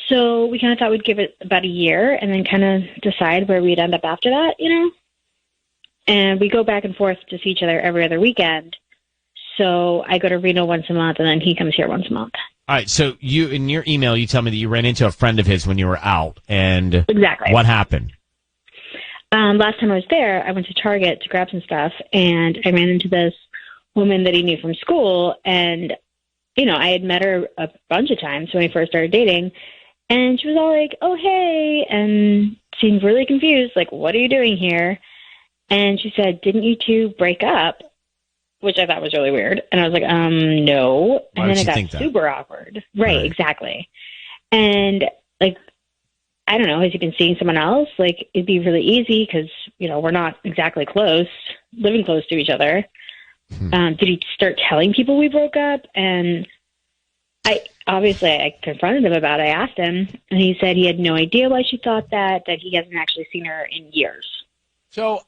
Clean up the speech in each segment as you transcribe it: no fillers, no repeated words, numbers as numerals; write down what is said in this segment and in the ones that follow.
So we kind of thought we'd give it about a year and then kind of decide where we'd end up after that, And we go back and forth to see each other every other weekend. So I go to Reno once a month, and then he comes here once a month. All right, so you in your email, you tell me that you ran into a friend of his when you were out, and exactly what happened? Last time I was there, I went to Target to grab some stuff, and I ran into this woman that he knew from school, and, I had met her a bunch of times when we first started dating, and she was all like, oh, hey, and seemed really confused, like, what are you doing here? And she said, didn't you two break up? Which I thought was really weird. And I was like, no. Why And then would it got super awkward. Right, exactly. And, I don't know, has he been seeing someone else? It'd be really easy because, we're not exactly close, living close to each other. Did he start telling people we broke up? And I confronted him about it. I asked him, and he said he had no idea why she thought that he hasn't actually seen her in years. So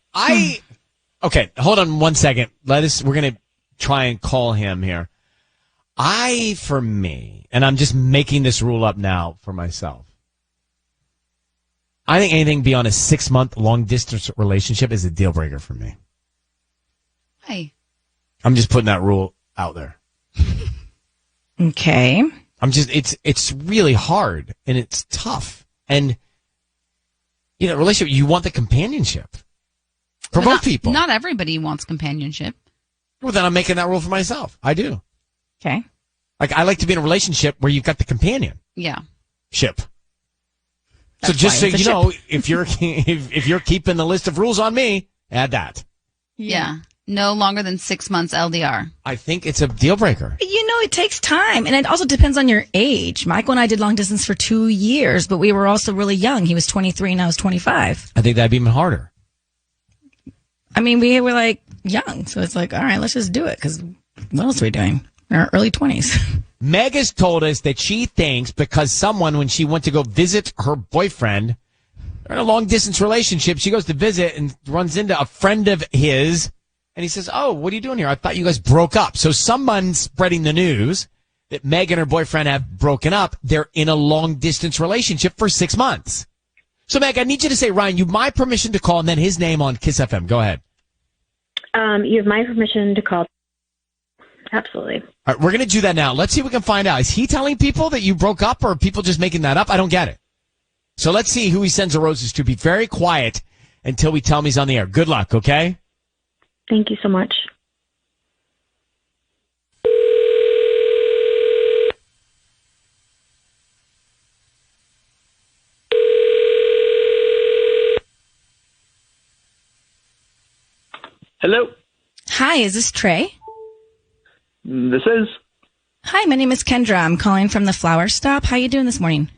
okay, hold on 1 second. We're going to try and call him here. For me, and I'm just making this rule up now for myself, I think anything beyond a 6-month long-distance relationship is a deal breaker for me. Hey. I'm just putting that rule out there. Okay. It's really hard, and it's tough. And, relationship, you want the companionship. For both people. Not everybody wants companionship. Well, then I'm making that rule for myself. I do. Okay. I like to be in a relationship where you've got the companion. Yeah. Ship. That's so just so you know, ship. if you're keeping the list of rules on me, add that. Yeah. No longer than 6 months LDR. I think it's a deal breaker. It takes time. And it also depends on your age. Michael and I did long distance for 2 years, but we were also really young. He was 23 and I was 25. I think that'd be even harder. We were young. So it's all right, let's just do it. Because what else are we doing? In our early 20s. Meg has told us that she thinks because someone, when she went to go visit her boyfriend, they're in a long distance relationship, she goes to visit and runs into a friend of his. And he says, oh, what are you doing here? I thought you guys broke up. So someone's spreading the news that Meg and her boyfriend have broken up. They're in a long-distance relationship for 6 months. So, Meg, I need you to say, Ryan, you have my permission to call, and then his name on Kiss FM. Go ahead. You have my permission to call. Absolutely. All right, we're going to do that now. Let's see if we can find out. Is he telling people that you broke up, or are people just making that up? I don't get it. So let's see who he sends the roses to. Be very quiet until we tell him he's on the air. Good luck, okay? Thank you so much. Hello. Hi, is this Trey? This is. Hi, my name is Kendra. I'm calling from the Flower Stop. How you doing this morning?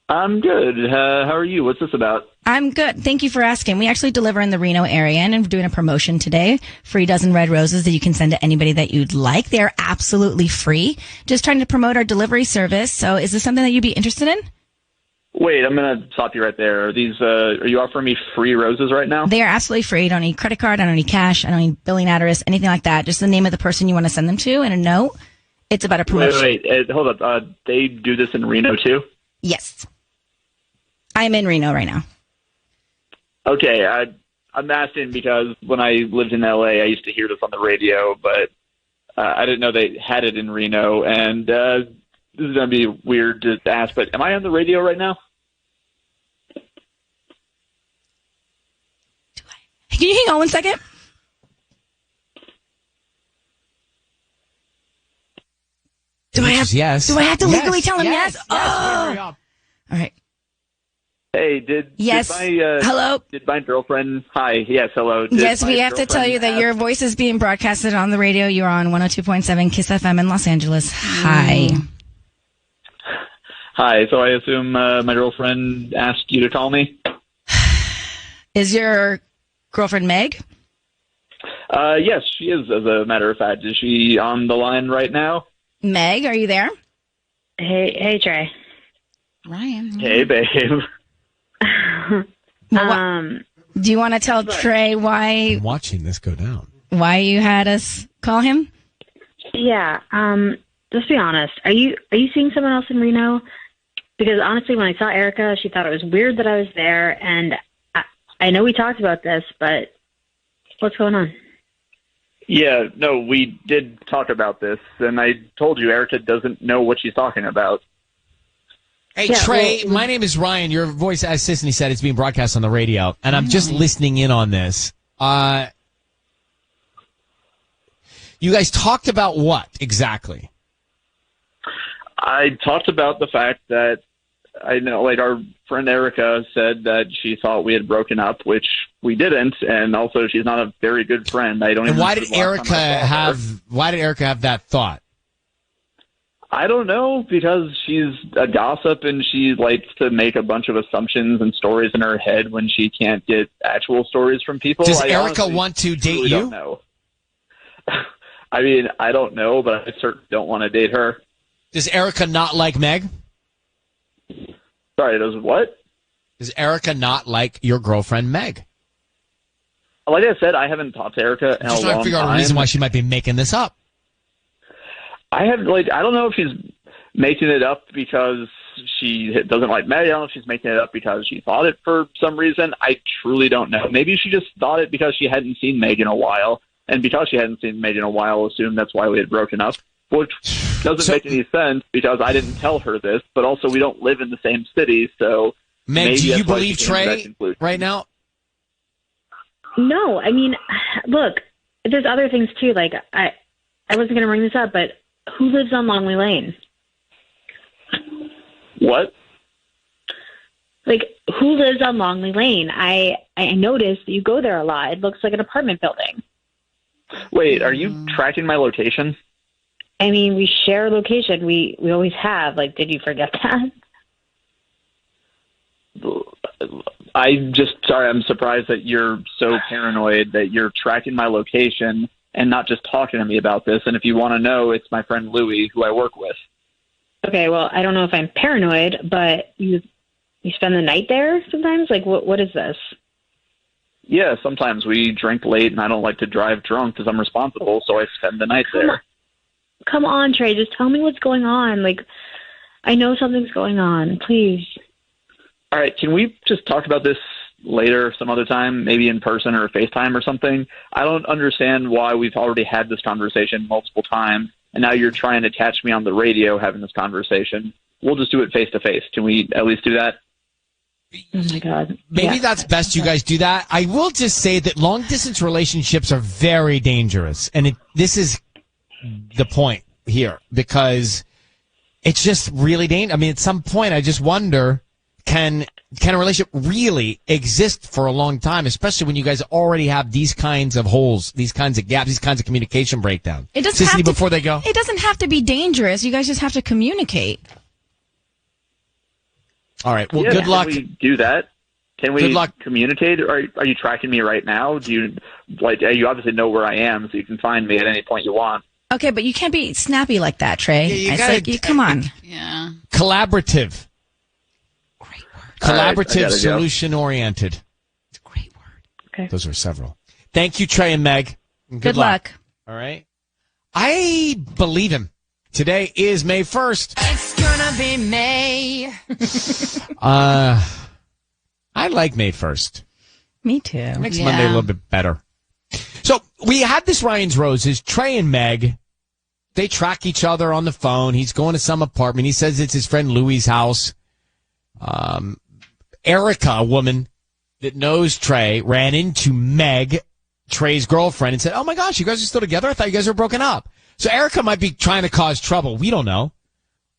I'm good. How are you? What's this about? I'm good. Thank you for asking. We actually deliver in the Reno area, and we're doing a promotion today. Free dozen red roses that you can send to anybody that you'd like. They're absolutely free. Just trying to promote our delivery service. So is this something that you'd be interested in? Wait, I'm going to stop you right there. Are you offering me free roses right now? They are absolutely free. I don't need credit card. I don't need cash. I don't need billing address, anything like that. Just the name of the person you want to send them to and a note. It's about a promotion. Wait, hold up. They do this in Reno too? Yes. I'm in Reno right now. Okay, I'm asking because when I lived in LA, I used to hear this on the radio, but I didn't know they had it in Reno. And this is going to be weird to ask, but am I on the radio right now? Can you hang on 1 second? Do I have to legally tell him yes? Oh. All right. Hey, hello? Did my girlfriend, hi, yes, hello. Yes, we have to tell you that your voice is being broadcasted on the radio. You're on 102.7 Kiss FM in Los Angeles. Hi. Hi, so I assume my girlfriend asked you to call me? Is your girlfriend Meg? Yes, she is, as a matter of fact. Is she on the line right now? Meg, are you there? Hey, Trey. Ryan. Hey, babe. Do you want to tell Trey why? I'm watching this go down. Why you had us call him? Yeah. Just be honest. Are you seeing someone else in Reno? Because honestly, when I saw Erica, she thought it was weird that I was there. And I know we talked about this, but what's going on? Yeah, no, we did talk about this, and I told you Erica doesn't know what she's talking about. Hey, Yeah, Trey, well, my name is Ryan. Your voice, as Sisney said, it's being broadcast on the radio, and I'm just listening in on this. You guys talked about what exactly? I talked about the fact that I know, like, our friend Erica said that she thought we had broken up, which we didn't, and also she's not a very good friend. I don't. And even why did Erica have that thought? I don't know, because she's a gossip and she likes to make a bunch of assumptions and stories in her head when she can't get actual stories from people. Does I Erica honestly want to date really you? Don't know. I mean, I don't know, but I certainly don't want to date her. Does Erica not like Meg? Sorry, does what? Does Erica not like your girlfriend Meg? Like I said, I haven't talked to Erica in Just a trying long to figure time. out a reason why she might be making this up. I don't know if she's making it up because she doesn't like Meg. I don't know if she's making it up because she thought it for some reason. I truly don't know. Maybe she just thought it because she hadn't seen Meg in a while. And because she hadn't seen Meg in a while, assumed that's why we had broken up, which doesn't make any sense because I didn't tell her this. But also, we don't live in the same city, so Meg, maybe do you that's why she believe came to that Trey conclusion. right now? No, I mean, look, there's other things too. Like I wasn't going to bring this up, but who lives on Longley Lane? What? Like, who lives on Longley Lane? I noticed that you go there a lot. It looks like an apartment building. Wait, are you tracking my location? I mean, we share a location. We always have. Like, did you forget that? I'm surprised that you're so paranoid that you're tracking my location and not just talking to me about this. And if you want to know, it's my friend Louie, who I work with. Okay, well, I don't know if I'm paranoid, but you spend the night there sometimes? Like, what is this? Yeah, sometimes we drink late, and I don't like to drive drunk because I'm responsible, so I spend the night there. Come on, Trey, just tell me what's going on. Like, I know something's going on. Please. All right, can we just talk about this later some other time, maybe in person or FaceTime or something? I don't understand why we've already had this conversation multiple times, and now you're trying to catch me on the radio having this conversation. We'll just do it face-to-face. Can we at least do that? Oh, my God. Maybe Yeah. that's best you guys do that. I will just say that long-distance relationships are very dangerous, and this is the point here, because it's just really dangerous. I mean, at some point, I just wonder, can a relationship really exist for a long time, especially when you guys already have these kinds of holes, these kinds of gaps, these kinds of communication breakdown? It doesn't Sissy, have to, before they go. It doesn't have to be dangerous. You guys just have to communicate. All right. Well, Yeah, good luck. Can we do that? Can we Good luck. communicate? Are you tracking me right now? You obviously know where I am, so you can find me at any point you want. Okay, but you can't be snappy like that, Trey. Yeah, you It's gotta- like, come on. Yeah. Collaborative. Great word. All right, I Collaborative, gotta go. solution-oriented. It's a great word. Okay. Those are several. Thank you, Trey and Meg. And Good luck. All right. I believe him. Today is May 1st. It's gonna be May. I like May 1st. Me too. It makes Yeah. Monday a little bit better. So we had this Ryan's Roses. Trey and Meg, they track each other on the phone. He's going to some apartment. He says it's his friend Louie's house. Erica, a woman that knows Trey, ran into Meg, Trey's girlfriend, and said, "Oh my gosh, you guys are still together? I thought you guys were broken up." So Erica might be trying to cause trouble. We don't know.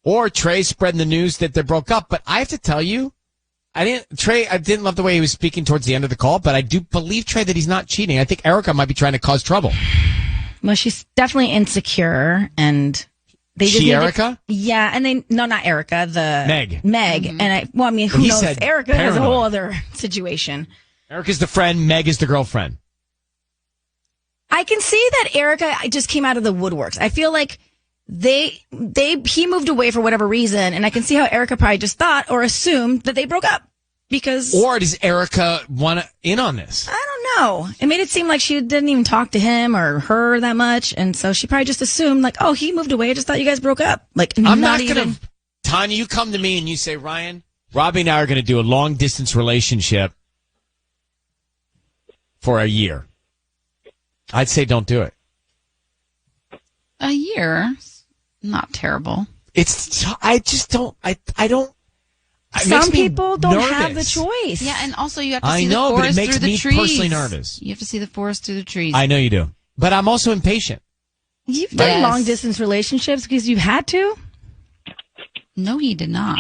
Or Trey spreading the news that they broke up. But I have to tell you, I didn't love the way he was speaking towards the end of the call, but I do believe, Trey, that he's not cheating. I think Erica might be trying to cause trouble. Well, she's definitely insecure, and they just need to- Erica? Yeah, and not Erica, the Meg. And I mean, who He knows? said Erica has a paranoid. whole other situation. Erica's the friend, Meg is the girlfriend. I can see that Erica just came out of the woodworks. I feel like he moved away for whatever reason, and I can see how Erica probably just thought or assumed that they broke up because Or does Erica want in on this? I don't know. It made it seem like she didn't even talk to him or her that much, and so she probably just assumed like, oh, he moved away. I just thought you guys broke up. Like, I'm not even. going to Tanya, you come to me and you say, Ryan, Robbie and I are going to do a long distance relationship for a year. I'd say don't do it. A year? Not terrible. I just don't. I don't. Some people don't have the choice. Yeah, and also you have to see the forest through the trees. But it makes me personally nervous. You have to see the forest through the trees. I know you do. But I'm also impatient. You've done long-distance relationships because you've had to? No, he did not.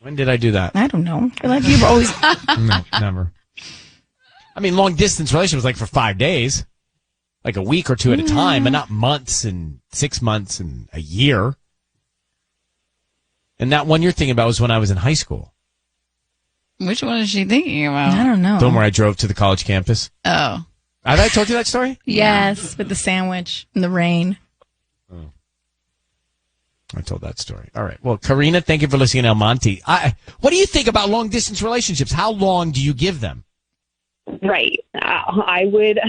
When did I do that? I don't know. I feel like you've always... No, never. I mean, long-distance relationship was like for 5 days. Like a week or two at a time, but not months and 6 months and a year. And that one you're thinking about was when I was in high school. Which one is she thinking about? I don't know. The one where I drove to the college campus. Oh. Have I told you that story? Yes, with the sandwich in the rain. Oh. I told that story. All right. Well, Karina, thank you for listening to El Monte. What do you think about long-distance relationships? How long do you give them? Right. I would,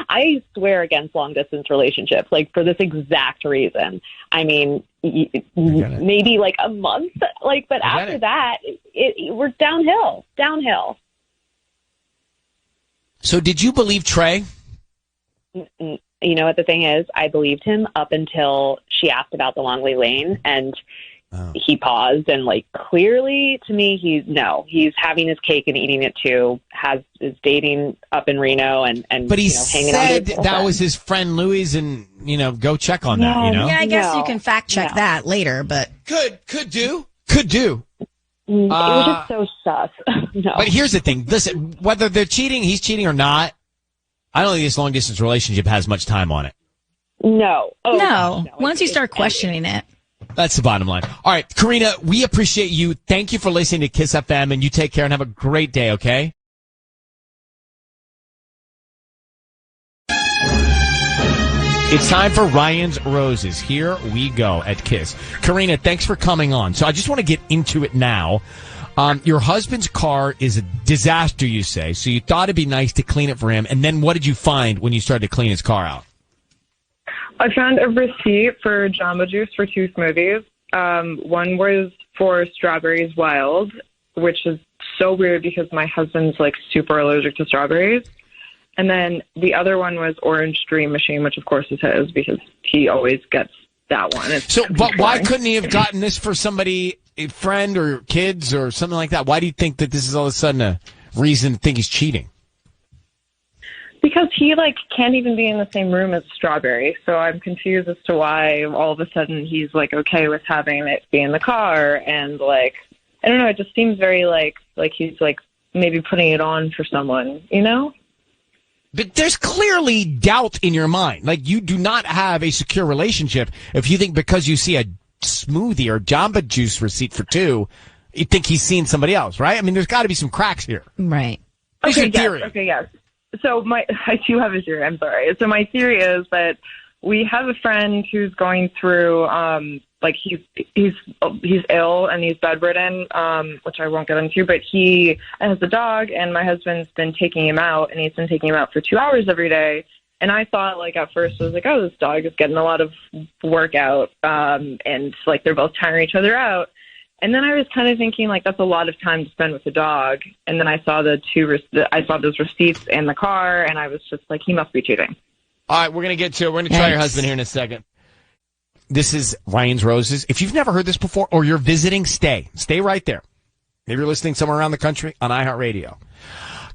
I swear against long distance relationships, like for this exact reason. I mean, maybe like a month, like, but after that, we're downhill. So did you believe Trey? You know what the thing is? I believed him up until she asked about the Longley Lane, and he paused, and like clearly to me, he's having his cake and eating it too. Is dating up in Reno and but he hanging out said that was his friend Louis, and go check on that. Yeah, I guess you can fact check that later, but could do. It was just so sus. No. But here's the thing: listen, whether they're cheating, he's cheating or not, I don't think this long distance relationship has much time on it. No. No. Once you start questioning it. That's the bottom line. All right, Karina, we appreciate you. Thank you for listening to Kiss FM, and you take care and have a great day, okay? It's time for Ryan's Roses. Here we go at Kiss. Karina, thanks for coming on. So I just want to get into it now. Your husband's car is a disaster, you say, so you thought it'd be nice to clean it for him, and then what did you find when you started to clean his car out? I found a receipt for Jamba Juice for 2 smoothies. One was for Strawberries Wild, which is so weird because my husband's like super allergic to strawberries. And then the other one was Orange Dream Machine, which of course is his because he always gets that one. But why couldn't he have gotten this for somebody, a friend or kids or something like that? Why do you think that this is all of a sudden a reason to think he's cheating? Because he can't even be in the same room as Strawberry, so I'm confused as to why all of a sudden he's okay with having it be in the car, and I don't know, it just seems very like he's maybe putting it on for someone, But there's clearly doubt in your mind. You do not have a secure relationship if you think because you see a smoothie or Jamba Juice receipt for 2, you think he's seeing somebody else, right? I mean, there's got to be some cracks here. Right. Okay, yes. So I do have a theory. I'm sorry. So my theory is that we have a friend who's going through, he's ill and he's bedridden, which I won't get into, but he has a dog, and my husband's been taking him out, and he's been taking him out for 2 hours every day. And I thought, at first, I was oh, this dog is getting a lot of workout, and they're both tiring each other out. And then I was kind of thinking, that's a lot of time to spend with the dog. And then I saw I saw those receipts in the car, and I was just he must be cheating. All right, we're going to get to it. We're going to try your husband here in a second. This is Ryan's Roses. If you've never heard this before or you're visiting, stay right there. Maybe you're listening somewhere around the country on iHeartRadio.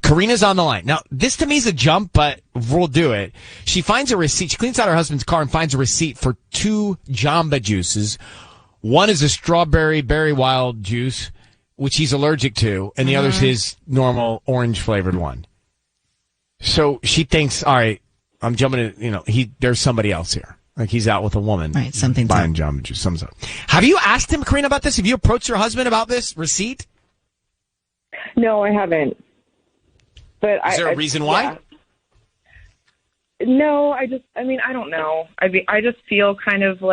Karina's on the line. Now, this to me is a jump, but we'll do it. She finds a receipt. She cleans out her husband's car and finds a receipt for 2 Jamba Juices. One is a strawberry berry wild juice, which he's allergic to, and the other's his normal orange flavored one. So she thinks, all right, I'm jumping in, there's somebody else here. He's out with a woman. Right, something's buying Jamba Juice. Something's up. Have you asked him, Karina, about this? Have you approached your husband about this receipt? No, I haven't. But is there a reason why? Yeah. No, I don't know. I just feel kind of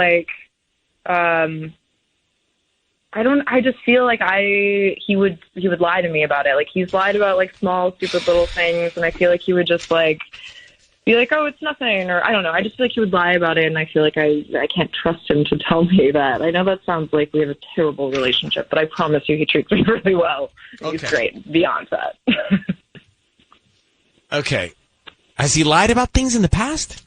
I just feel he would lie to me about it. He's lied about small, stupid little things, and I feel he would just be like, oh, it's nothing, or I don't know. I just feel like he would lie about it, and I feel like I can't trust him to tell me that. I know that sounds like we have a terrible relationship, but I promise you he treats me really well. He's great beyond that. Okay. Has he lied about things in the past?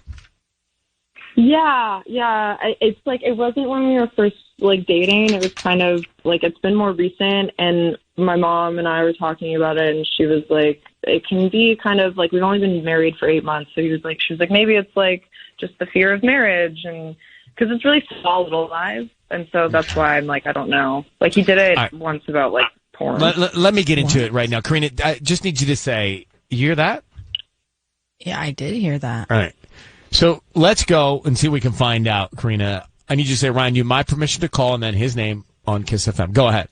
Yeah. It's like it wasn't when we were first dating. It was kind of like it's been more recent, and my mom and I were talking about it, and she was like, it can be kind of like we've only been married for 8 months. So she was like, maybe it's like just the fear of marriage, and because it's really small little lies, and so that's why I'm like, I don't know. Like he did it once about porn. Let me get into it right now, Karina. I just need you to say, you hear that? Yeah, I did hear that. All right. So let's go and see what we can find out, Karina. I need you to say, Ryan, you have my permission to call, and then his name on Kiss FM. Go ahead.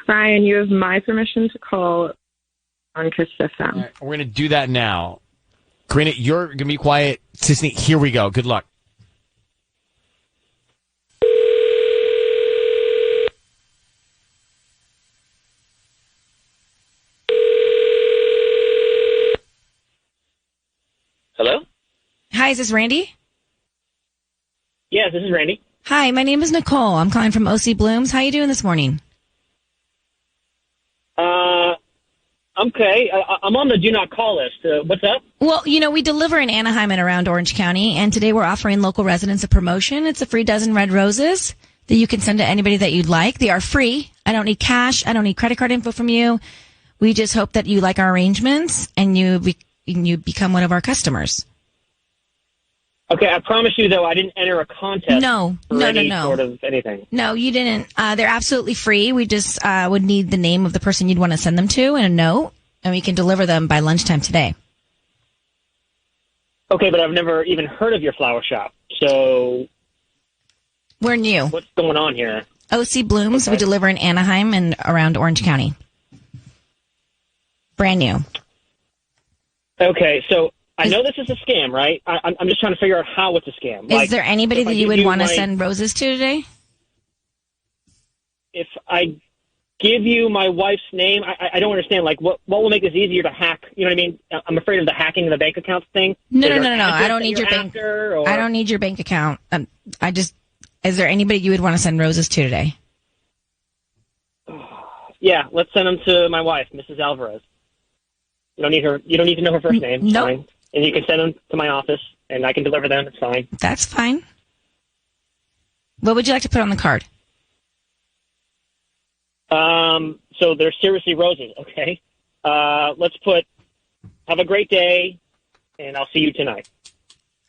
Ryan, you have my permission to call on Kiss FM. All right, we're going to do that now. Karina, you're going to be quiet. Sisney, here we go. Good luck. Hello? Hi, is this Randy? Yes, this is Randy. Hi, my name is Nicole. I'm calling from OC Blooms. How you doing this morning? Okay. I'm on the do not call list. What's up? Well, we deliver in Anaheim and around Orange County, and today we're offering local residents a promotion. It's a free dozen red roses that you can send to anybody that you'd like. They are free. I don't need cash. I don't need credit card info from you. We just hope that you like our arrangements and you become one of our customers. Okay, I promise you, though, I didn't enter a contest. No. Sort of anything. No, you didn't. They're absolutely free. We just would need the name of the person you'd want to send them to and a note, and we can deliver them by lunchtime today. Okay, but I've never even heard of your flower shop. So we're new. What's going on here? OC Blooms. Okay. We deliver in Anaheim and around Orange County. Brand new. Okay, so I know this is a scam, right? I'm just trying to figure out how it's a scam. Is there anybody that you would want to send roses to today? If I give you my wife's name, I don't understand. Like, what will make this easier to hack? You know what I mean? I'm afraid of the hacking of the bank accounts thing. No. I don't need your bank. I don't need your bank account. Is there anybody you would want to send roses to today? Yeah, let's send them to my wife, Mrs. Alvarez. You don't need her. You don't need to know her first name. No. Nope. And you can send them to my office, and I can deliver them. It's fine. That's fine. What would you like to put on the card? So they're seriously roses, okay? Let's put, have a great day, and I'll see you tonight.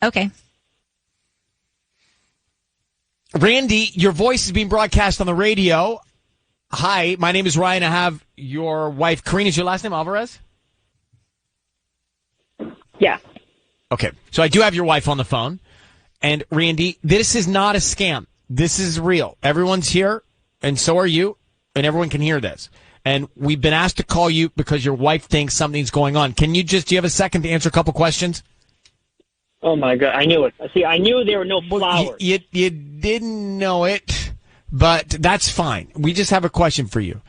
Okay. Randy, your voice is being broadcast on the radio. Hi, my name is Ryan. I have your wife, Karina. Is your last name Alvarez? Yeah. Okay. So I do have your wife on the phone. And Randy, this is not a scam. This is real. Everyone's here, and so are you, and everyone can hear this. And we've been asked to call you because your wife thinks something's going on. Do you have a second to answer a couple questions? Oh, my God. I knew it. See, I knew there were no flowers. You didn't know it, but that's fine. We just have a question for you.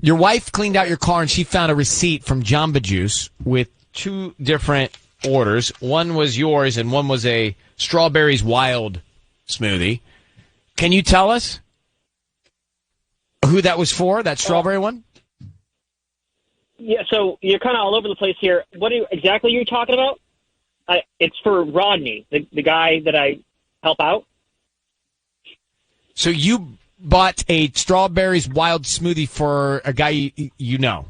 Your wife cleaned out your car, and she found a receipt from Jamba Juice with two different orders. One was yours, and one was a Strawberries Wild smoothie. Can you tell us who that was for, that strawberry one? Yeah, so you're kind of all over the place here. What exactly are you talking about? It's for Rodney, the guy that I help out. So you bought a Strawberries Wild smoothie for a guy you know?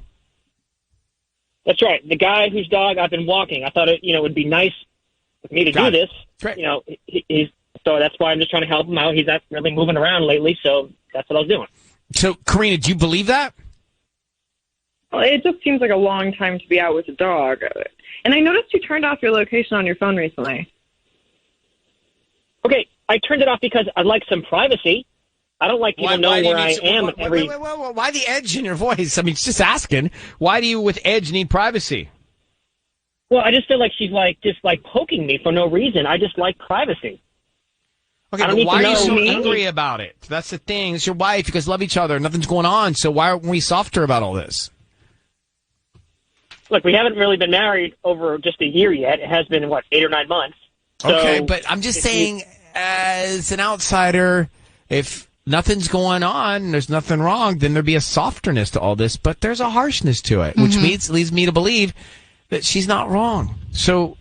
That's right. The guy whose dog I've been walking. I thought it would be nice for me to do this. Great. So that's why I'm just trying to help him out. He's not really moving around lately, so that's what I was doing. So, Karina, do you believe that? Well, it just seems like a long time to be out with a dog. And I noticed you turned off your location on your phone recently. Okay, I turned it off because I like some privacy. I don't like people knowing where I am. Why the edge in your voice? I mean, it's just asking. Why do you, with edge, need privacy? Well, I just feel like she's just poking me for no reason. I just like privacy. Okay, but why are you so angry about it? That's the thing. It's your wife. You guys love each other. Nothing's going on. So why aren't we softer about all this? look, we haven't really been married over just a year yet. It has been, 8 or 9 months. So Okay, but I'm just saying, as an outsider, if nothing's going on, there's nothing wrong, then there'd be a softness to all this, but there's a harshness to it, which leads me to believe that she's not wrong. So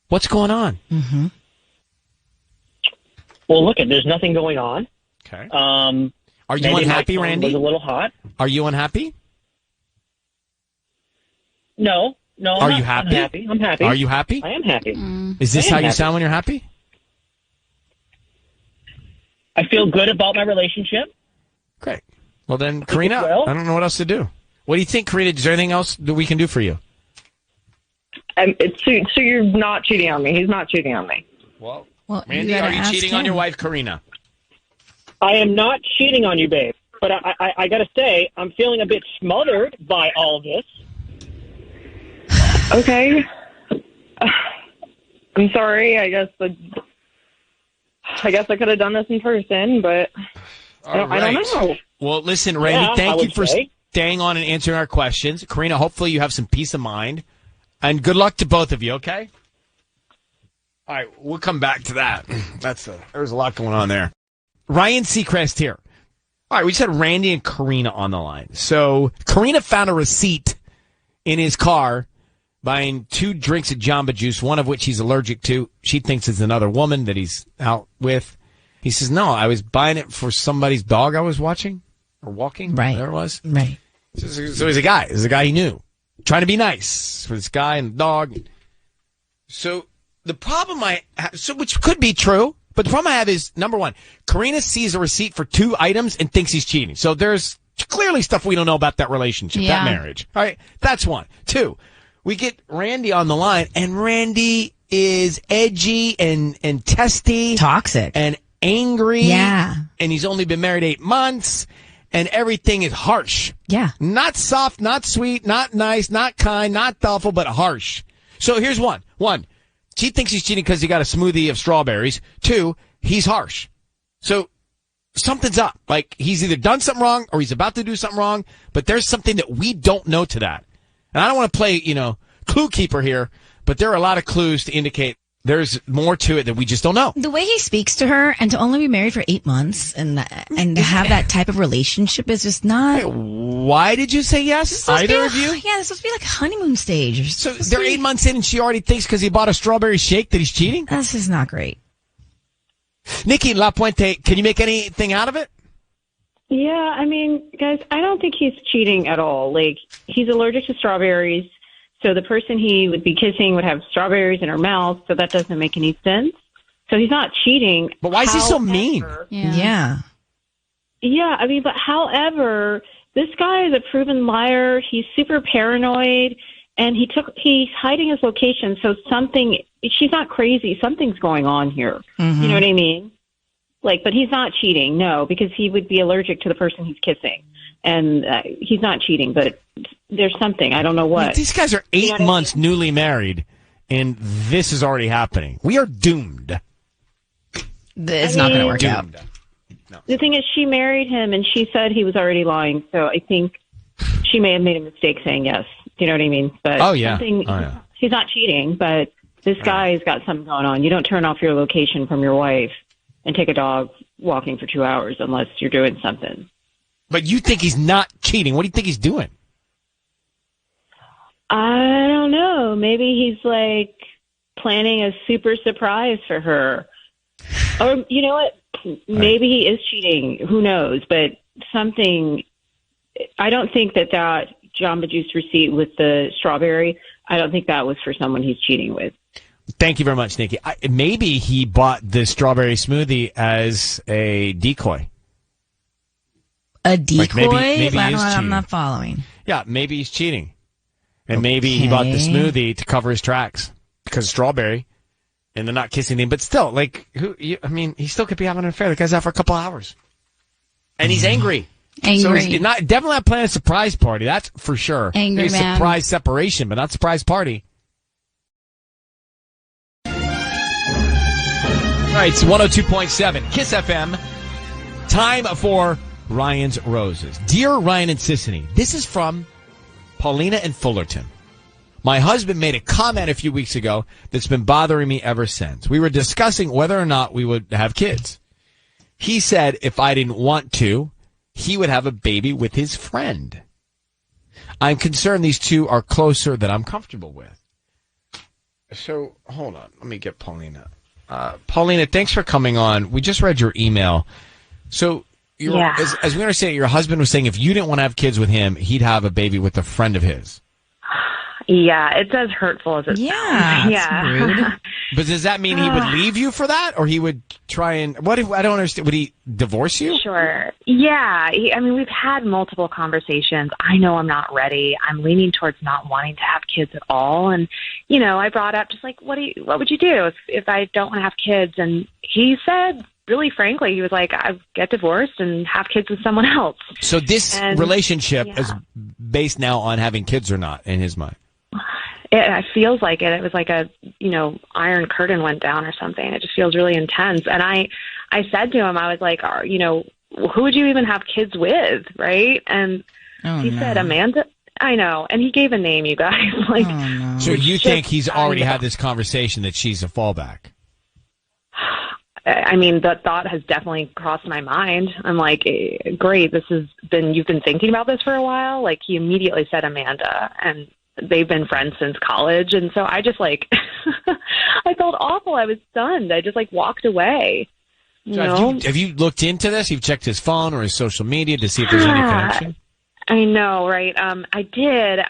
what's going on? Mm-hmm. Well, look, there's nothing going on. Okay. Are you unhappy, Randy? Was a little hot. Are you unhappy? No. Are you happy? I'm happy. Are you happy? I am happy. Is this how you sound when you're happy? I feel good about my relationship. Great. Well, then, Karina, well. I don't know what else to do. What do you think, Karina? Is there anything else that we can do for you? So you're not cheating on me. He's not cheating on me. Well, Well, Randy, are you cheating on your wife, Karina? I am not cheating on you, babe. But I got to say, I'm feeling a bit smothered by all this. Okay. I'm sorry. I guess I could have done this in person, but I don't know. Well, listen, Randy, thank you for say. staying on and answering our questions. Karina, hopefully you have some peace of mind. And good luck to both of you, okay? All right, we'll come back to that. There's a lot going on there. Ryan Seacrest here. All right, we just had Randy and Karina on the line. So Karina found a receipt in his car buying 2 drinks of Jamba Juice, one of which he's allergic to. She thinks it's another woman that he's out with. He says, no, I was buying it for somebody's dog I was watching or walking. Right. Whatever it was. Right. So he's a guy. He's a guy he knew. Trying to be nice for this guy and the dog. So the problem which could be true, but the problem I have is, number one, Karina sees a receipt for 2 items and thinks he's cheating. So there's clearly stuff we don't know about that relationship, that marriage. All right, that's one. 2, we get Randy on the line, and Randy is edgy and testy. Toxic. And angry. Yeah. And he's only been married 8 months, and everything is harsh. Yeah. Not soft, not sweet, not nice, not kind, not thoughtful, but harsh. So here's one. 1, she thinks he's cheating because he got a smoothie of strawberries. 2, he's harsh. So something's up. Like, he's either done something wrong or he's about to do something wrong, but there's something that we don't know to that. And I don't want to play, clue keeper here, but there are a lot of clues to indicate there's more to it that we just don't know. The way he speaks to her, and to only be married for 8 months and have that type of relationship is just not. Hey, why did you say yes? Either of you? Yeah, it's supposed to be like honeymoon stage. So they're 8 months in and she already thinks because he bought a strawberry shake that he's cheating? This is not great. Nikki La Puente, can you make anything out of it? Yeah, I mean, guys, I don't think he's cheating at all. Like, he's allergic to strawberries, so the person he would be kissing would have strawberries in her mouth, so that doesn't make any sense. So he's not cheating. But why is he so mean? Yeah. Yeah, I mean, but however, this guy is a proven liar. He's super paranoid, and he's hiding his location, so she's not crazy. Something's going on here. Mm-hmm. You know what I mean? But he's not cheating, no, because he would be allergic to the person he's kissing. And he's not cheating, but there's something. I don't know what. I mean, these guys are 8 months newly married, and this is already happening. We are doomed. It's not going to work out. No. The thing is, she married him, and she said he was already lying. So I think she may have made a mistake saying yes. Do you know what I mean? But he's not cheating, but this guy's got something going on. You don't turn off your location from your wife and take a dog walking for 2 hours unless you're doing something. But you think he's not cheating. What do you think he's doing? I don't know. Maybe he's planning a super surprise for her. Or you know what? Maybe he is cheating. Who knows? But something, I don't think that Jamba Juice receipt with the strawberry, I don't think that was for someone he's cheating with. Thank you very much, Nikki. Maybe he bought the strawberry smoothie as a decoy. A decoy? Maybe I'm not following. Yeah, maybe he's cheating. And maybe he bought the smoothie to cover his tracks because strawberry, and they're not kissing him. But still, he still could be having an affair. The guy's out for a couple hours. And he's angry. So he's definitely not planning a surprise party. That's for sure. Angry Maybe man. Surprise separation, but not surprise party. All right, it's 102.7 Kiss FM. Time for Ryan's Roses. Dear Ryan and Sissany, this is from Paulina in Fullerton. My husband made a comment a few weeks ago that's been bothering me ever since. We were discussing whether or not we would have kids. He said if I didn't want to, he would have a baby with his friend. I'm concerned these two are closer than I'm comfortable with. So, hold on. Let me get Paulina. Paulina, thanks for coming on. We just read your email. So, as we understand it, your husband was saying if you didn't want to have kids with him, he'd have a baby with a friend of his. Yeah, it's as hurtful as it sounds. Yeah. Rude. But does that mean he would leave you for that? Or he would try and... I don't understand. Would he divorce you? Sure. Yeah. We've had multiple conversations. I know I'm not ready. I'm leaning towards not wanting to have kids at all. And, I brought up just like, what would you do if I don't want to have kids? And he said, really frankly, he was like, I get divorced and have kids with someone else. So this relationship is based now on having kids or not in his mind? It feels like it. It was like a, iron curtain went down or something. It just feels really intense. And I said to him, I was like, who would you even have kids with, right? And he said, Amanda. I know. And he gave a name, you guys. So you think he's already had this conversation that she's a fallback? The thought has definitely crossed my mind. I'm like, great, you've been thinking about this for a while? Like, he immediately said Amanda, and they've been friends since college. And so I just I felt awful. I was stunned. I just walked away. Have you looked into this? You've checked his phone or his social media to see if there's any connection? I know, right? I did.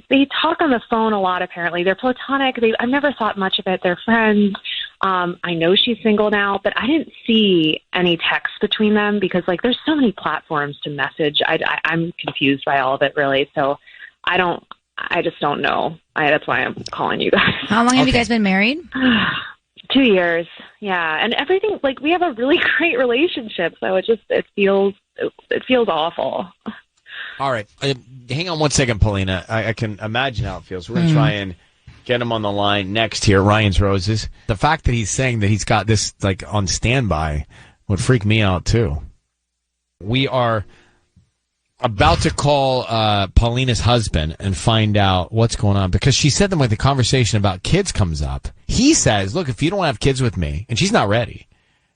They talk on the phone a lot, apparently. They're platonic. I've never thought much of it. They're friends. I know she's single now, but I didn't see any text between them because, there's so many platforms to message. I'm confused by all of it, really. So I just don't know. That's why I'm calling you guys. How long have you guys been married? 2 years. Yeah. And everything, we have a really great relationship. So it feels awful. All right. Hang on one second, Paulina. I can imagine how it feels. We're going to try and get him on the line next here, Ryan's Roses. The fact that he's saying that he's got this on standby would freak me out too. We are about to call Paulina's husband and find out what's going on because she said that when the conversation about kids comes up, he says, look, if you don't have kids with me and she's not ready,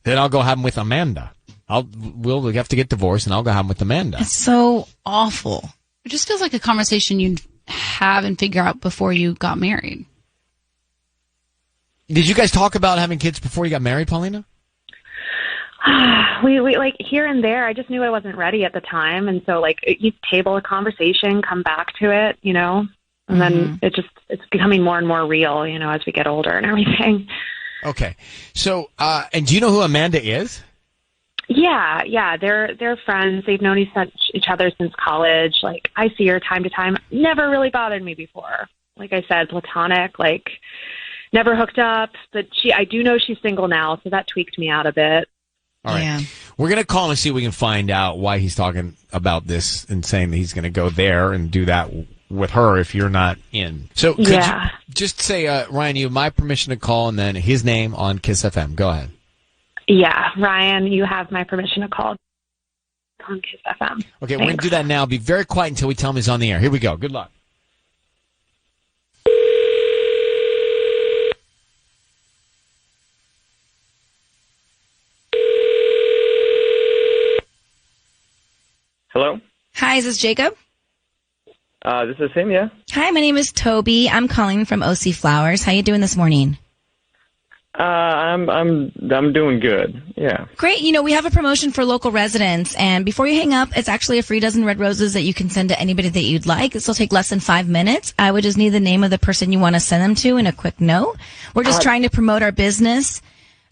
then I'll go have them with Amanda. We'll have to get divorced and I'll go have them with Amanda. It's so awful. It just feels like a conversation you'd have and figure out before you got married. Did you guys talk about having kids before you got married, Paulina? We here and there. I just knew I wasn't ready at the time, and so you table a conversation, come back to it, and then it's becoming more and more real, as we get older and everything. Okay, so and do you know who Amanda is? Yeah, they're friends. They've known each other since college. I see her time to time. Never really bothered me before. Like I said, platonic. Never hooked up. But I do know she's single now, so that tweaked me out a bit. All right. Yeah. We're going to call him and see if we can find out why he's talking about this and saying that he's going to go there and do that with her if you're not in. So could you just say, Ryan, you have my permission to call and then his name on Kiss FM. Go ahead. Yeah, Ryan, you have my permission to call on Kiss FM. Okay, we're going to do that now. Be very quiet until we tell him he's on the air. Here we go. Good luck. Hello? Hi, is this Jacob? This is him, yeah. Hi, my name is Toby. I'm calling from OC Flowers. How you doing this morning? I'm doing good. Yeah. Great. We have a promotion for local residents, and before you hang up, it's actually a free dozen red roses that you can send to anybody that you'd like. This will take less than 5 minutes. I would just need the name of the person you want to send them to and a quick note. We're just trying to promote our business.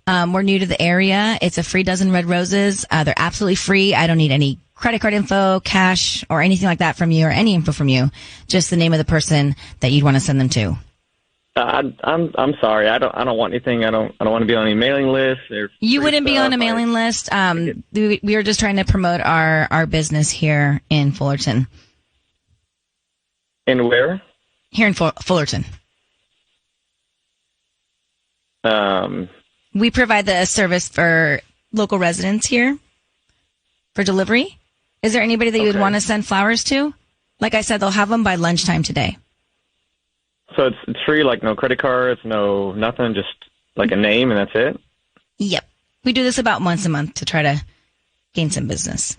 We're new to the area. It's a free dozen red roses. They're absolutely free. I don't need any credit card info, cash, or anything like that from you, or any info from you. Just the name of the person that you'd want to send them to. I'm sorry. I don't want anything. I don't want to be on any mailing list. You wouldn't be on a mailing list. We are just trying to promote our business here in Fullerton. In where? Here in Fullerton. We provide the service for local residents here for delivery. Is there anybody that you would want to send flowers to? Like I said, they'll have them by lunchtime today. So it's free, like no credit cards, no nothing, just like a name and that's it? Yep. We do this about once a month to try to gain some business.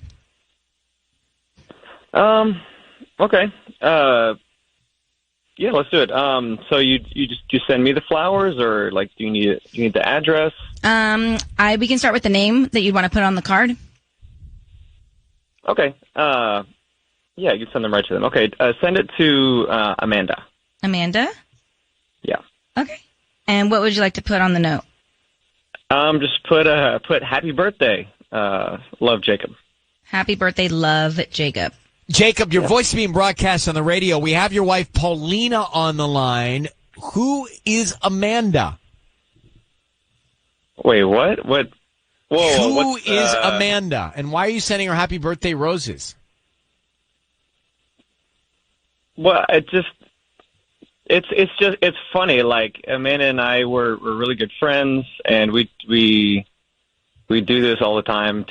Okay. Yeah, let's do it. So you send me the flowers, or like do you need the address? We can start with the name that you'd want to put on the card. Okay. Yeah, you can send them right to them. Okay. Send it to Amanda. Amanda? Yeah. Okay. And what would you like to put on the note? Just put happy birthday, love Jacob. Happy birthday, love Jacob. Jacob, your voice is being broadcast on the radio. We have your wife, Paulina, on the line. Who is Amanda? Wait, what? What? Whoa, Who is Amanda? And why are you sending her happy birthday roses? Well, it's funny. Like, Amanda and I were really good friends, and we do this all the time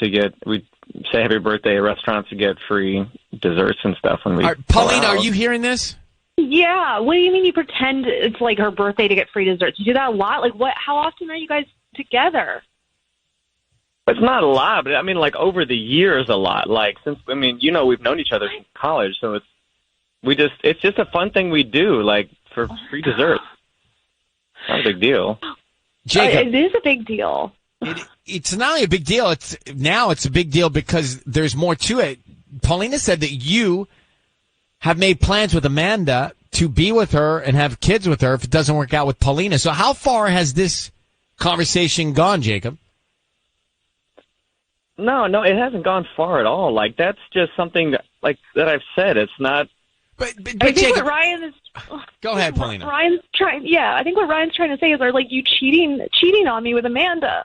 we say happy birthday at restaurants to get free desserts and stuff. When we Paulina, are you hearing this? Yeah. What do you mean you pretend it's like her birthday to get free desserts? You do that a lot? Like, what? How often are you guys together? It's not a lot, but I mean, like over the years, a lot. Like we've known each other since college, so it's just a fun thing we do, like for free desserts. Not a big deal. Jacob, it is a big deal. It's not only a big deal. It's a big deal because there's more to it. Paulina said that you have made plans with Amanda to be with her and have kids with her if it doesn't work out with Paulina. So how far has this conversation gone, Jacob? No, it hasn't gone far at all. Like, that's just something that I've said. It's not. But I think Jacob, what Ryan is. Go ahead, Paulina. I think what Ryan's trying to say is, are like you cheating on me with Amanda?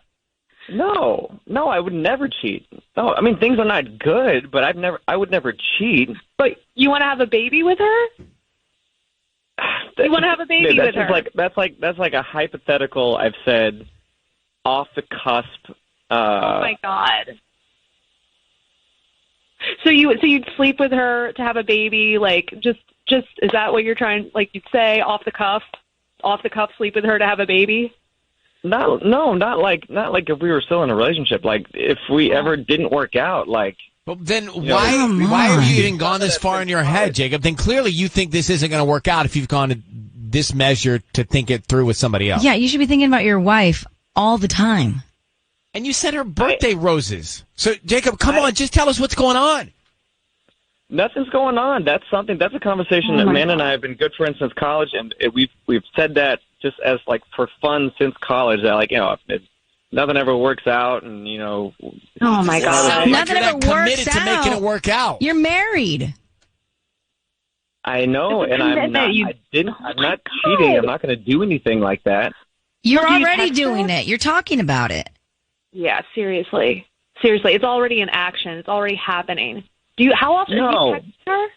No, I would never cheat. No, I mean, things are not good, but I would never cheat. But you want to have a baby with her? You want to have a baby with her? That's like a hypothetical I've said off the cusp. Oh my God. So you'd sleep with her to have a baby, like just is that what you're trying? Like you'd say off the cuff, sleep with her to have a baby? No, not like if we were still in a relationship. Like if we ever didn't work out, like. Well, then why have you even gone this far in your head, Jacob? Then clearly you think this isn't going to work out if you've gone to this measure to think it through with somebody else. Yeah, you should be thinking about your wife all the time. And you sent her birthday roses. So, Jacob, come on, just tell us what's going on. Nothing's going on. That's a conversation that Amanda and I have been good friends since college, and we've said that just as like for fun since college. That like nothing ever works out, and Oh my God, nothing ever works committed out. to making it work out. You're married. I know, and I'm not cheating. I'm not going to do anything like that. You're already doing it. You're talking about it. Yeah, seriously, it's already in action. It's already happening. How often do you text her?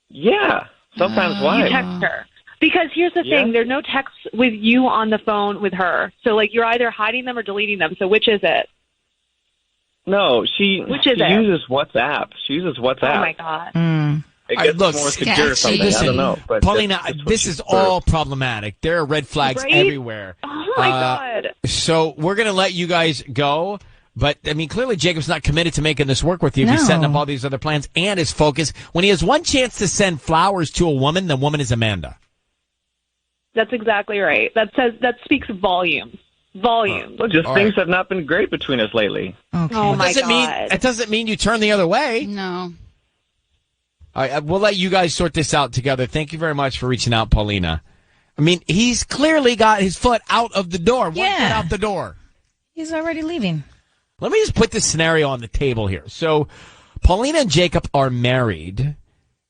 Yeah, sometimes. Why? You text her. Because here's the thing, there's no text with you on the phone with her. So like you're either hiding them or deleting them. So which is it? No, she uses WhatsApp. She uses WhatsApp. Oh my God. It gets more secure or something. Listen, I don't know. But Paulina, this is all problematic. There are red flags everywhere. Oh my God. So we're going to let you guys go. But, I mean, clearly Jacob's not committed to making this work with you if he's setting up all these other plans and his focus. When he has one chance to send flowers to a woman, the woman is Amanda. That's exactly right. That speaks volumes. Volumes. Things have not been great between us lately. Okay. Oh my God. It doesn't mean you turn the other way. No. All right, we'll let you guys sort this out together. Thank you very much for reaching out, Paulina. I mean, he's clearly got his foot out of the door. One foot out the door. He's already leaving. Let me just put this scenario on the table here. So, Paulina and Jacob are married,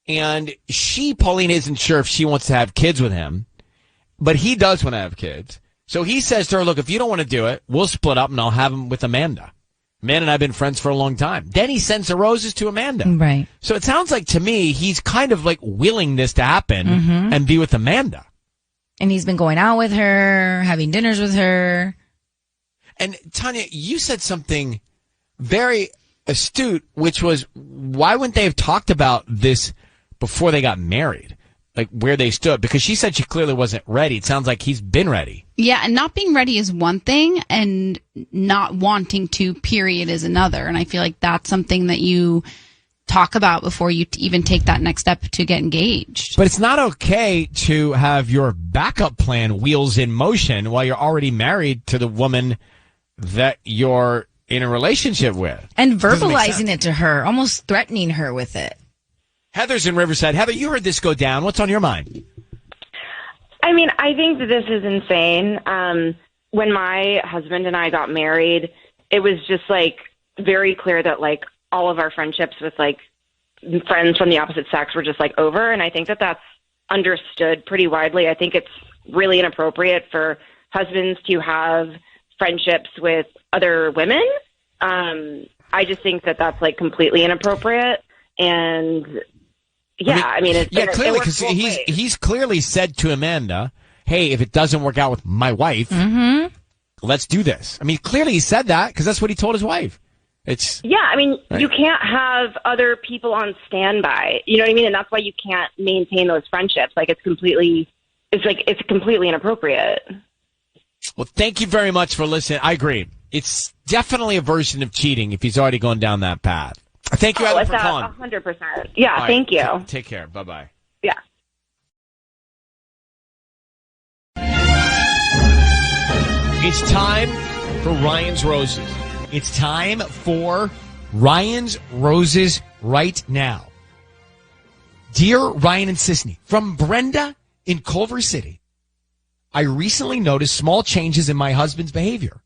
and Paulina, isn't sure if she wants to have kids with him, but he does want to have kids. So he says to her, look, if you don't want to do it, we'll split up and I'll have him with Amanda. Amanda and I have been friends for a long time. Then he sends the roses to Amanda. Right. So it sounds like to me he's kind of like willing this to happen and be with Amanda. And he's been going out with her, having dinners with her. And Tanya, you said something very astute, which was, why wouldn't they have talked about this before they got married? like where they stood, because she said she clearly wasn't ready. It sounds like he's been ready. Yeah, and not being ready is one thing, and not wanting to, period, is another. And I feel like that's something that you talk about before you even take that next step to get engaged. But it's not okay to have your backup plan wheels in motion while you're already married to the woman that you're in a relationship with. And verbalizing it to her, almost threatening her with it. Heather's in Riverside. Heather, you heard this go down. What's on your mind? I mean, I think that this is insane. When my husband and I got married, it was just like very clear that like all of our friendships with like friends from the opposite sex were just like over. And I think that that's understood pretty widely. I think it's really inappropriate for husbands to have friendships with other women. I just think that that's like completely inappropriate. And yeah, I mean it's clearly, because he's clearly said to Amanda, "Hey, if it doesn't work out with my wife, let's do this." I mean, clearly he said that because that's what he told his wife. I mean, right. You can't have other people on standby. You know what I mean? And that's why you can't maintain those friendships. Like it's completely inappropriate. Well, thank you very much for listening. I agree. It's definitely a version of cheating if he's already gone down that path. Thank you, Heather, for calling. 100%. Yeah, right, thank you. Take care. Bye-bye. Yeah. It's time for Ryan's Roses. It's time for Ryan's Roses right now. Dear Ryan and Sisney, from Brenda in Culver City, I recently noticed small changes in my husband's behavior.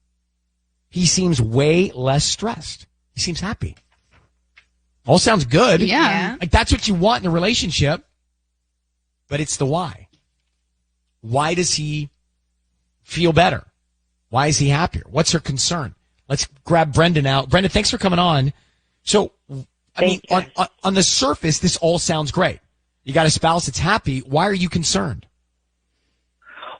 He seems way less stressed. He seems happy. All sounds good. Yeah. Like that's what you want in a relationship. But it's the why. Why does he feel better? Why is he happier? What's her concern? Let's grab Brenda now. Brenda, thanks for coming on. So, on the surface, this all sounds great. You got a spouse that's happy. Why are you concerned?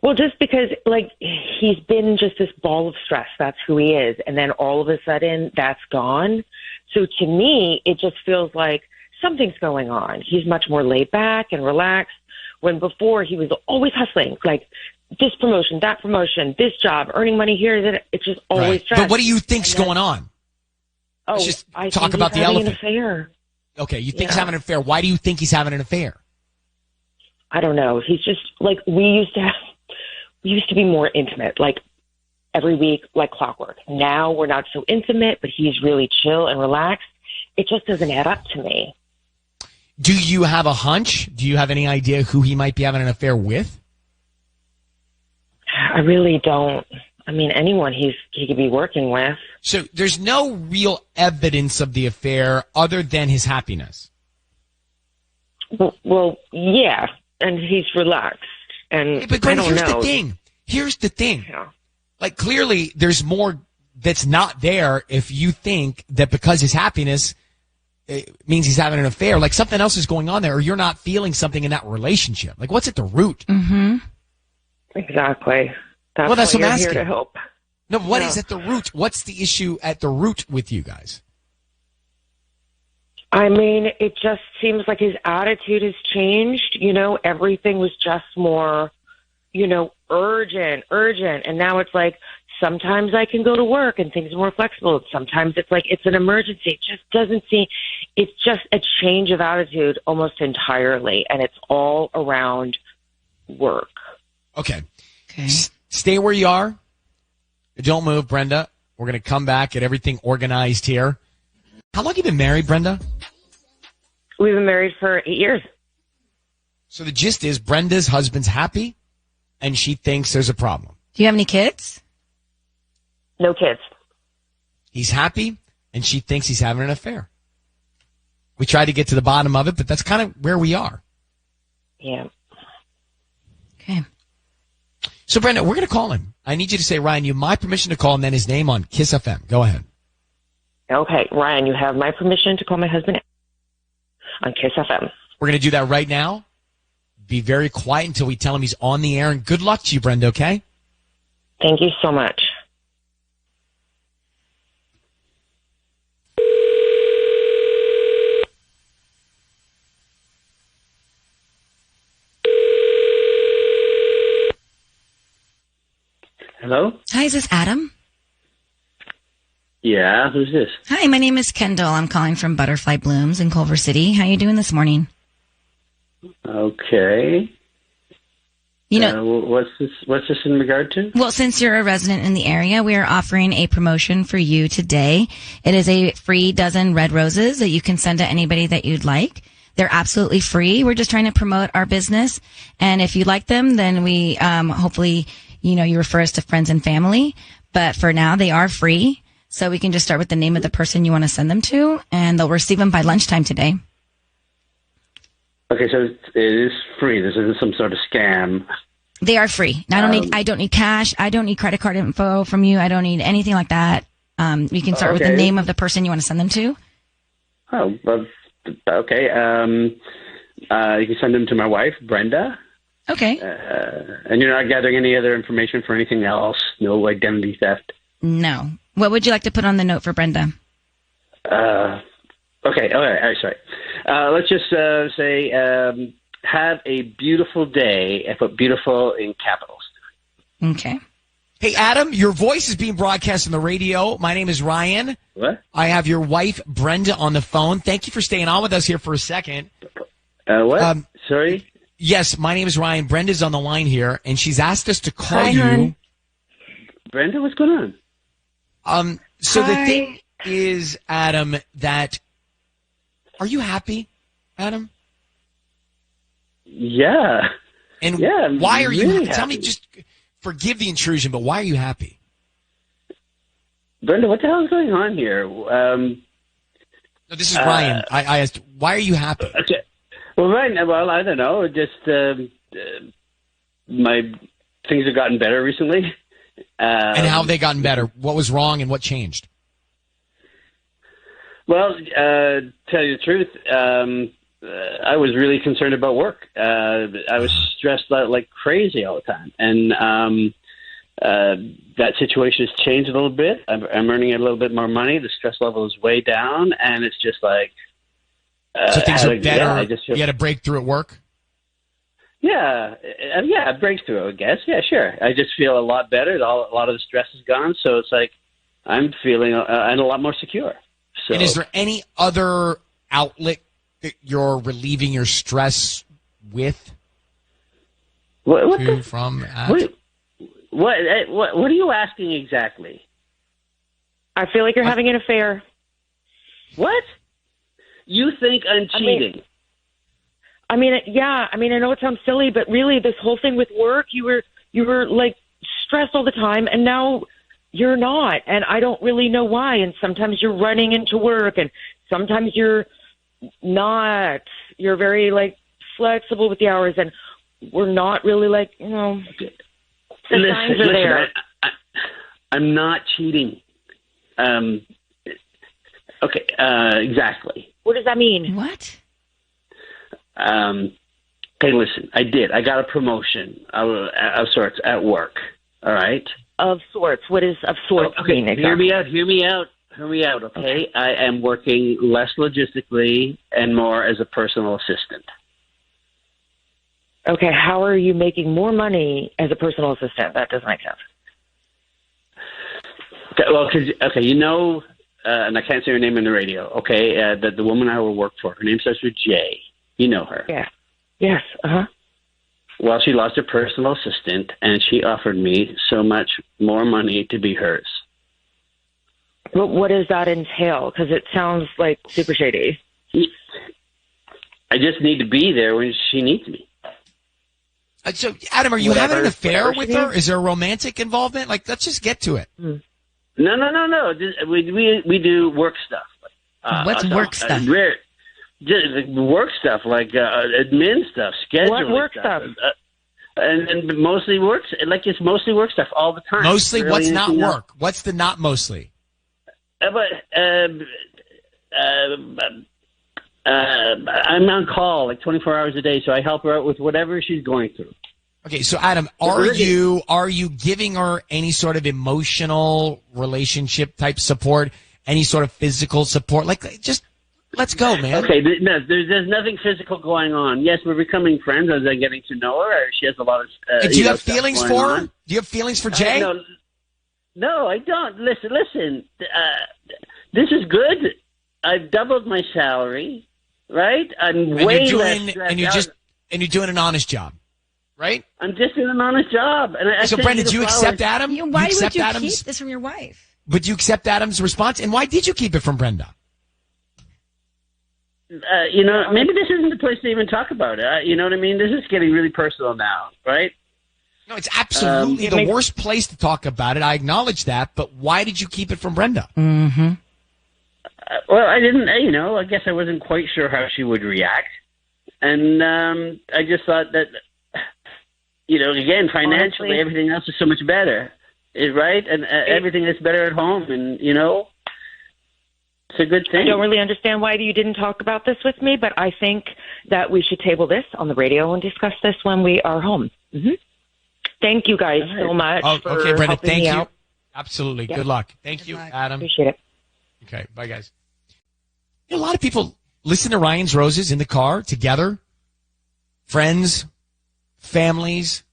Well, just because, like, he's been just this ball of stress. That's who he is. And then all of a sudden, that's gone. So to me, it just feels like something's going on. He's much more laid back and relaxed, when before he was always hustling, like this promotion, that promotion, this job, earning money here. That it's just always stress. But what do you think's going on? Let's just talk about the elephant. An affair. Okay, you think he's having an affair. Why do you think he's having an affair? I don't know. He's just like we used to be more intimate, like every week, like clockwork. Now we're not so intimate, but he's really chill and relaxed. It just doesn't add up to me. Do you have a hunch? Do you have any idea who he might be having an affair with? I really don't. I mean, anyone he could be working with. So there's no real evidence of the affair other than his happiness. Well, yeah, and he's relaxed. And but I don't here's know. the thing. Here's the thing. Yeah. Like, clearly, there's more that's not there if you think that because his happiness it means he's having an affair. Like, something else is going on there, or you're not feeling something in that relationship. Like, what's at the root? Mm-hmm. Exactly. That's what I'm you're asking. Here to help. No, but what is at the root? What's the issue at the root with you guys? I mean, it just seems like his attitude has changed. You know, everything was just more, urgent. And now it's like, sometimes I can go to work and things are more flexible. Sometimes it's like, it's an emergency. It just doesn't seem, it's just a change of attitude almost entirely. And it's all around work. Okay. Stay where you are. Don't move, Brenda. We're going to come back, get everything organized here. How long have you been married, Brenda? We've been married for 8 years. So the gist is Brenda's husband's happy, and she thinks there's a problem. Do you have any kids? No kids. He's happy, and she thinks he's having an affair. We tried to get to the bottom of it, but that's kind of where we are. Yeah. Okay. So, Brenda, we're going to call him. I need you to say, Ryan, you have my permission to call him, then his name on Kiss FM. Go ahead. Okay, Ryan, you have my permission to call my husband on Kiss FM. We're going to do that right now. Be very quiet until we tell him he's on the air, and good luck to you, Brenda, okay? Thank you so much. Hi, is this Adam? Yeah, who's this? Hi, my name is Kendall. I'm calling from Butterfly Blooms in Culver City. How you doing this morning? Okay. You know, what's this in regard to? well, since you're a resident in the area, we are offering a promotion for you today. It is a free dozen red roses that you can send to anybody that you'd like. They're absolutely free. We're just trying to promote our business. And if you like them, then we, hopefully, you refer us to friends and family. But for now, they are free. So we can just start with the name of the person you want to send them to, and they'll receive them by lunchtime today. Okay, so it is free. This isn't some sort of scam. They are free. I don't need cash. I don't need credit card info from you. I don't need anything like that. We can start with the name of the person you want to send them to. Oh, well, okay. You can send them to my wife, Brenda. Okay. And you're not gathering any other information for anything else? No identity theft? No. What would you like to put on the note for Brenda? Okay. All right. Sorry. Let's just say, have a beautiful day, and put beautiful in capitals. Okay. Hey, Adam, your voice is being broadcast on the radio. My name is Ryan. What? I have your wife, Brenda, on the phone. Thank you for staying on with us here for a second. What? Sorry? Yes, my name is Ryan. Brenda's on the line here, and she's asked us to call you. Hon. Brenda, what's going on? So the thing is, Adam, that are you happy, Adam? Yeah. And yeah, why are you really happy? Tell me, just forgive the intrusion, but why are you happy? Brenda, what the hell is going on here? No, this is Ryan. I asked, why are you happy? Okay. Well, I don't know. Just my things have gotten better recently. And how have they gotten better? What was wrong and what changed? Well, tell you the truth, I was really concerned about work. I was stressed out like crazy all the time. And that situation has changed a little bit. I'm earning a little bit more money. The stress level is way down. And it's just like... so things are better. Yeah, you had a breakthrough at work? Yeah, a breakthrough, I guess. Yeah, sure. I just feel a lot better. A lot of the stress is gone. So it's like I'm feeling and a lot more secure. So, and is there any other outlet that you're relieving your stress with? What are you asking exactly? I feel like you're having an affair. What? You think I'm cheating? I mean, I know it sounds silly, but really, this whole thing with work, you were like stressed all the time, and now you're not, and I don't really know why. And sometimes you're running into work, and sometimes you're not. You're very like flexible with the hours, and we're not really like the signs are there. I'm not cheating. Okay, exactly. What does that mean? What? Hey, listen, I did. I got a promotion of sorts at work. All right? Of sorts. What is of sorts mean exactly? Hear me out, okay? I am working less logistically and more as a personal assistant. Okay, how are you making more money as a personal assistant? That doesn't make sense. Okay, well, and I can't say her name on the radio, okay? The woman I will work for, her name starts with J. You know her. Yeah. Yes. Uh-huh. Well, she lost her personal assistant, and she offered me so much more money to be hers. But what does that entail? Because it sounds like super shady. I just need to be there when she needs me. So, Adam, are you having an affair with her? Is there a romantic involvement? Like, let's just get to it. No. We do work stuff. What's work stuff? Just work stuff, like admin stuff, scheduling What work stuff? And mostly work, like it's mostly work stuff all the time. Mostly, really, what's not work? What's the not mostly? I'm on call like 24 hours a day, so I help her out with whatever she's going through. Okay, so Adam, are you giving her any sort of emotional relationship type support, any sort of physical support? Like, just let's go, man. Okay, there's nothing physical going on. Yes, we're becoming friends as I'm getting to know her. She has a lot of. Do you have feelings for her? Do you have feelings for Jay? No, I don't. Listen. This is good. I've doubled my salary, right? I'm way less stressed out. And you're doing an honest job, right? I'm just doing an honest job. And so, Brenda, do you accept Adam? Why would you keep this from your wife? But you accept Adam's response? And why did you keep it from Brenda? Maybe this isn't the place to even talk about it. You know what I mean? This is getting really personal now, right? No, it's absolutely the worst place to talk about it. I acknowledge that. But why did you keep it from Brenda? Mm-hmm. Well, I didn't, I guess I wasn't quite sure how she would react. And I just thought that, again, financially, honestly, everything else is so much better, right? And everything is better at home. And, it's a good thing. I don't really understand why you didn't talk about this with me, but I think that we should table this on the radio and discuss this when we are home. Mm-hmm. Thank you guys so much for okay, Brenda, helping thank me you. out. Absolutely. Yeah. Good luck. Thank you, luck. Adam. Appreciate it. Okay, bye, guys. A lot of people listen to Ryan's Roses in the car together. Friends, families,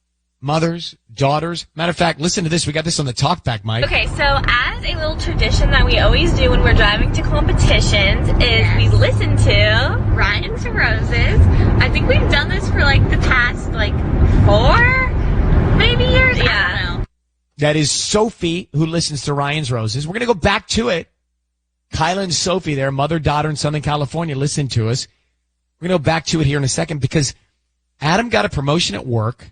mothers, daughters. Matter of fact, listen to this. We got this on the talkback mic. Okay, so as a little tradition that we always do when we're driving to competitions is we listen to Ryan's Roses. I think we've done this for the past 4 maybe years. Yeah. I don't know. That is Sophie, who listens to Ryan's Roses. We're going to go back to it. Kyla and Sophie there, mother, daughter in Southern California, listen to us. We're going to go back to it here in a second because Adam got a promotion at work.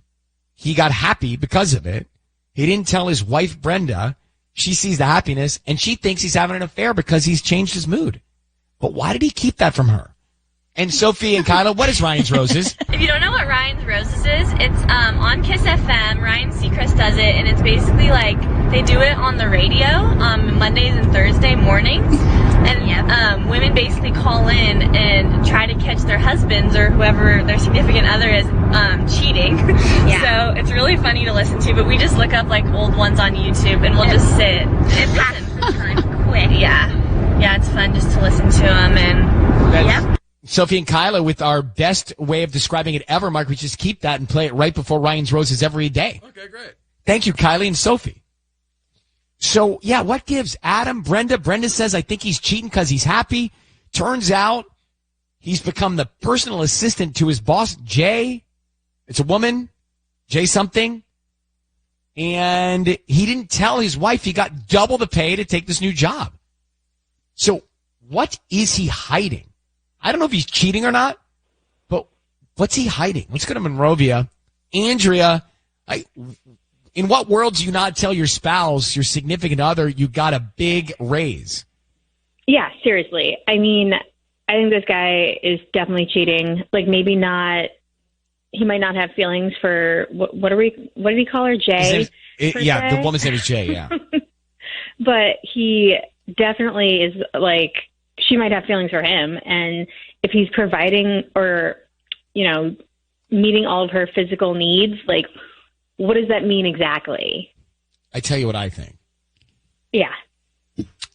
He got happy because of it. He didn't tell his wife, Brenda. She sees the happiness, and she thinks he's having an affair because he's changed his mood. But why did he keep that from her? And Sophie and Kyla, what is Ryan's Roses? If you don't know what Ryan's Roses is, it's on Kiss FM. Ryan Seacrest does it, and it's basically they do it on the radio Mondays and Thursday mornings. And women basically call in and try to catch their husbands or whoever their significant other is cheating. Yeah. So it's really funny to listen to, but we just look up old ones on YouTube and we'll just sit. It passes the time quick. Yeah, it's fun just to listen to them and Sophie and Kyla with our best way of describing it ever, Mark. We just keep that and play it right before Ryan's Roses every day. Okay, great. Thank you, Kylie and Sophie. So, what gives Adam, Brenda? Brenda says, I think he's cheating because he's happy. Turns out he's become the personal assistant to his boss, Jay. It's a woman, Jay something. And he didn't tell his wife he got double the pay to take this new job. So what is he hiding? I don't know if he's cheating or not, but what's he hiding? Let's go to Monrovia. Andrea, in what world do you not tell your spouse, your significant other, you got a big raise? Yeah, seriously. I mean, I think this guy is definitely cheating. Maybe not. He might not have feelings for what did he call her? Jay? Yeah, the woman's name is Jay, yeah. But he definitely is she might have feelings for him. And if he's providing or, meeting all of her physical needs, what does that mean exactly? I tell you what I think. Yeah.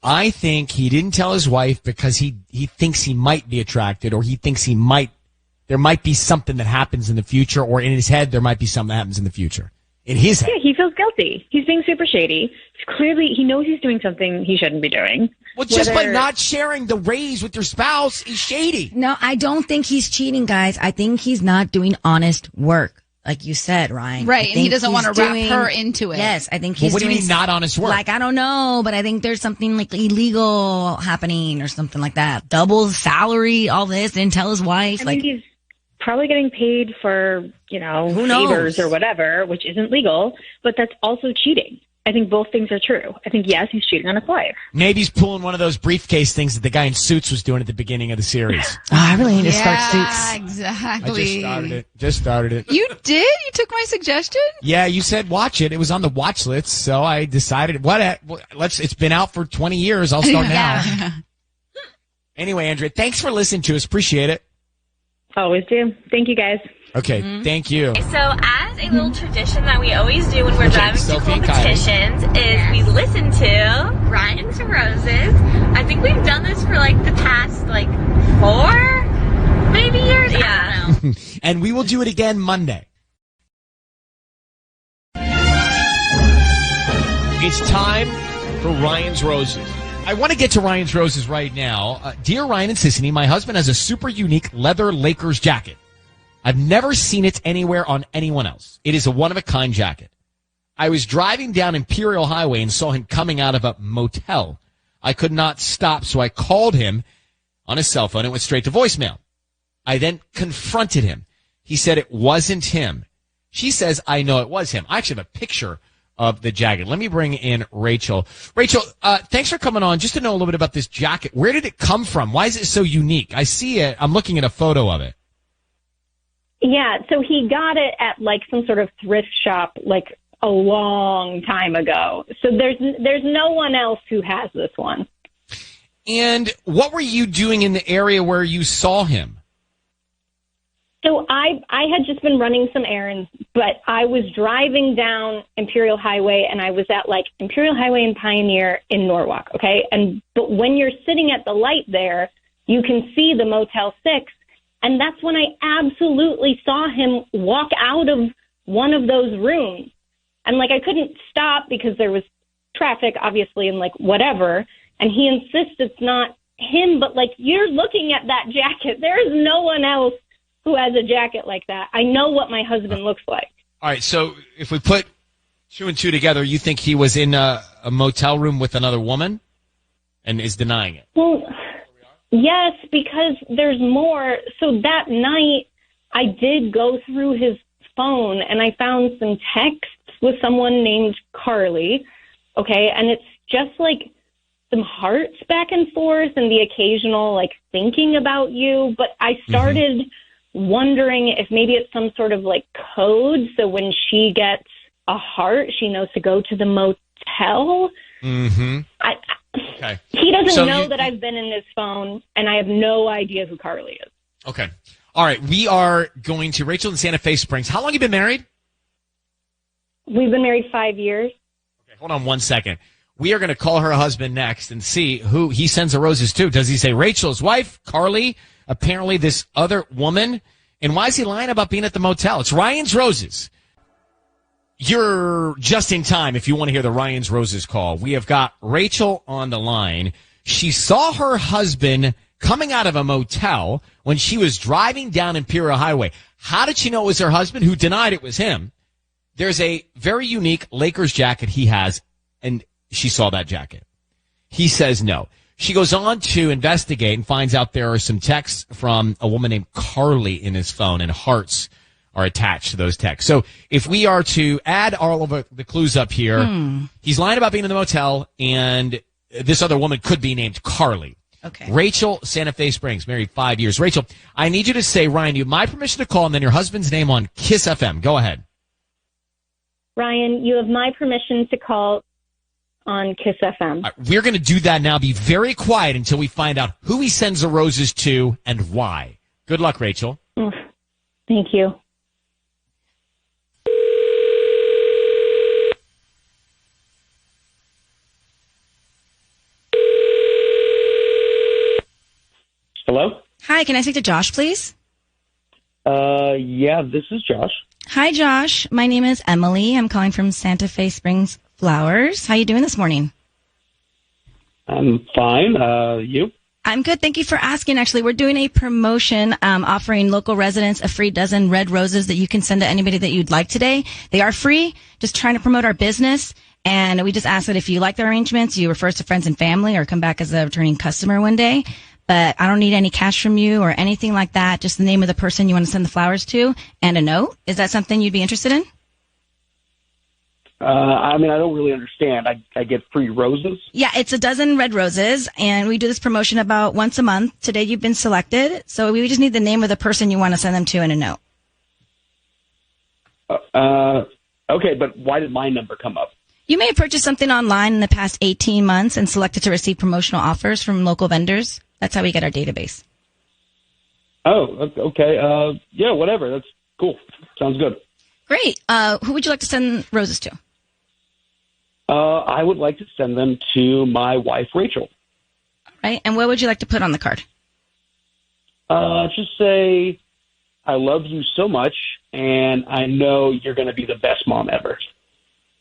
I think he didn't tell his wife because he thinks he might be attracted, or he thinks there might be something that happens in the future, or in his head there might be something that happens in the future. In his head. Yeah, he feels guilty. He's being super shady. Clearly, he knows he's doing something he shouldn't be doing. Well, just by not sharing the raise with your spouse is shady. No, I don't think he's cheating, guys. I think he's not doing honest work. Like you said, Ryan. Right, and he doesn't want to wrap her into it. Yes, I think he's what do you mean not honest work? I don't know, but I think there's something illegal happening or something like that. Double salary, all this, didn't tell his wife. I think he's probably getting paid for, who favors or whatever, which isn't legal, but that's also cheating. I think both things are true. I think, yes, he's cheating on his wife. Maybe he's pulling one of those briefcase things that the guy in Suits was doing at the beginning of the series. I really need to start Suits. Exactly. I just started it. You did? You took my suggestion? Yeah, you said watch it. It was on the watch list, so I decided, it's been out for 20 years. I'll start now. Anyway, Andrea, thanks for listening to us. Appreciate it. Always do. Thank you, guys. Okay, thank you. So as a little tradition that we always do when we're driving to competitions is we listen to Ryan's Roses. I think we've done this for the past 4 maybe years. Yeah. I don't know. And we will do it again Monday. It's time for Ryan's Roses. I want to get to Ryan's Roses right now. Dear Ryan and Sissany, my husband has a super unique leather Lakers jacket. I've never seen it anywhere on anyone else. It is a one-of-a-kind jacket. I was driving down Imperial Highway and saw him coming out of a motel. I could not stop, so I called him on his cell phone. It went straight to voicemail. I then confronted him. He said it wasn't him. She says, I know it was him. I actually have a picture of the jacket. Let me bring in Rachel. Rachel, thanks for coming on. Just to know a little bit about this jacket. Where did it come from? Why is it so unique? I see it. I'm looking at a photo of it. Yeah, so he got it at like some sort of thrift shop like a long time ago. So there's no one else who has this one. And what were you doing in the area where you saw him? So I had just been running some errands, but I was driving down Imperial Highway, and I was at like Imperial Highway and Pioneer in Norwalk, okay? But when you're sitting at the light there, you can see the Motel 6, and that's when I absolutely saw him walk out of one of those rooms. And like I couldn't stop because there was traffic, obviously, and like whatever, and he insists it's not him, but like you're looking at that jacket. There is no one else who has a jacket like that. I know what my husband looks like. All right, so if we put two and two together, you think he was in a motel room with another woman and is denying it? Well, yes, because there's more. So that night, I did go through his phone, and I found some texts with someone named Carly, okay? And it's just like some hearts back and forth and the occasional, like, thinking about you. But I started wondering if maybe it's some sort of like code, so when she gets a heart, she knows to go to the motel. Okay. He doesn't know that I've been in his phone, and I have no idea who Carly is. Okay. All right. We are going to Rachel in Santa Fe Springs. How long have you been married? We've been married 5 years. Okay, hold on one second. We are going to call her husband next and see who he sends the roses to. Does he say Rachel's wife, Carly, apparently this other woman? And why is he lying about being at the motel? It's Ryan's Roses. You're just in time if you want to hear the Ryan's Roses call. We have got Rachel on the line. She saw her husband coming out of a motel when she was driving down Imperial Highway. How did she know it was her husband, who denied it was him? There's a very unique Lakers jacket he has, and she saw that jacket. He says no. She goes on to investigate and finds out there are some texts from a woman named Carly in his phone, and hearts are attached to those texts. So if we are to add all of the clues up here, he's lying about being in the motel, and this other woman could be named Carly. Okay. Rachel, Santa Fe Springs, married 5 years. Rachel, I need you to say, Ryan, you have my permission to call, and then your husband's name on Kiss FM. Go ahead. Ryan, you have my permission to call on Kiss FM. We're going to do that now. Be very quiet until we find out who he sends the roses to and why. Good luck, Rachel. Thank you. Hello? Hi, can I speak to Josh, please? Yeah, this is Josh. Hi, Josh. My name is Emily. I'm calling from Santa Fe Springs Flowers. How you doing this morning? I'm fine. You? I'm good. Thank you for asking. Actually, we're doing a promotion offering local residents a free dozen red roses that you can send to anybody that you'd like today. They are free, just trying to promote our business. And we just ask that if you like the arrangements, you refer us to friends and family or come back as a returning customer one day. But I don't need any cash from you or anything like that. Just the name of the person you want to send the flowers to and a note. Is that something you'd be interested in? I mean, I don't really understand. I get free roses? Yeah, it's a dozen red roses, and we do this promotion about once a month. Today you've been selected, so we just need the name of the person you want to send them to and a note. Okay, but why did my number come up? You may have purchased something online in the past 18 months and selected to receive promotional offers from local vendors. That's how we get our database. Oh, okay. Yeah, whatever. That's cool. Sounds good. Great. Who would you like to send roses to? I would like to send them to my wife, Rachel. All right. And what would you like to put on the card? Just say, I love you so much, and I know you're going to be the best mom ever.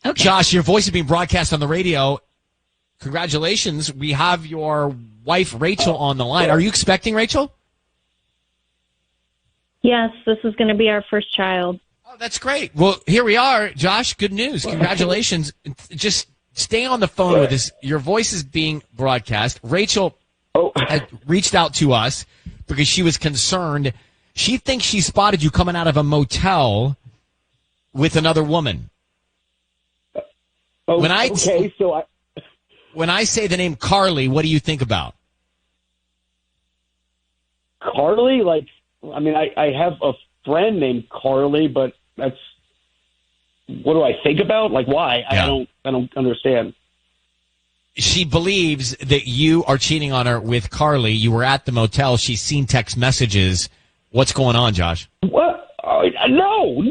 Okay. Josh, your voice is being broadcast on the radio. Congratulations. We have your wife, Rachel, on the line. Are you expecting, Rachel? Yes, this is going to be our first child. Oh, that's great. Well, here we are, Josh. Good news. Congratulations. Just stay on the phone with us. Your voice is being broadcast. Rachel had reached out to us because she was concerned. She thinks she spotted you coming out of a motel with another woman. Oh, When I say the name Carly, what do you think about? Carly? Like, I mean, I have a friend named Carly, but that's, what do I think about? Like, why? Yeah. I don't understand. She believes that you are cheating on her with Carly. You were at the motel. She's seen text messages. What's going on, Josh? What? No.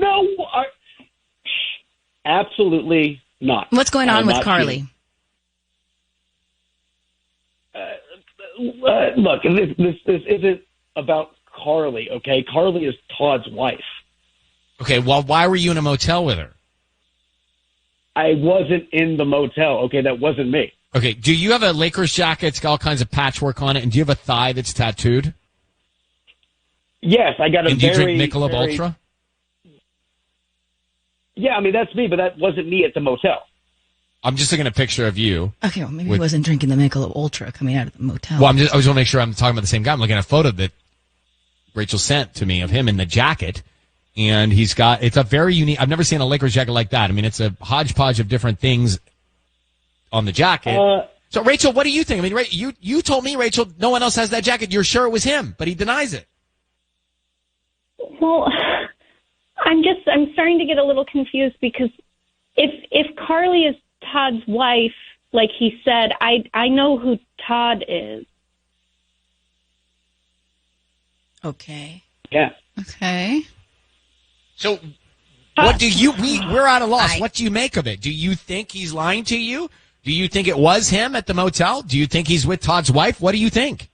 Absolutely not. What's going on with not Carly? Look, this isn't about Carly, okay? Carly is Todd's wife. Okay, well, why were you in a motel with her? I wasn't in the motel, okay? That wasn't me. Okay, do you have a Lakers jacket? It's got all kinds of patchwork on it, and do you have a thigh that's tattooed? Yes, I got a and do you very, drink Michelob very- Ultra? Yeah, I mean, that's me, but that wasn't me at the motel. I'm just looking at a picture of you. Okay, well, maybe he wasn't drinking the Michelob Ultra coming out of the motel. Well, I just want to make sure I'm talking about the same guy. I'm looking at a photo that Rachel sent to me of him in the jacket, and it's a very unique. I've never seen a Lakers jacket like that. I mean, it's a hodgepodge of different things on the jacket. So, Rachel, what do you think? I mean, you told me, Rachel, no one else has that jacket. You're sure it was him, but he denies it. Well, I'm starting to get a little confused because if Carly is Todd's wife, like he said, I know who Todd is. Okay. Yeah. Okay. So, what do you? We're at a loss. What do you make of it? Do you think he's lying to you? Do you think it was him at the motel? Do you think he's with Todd's wife? What do you think?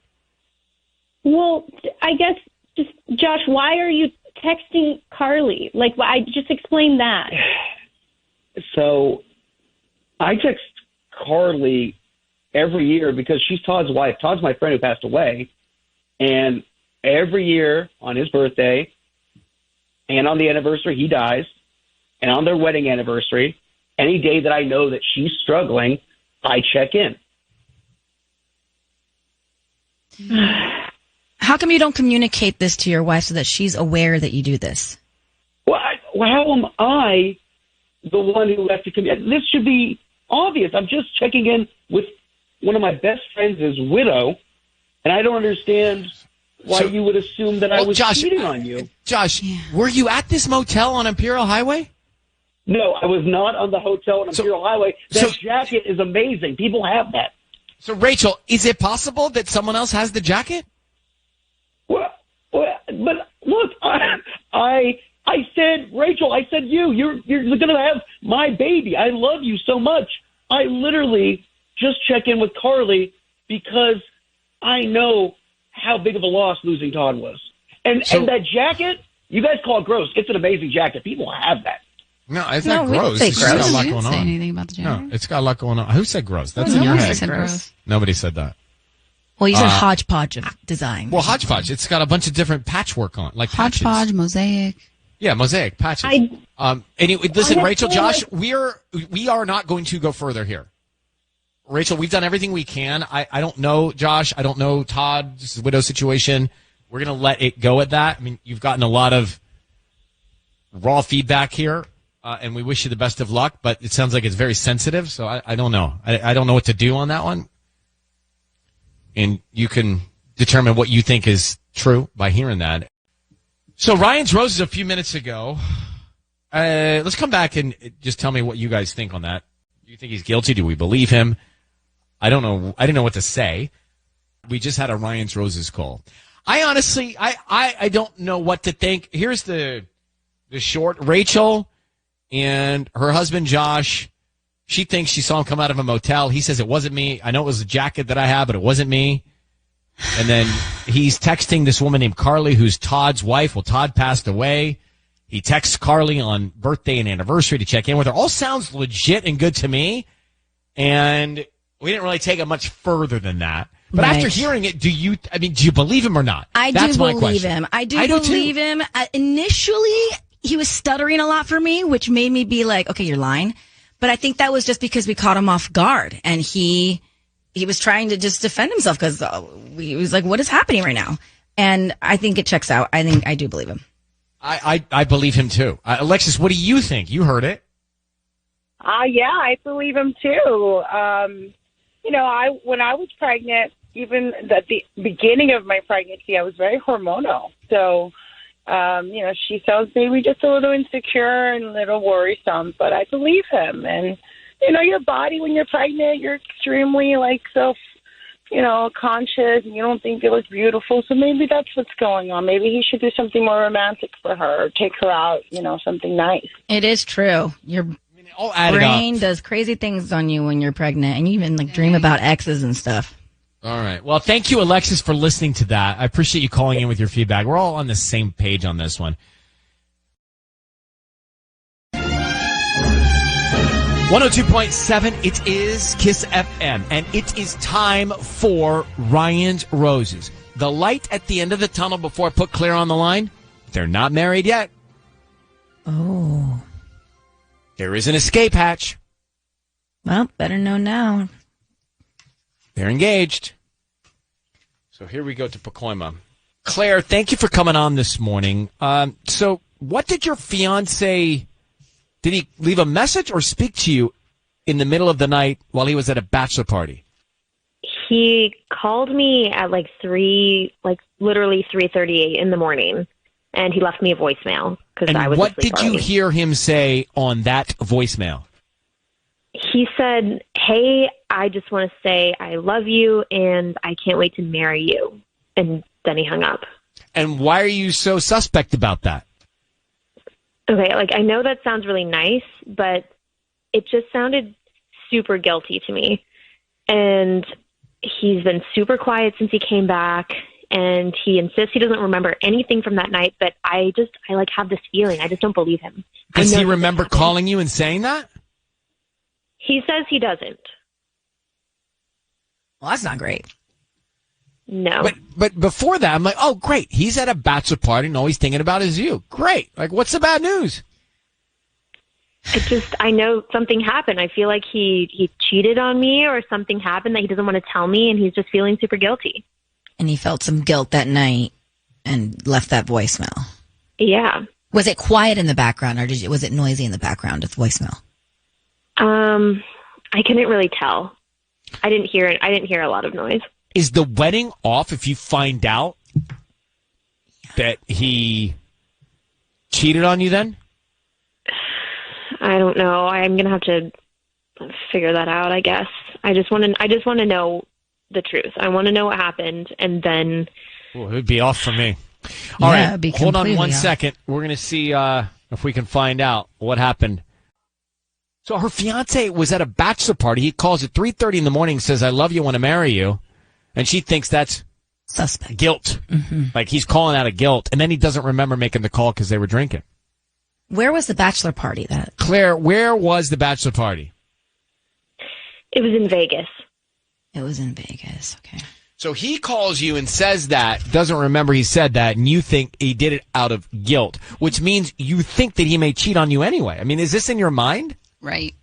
Well, I guess just Josh, why are you texting Carly? Like, I just explained that. So I text Carly every year because she's Todd's wife. Todd's my friend who passed away. And every year on his birthday and on the anniversary he dies and on their wedding anniversary, any day that I know that she's struggling, I check in. How come you don't communicate this to your wife so that she's aware that you do this? Well, how am I the one who has to communicate? This should be obvious. I'm just checking in with one of my best friends' widow, and I don't understand why you would assume that I was cheating on you. Josh, were you at this motel on Imperial Highway? No, I was not on the hotel on Imperial Highway. That jacket is amazing. People have that. So, Rachel, is it possible that someone else has the jacket? Well, but look, I said, Rachel, I said you're going to have my baby. I love you so much. I literally just check in with Carly because I know how big of a loss losing Todd was. And that jacket, you guys call it gross. It's an amazing jacket. People have that. No, it's not gross. Say It's just got a lot didn't going say on. anything about the jacket. No, it's got a lot going on. Who said gross? That's in your Nobody head. said gross. Nobody said that. Well, you said hodgepodge of design. Well, hodgepodge. It's got a bunch of different patchwork on, like patches. Hodgepodge, mosaic. Yeah, mosaic patches. Anyway, listen, Rachel, Josh, we are not going to go further here. Rachel, we've done everything we can. I don't know, Josh. I don't know Todd's widow situation. We're going to let it go at that. I mean, you've gotten a lot of raw feedback here, and we wish you the best of luck, but it sounds like it's very sensitive, so I don't know. I don't know what to do on that one. And you can determine what you think is true by hearing that. So Ryan's Roses a few minutes ago. Let's come back and just tell me what you guys think on that. Do you think he's guilty? Do we believe him? I don't know. I didn't know what to say. We just had a Ryan's Roses call. I honestly, I don't know what to think. Here's the short. Rachel and her husband, Josh, she thinks she saw him come out of a motel. He says it wasn't me. I know it was a jacket that I had, but it wasn't me. And then he's texting this woman named Carly, who's Todd's wife. Well, Todd passed away. He texts Carly on birthday and anniversary to check in with her. All sounds legit and good to me. And we didn't really take it much further than that. But Right. after hearing it, do you believe him or not? I That's do my believe question. him. I do too. believe him. Initially, he was stuttering a lot for me, which made me be like, okay, you're lying. But I think that was just because we caught him off guard. And he was trying to just defend himself because he was like, what is happening right now? And I think it checks out. I do believe him. I believe him too. Alexis, what do you think? You heard it. Yeah, I believe him too. When I was pregnant, even at the beginning of my pregnancy, I was very hormonal. So, she sounds maybe just a little insecure and a little worrisome, but I believe him. And, your body when you're pregnant, you're extremely conscious and you don't think it looks beautiful. So maybe that's what's going on. Maybe he should do something more romantic for her, or take her out, something nice. It is true. Your brain does crazy things on you when you're pregnant, and you even dream about exes and stuff. All right. Well, thank you, Alexis, for listening to that. I appreciate you calling in with your feedback. We're all on the same page on this one. 102.7, it is Kiss FM, and it is time for Ryan's Roses. The light at the end of the tunnel before I put Claire on the line, they're not married yet. Oh. There is an escape hatch. Well, better know now. They're engaged. So here we go to Pacoima. Claire, thank you for coming on this morning. So what did your fiance... Did he leave a message or speak to you in the middle of the night while he was at a bachelor party? He called me at literally 3:38 in the morning, and he left me a voicemail because I was what asleep did you already. hear him say on that voicemail? He said, "Hey, I just want to say I love you, and I can't wait to marry you." And then he hung up. And why are you so suspect about that? Okay, I know that sounds really nice, but it just sounded super guilty to me. And he's been super quiet since he came back, and he insists he doesn't remember anything from that night, but I have this feeling. I just don't believe him. Does he remember calling you and saying that? He says he doesn't. Well, that's not great. No. But before that, I'm like, oh, great. He's at a bachelor party and all he's thinking about is you. Great. What's the bad news? I know something happened. I feel like he cheated on me, or something happened that he doesn't want to tell me, and he's just feeling super guilty. And he felt some guilt that night and left that voicemail. Yeah. Was it quiet in the background, or was it noisy in the background of the voicemail? I couldn't really tell. I didn't hear a lot of noise. Is the wedding off if you find out that he cheated on you then? I don't know. I'm going to have to figure that out, I guess. I just want to know the truth. I want to know what happened, and then... Well, it would be off for me. All Yeah, right, be hold on completely one off. second. We're going to see if we can find out what happened. So her fiance was at a bachelor party. He calls at 3:30 in the morning, says, I love you, want to marry you. And she thinks that's suspect guilt. Mm-hmm. Like he's calling out of guilt. And then he doesn't remember making the call because they were drinking. Where was the bachelor party? Claire, where was the bachelor party? It was in Vegas. It was in Vegas. Okay. So he calls you and says that, doesn't remember he said that, and you think he did it out of guilt, which means you think that he may cheat on you anyway. I mean, is this in your mind? Right.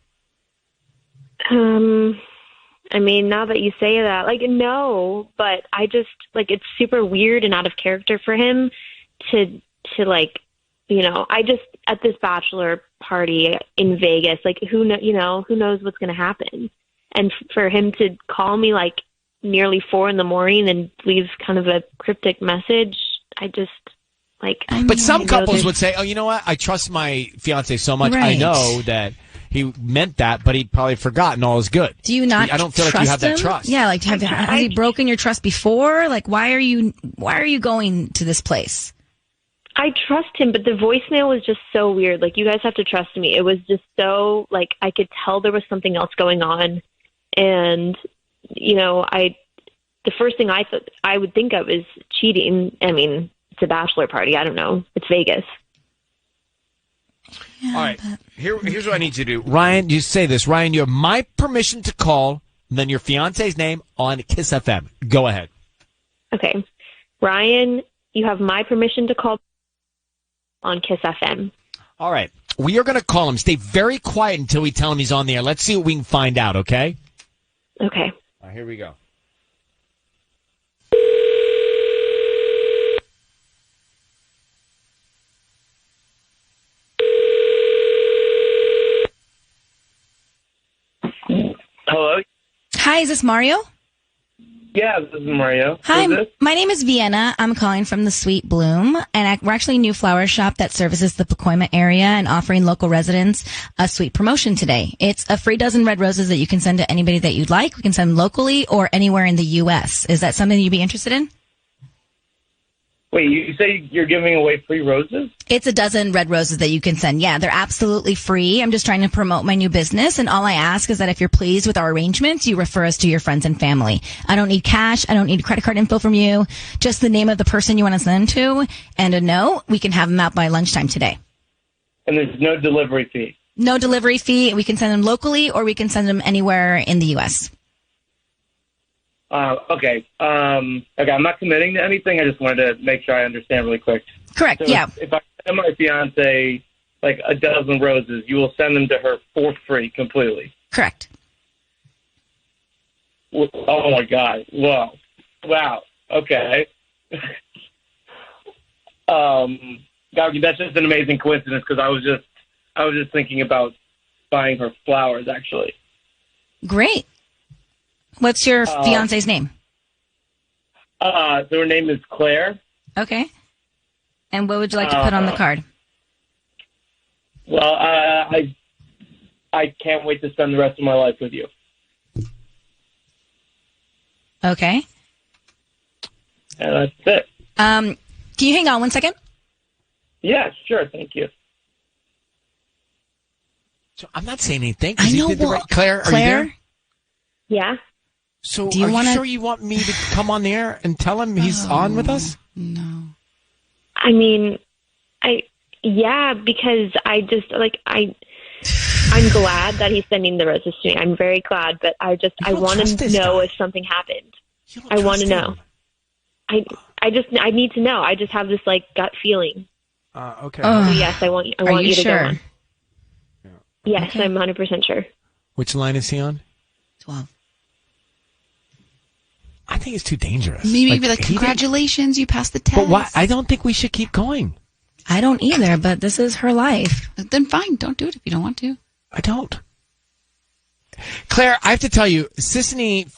I mean, now that you say that, no, but I just, it's super weird and out of character for him to I just, at this bachelor party in Vegas, who knows what's going to happen. And for him to call me nearly 4 a.m. and leave kind of a cryptic message, I just, But some couples would say, oh, you know what? I trust my fiance so much. Right. I know that he meant that, but he probably forgot and all is good. Do you not? I don't feel like you have that him? trust. Yeah, has he broken your trust before? Why are you going to this place? I trust him, but the voicemail was just so weird. You guys have to trust me. It was just so, I could tell there was something else going on. And, the first thing I would think of is cheating. I mean, it's a bachelor party. I don't know. It's Vegas. All right. Here's what I need you to do. Ryan, you say this. Ryan, you have my permission to call, and then your fiance's name on Kiss FM. Go ahead. Okay. Ryan, you have my permission to call on Kiss FM. All right. We are going to call him. Stay very quiet until we tell him he's on the air. Let's see what we can find out, okay? Okay. All right, here we go. Hello? Hi, is this Mario? Yeah, this is Mario. Hi, Who's this? my name is Vienna. I'm calling from the Sweet Bloom, and we're actually a new flower shop that services the Pacoima area and offering local residents a sweet promotion today. It's a free dozen red roses that you can send to anybody that you'd like. We can send locally or anywhere in the U.S. Is that something you'd be interested in? Wait, you say you're giving away free roses? It's a dozen red roses that you can send. Yeah, they're absolutely free. I'm just trying to promote my new business, and all I ask is that if you're pleased with our arrangements, you refer us to your friends and family. I don't need cash. I don't need credit card info from you. Just the name of the person you want to send to, and a note. We can have them out by lunchtime today. And there's no delivery fee? No delivery fee. We can send them locally, or we can send them anywhere in the U.S. Okay. Okay, I'm not committing to anything. I just wanted to make sure I understand really quick. Correct, So yeah. If I send my fiance like a dozen roses, you will send them to her for free completely? Correct. Oh, my God. Wow. Okay. God, that's just an amazing coincidence because I was just thinking about buying her flowers, actually. Great. What's your fiance's name? So her name is Claire. Okay. And what would you like to put on the card? Well, I can't wait to spend the rest of my life with you. Okay. And that's it. Can you hang on 1 second? Yeah, sure. Thank you. So I'm not saying anything. 'Cause I he know. did the Well, right- Claire, are you Claire? there? Yeah. So Do you are wanna- you sure you want me to come on the air and tell him he's on with us? No. I mean, because I just I'm glad that he's sending the roses to me. I'm very glad, but I want to know if something happened. I want to know. I need to know. I just have this gut feeling. Okay. So yes, I want you to sure? go on. Yes, Okay. I'm 100% sure. Which line is he on? 12. I think it's too dangerous. Maybe be like, he didn't- congratulations, you passed the test. But why? I don't think we should keep going. I don't either, but this is her life. Then fine, don't do it if you don't want to. I don't. Claire, I have to tell you, Sissany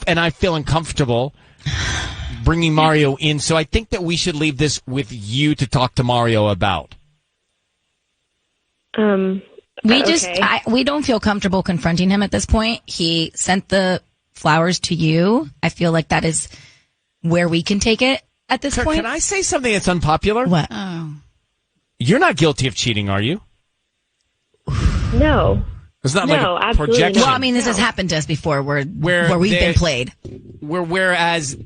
and I feel uncomfortable bringing Mario in, so I think that we should leave this with you to talk to Mario about. We don't feel comfortable confronting him at this point. He sent the flowers to you. I feel like that is where we can take it at this Claire, point. can I say something that's unpopular? What? Oh. You're not guilty of cheating, are you? No. It's not No, like a absolutely projection. Well, I mean, this has happened to us before where we've been played. Whereas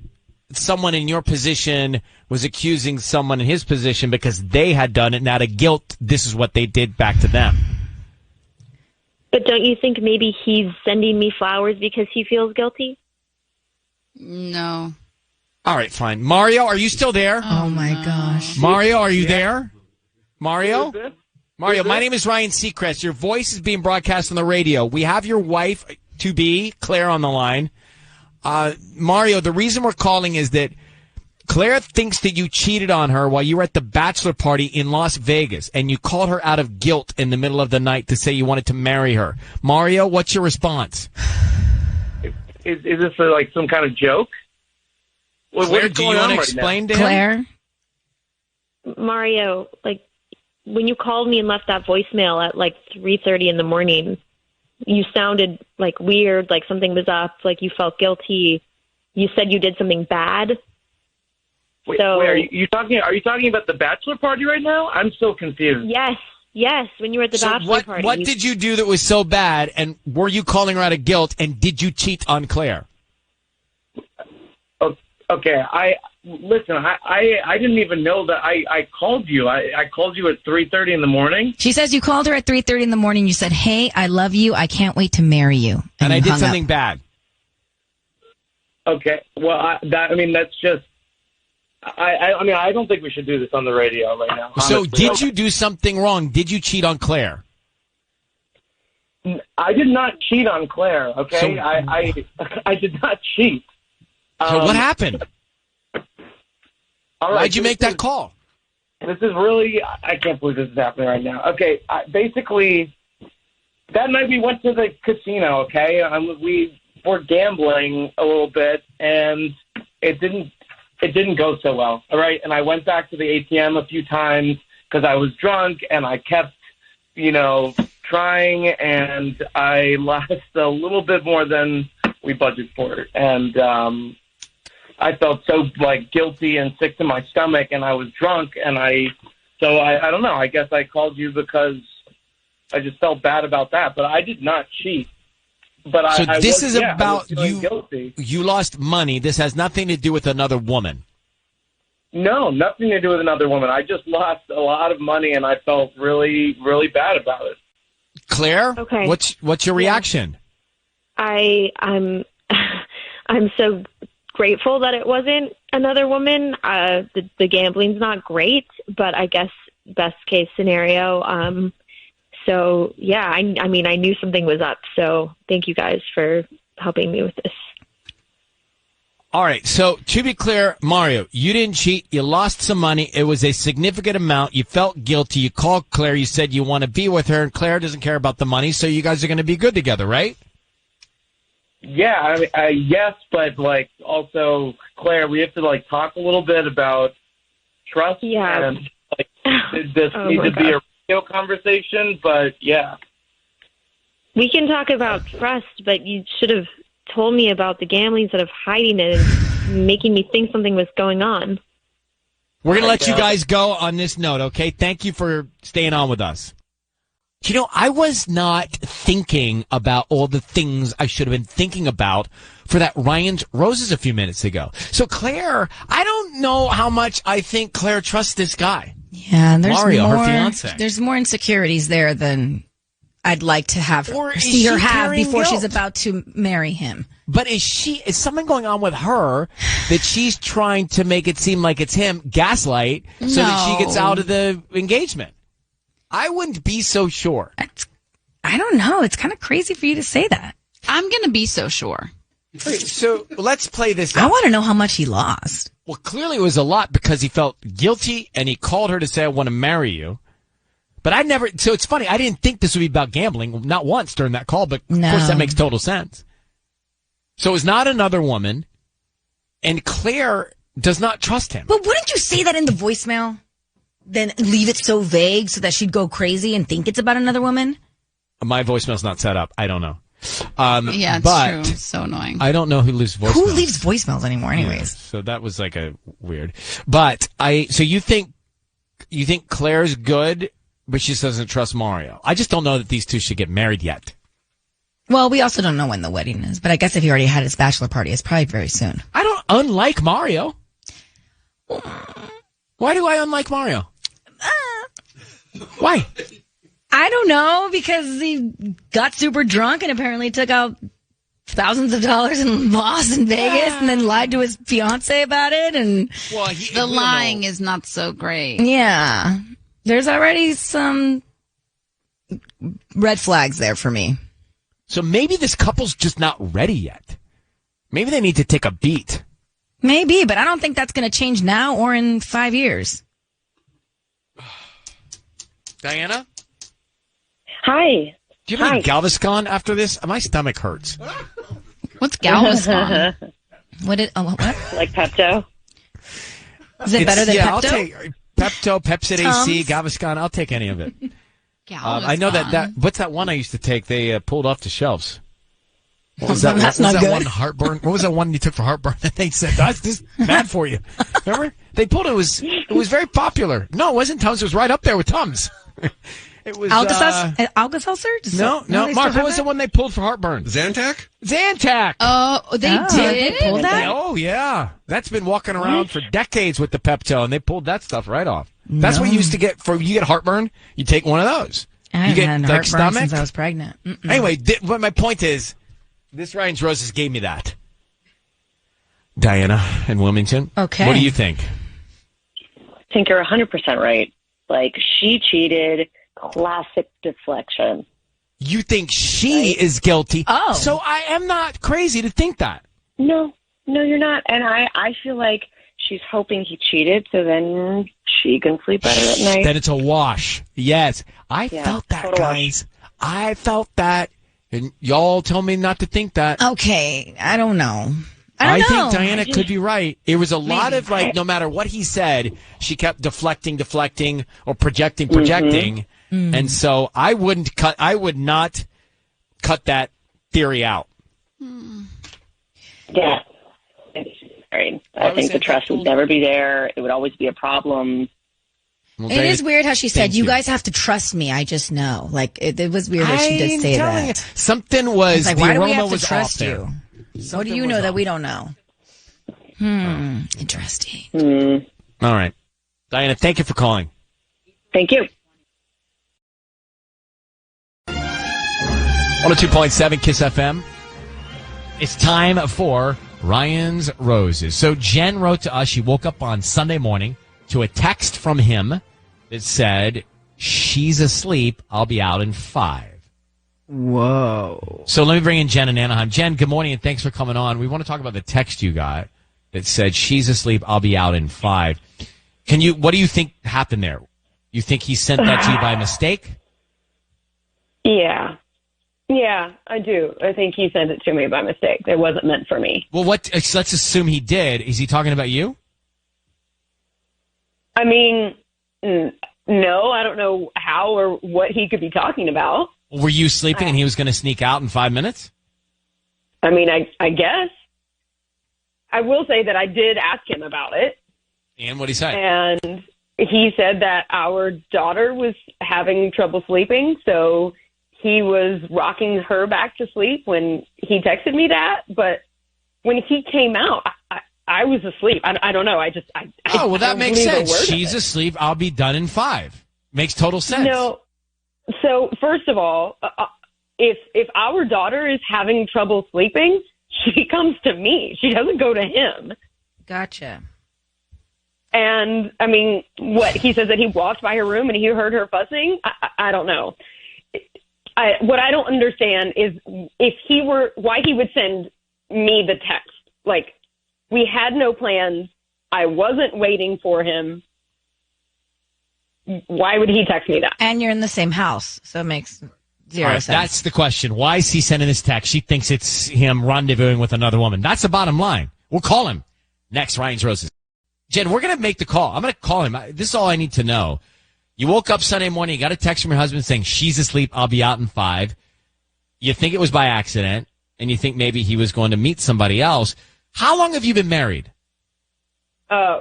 someone in your position was accusing someone in his position because they had done it, and out of guilt, this is what they did back to them. But don't you think maybe he's sending me flowers because he feels guilty? No. All right, fine. Mario, are you still there? Oh my gosh. Mario, are you there? Mario? Who's this? Mario, Who's my this? name is Ryan Seacrest. Your voice is being broadcast on the radio. We have your wife, to be, Claire, on the line. Mario, the reason we're calling is that Claire thinks that you cheated on her while you were at the bachelor party in Las Vegas, and you called her out of guilt in the middle of the night to say you wanted to marry her. Mario, what's your response? Is this some kind of joke? What Claire, is do you going want on to right now? explain to him? Claire? Mario, when you called me and left that voicemail at 3:30 in the morning, you sounded weird, like something was up, like you felt guilty. You said you did something bad. Wait, are you talking about the bachelor party right now? I'm so confused. Yes, when you were at the bachelor what, party. What did you do that was so bad, and were you calling her out of guilt, and did you cheat on Claire? Okay, listen, I didn't even know that I called you. I called you at 3:30 in the morning. She says you called her at 3:30 in the morning. You said, "Hey, I love you. I can't wait to marry you." And I you did hung something up. bad. Okay. Well, that's just. I mean, I don't think we should do this on the radio right now. So honestly. did you do something wrong? Did you cheat on Claire? I did not cheat on Claire. Okay, So- I did not cheat. So what happened? All right, Why'd you so make this that call? This is really, I can't believe this is happening right now. Okay, basically, that night we went to the casino, okay? We were gambling a little bit, and it didn't go so well, all right? And I went back to the ATM a few times because I was drunk, and I kept, trying, and I lost a little bit more than we budgeted for. And I felt so guilty and sick to my stomach, and I was drunk, and I don't know. I guess I called you because I just felt bad about that, but I did not cheat. But So I this was, is yeah, I about was feeling you. Guilty. You lost money. This has nothing to do with another woman. No, nothing to do with another woman. I just lost a lot of money, and I felt really, really bad about it. Claire, Okay. What's your reaction? I'm so grateful that it wasn't another woman. The gambling's not great, but I guess best case scenario. So yeah, I mean, I knew something was up. So thank you guys for helping me with this. All right. So to be clear, Mario, you didn't cheat. You lost some money. It was a significant amount. You felt guilty. You called Claire. You said you want to be with her, and Claire doesn't care about the money. So you guys are going to be good together, right? Yeah, I mean, yes, but also, Claire, we have to talk a little bit about trust. Yeah. And this Oh needs my to be a God. real conversation. But yeah, We can talk about trust, but you should have told me about the gambling instead of hiding it and making me think something was going on. We're going to let you guys go on this note, okay? Thank you for staying on with us. I was not thinking about all the things I should have been thinking about for that Ryan's Roses a few minutes ago. So, Claire, I don't know how much I think Claire trusts this guy. Yeah, there's Mario, more, her fiance. There's more insecurities there than I'd like to have Or is see her she have carrying before she's guilt? about to marry him. But is something going on with her that she's trying to make it seem like it's him, gaslight, so that she gets out of the engagement? I wouldn't be so sure. I don't know. It's kind of crazy for you to say that. I'm going to be so sure. So let's play this I out. want to know how much he lost. Well, clearly it was a lot because he felt guilty and he called her to say, I want to marry you. But so it's funny, I didn't think this would be about gambling, not once during that call, but of course that makes total sense. So it's not another woman, and Claire does not trust him. But wouldn't you say that in the voicemail? Then leave it so vague so that she'd go crazy and think it's about another woman? My voicemail's not set up. I don't know. Yeah, it's but true. It's so annoying. I don't know who leaves voicemails. Who leaves voicemails anymore anyways? Yeah, so that was a weird. But so you think Claire's good, but she doesn't trust Mario. I just don't know that these two should get married yet. Well, we also don't know when the wedding is, but I guess if he already had his bachelor party, it's probably very soon. I don't unlike Mario. Why do I unlike Mario? Why? I don't know, because he got super drunk and apparently took out thousands of dollars in loss in Vegas and then lied to his fiance about it. And the lying is not so great. yeah, there's already some red flags there for me. So maybe this couple's just not ready yet. Maybe they need to take a beat. Maybe, but I don't think that's going to change now or in 5 years. Diana? Hi. Do you have any Galveston after this? My stomach hurts. What's Galveston? What? Like Pepto? Is it better than I'll Pepto? take Pepto, Pepsid AC, Tums? Galveston. I'll take any of it. I know that. What's that one I used to take? They pulled off the shelves. What was that? That's what was not that good. one? Heartburn. What was that one you took for heartburn? They said that's just bad for you. Remember? They pulled it. It was very popular. No, it wasn't Tums. It was right up there with Tums. It was Alka-Seltzer? No, they Mark, still what was have the one they pulled for heartburn? Zantac? Zantac. Oh, they did? They pulled that? Oh, yeah. That's been walking around for decades with the Pepto, and they pulled that stuff right off. That's what you used to get you get heartburn, you take one of those. I You get haven't had like heartburn stomach. since I was pregnant. Mm-mm. Anyway, but my point is, this Ryan's Roses gave me that. Diana in Wilmington. Okay. What do you think? I think you're 100% right. Like, she cheated, classic deflection. You think she is guilty? Oh. So I am not crazy to think that. No, you're not. And I feel like she's hoping he cheated so then she can sleep better at night. Then it's a wash. Yes. I Yeah, felt that, total guys. I felt that. And y'all tell me not to think that. Okay, I don't know. I don't know. think Diana could be right. It was a lot Maybe. of like, no matter what he said, she kept deflecting, or projecting. And so I would not cut that theory out. Yeah. I think the trust would never be there. It would always be a problem. Well, It is weird how she said, thank you you. guys have to trust me. I just know. Like, it was weird that she did say telling that. you, something was, It's like, the why do we aroma have to was trust off you? there. What do Something you know was that off. we don't know? Interesting. All right. Diana, thank you for calling. Thank you. 102.7 KISS FM. It's time for Ryan's Roses. So Jen wrote to us. She woke up on Sunday morning to a text from him that said, she's asleep. I'll be out in 5. Whoa. So let me bring in Jen in Anaheim. Jen, good morning and thanks for coming on. We want to talk about the text you got that said, she's asleep. I'll be out in 5. What do you think happened there? You think he sent that to you by mistake? Yeah. Yeah, I do. I think he sent it to me by mistake. It wasn't meant for me. Well, let's assume he did. Is he talking about you? I mean, no, I don't know how or what he could be talking about. Were you sleeping and he was going to sneak out in 5 minutes? I mean, I guess. I will say that I did ask him about it. And what did he say? And he said that our daughter was having trouble sleeping, so he was rocking her back to sleep when he texted me that. But when he came out, I was asleep. I don't know. That makes sense. She's asleep. I'll be done in 5. Makes total sense. No. So first of all, if our daughter is having trouble sleeping, she comes to me. She doesn't go to him. Gotcha. And I mean, what he says that he walked by her room and he heard her fussing. I don't know. What I don't understand is why he would send me the text. Like, we had no plans. I wasn't waiting for him. Why would he text me that? And you're in the same house, so it makes zero All right, sense. that's the question. Why is he sending this text? She thinks it's him rendezvousing with another woman. That's the bottom line. We'll call him next. Ryan's Roses. Jen, we're going to make the call. I'm going to call him. This is all I need to know. You woke up Sunday morning, you got a text from your husband saying, she's asleep, I'll be out in 5. You think it was by accident, and you think maybe he was going to meet somebody else. How long have you been married?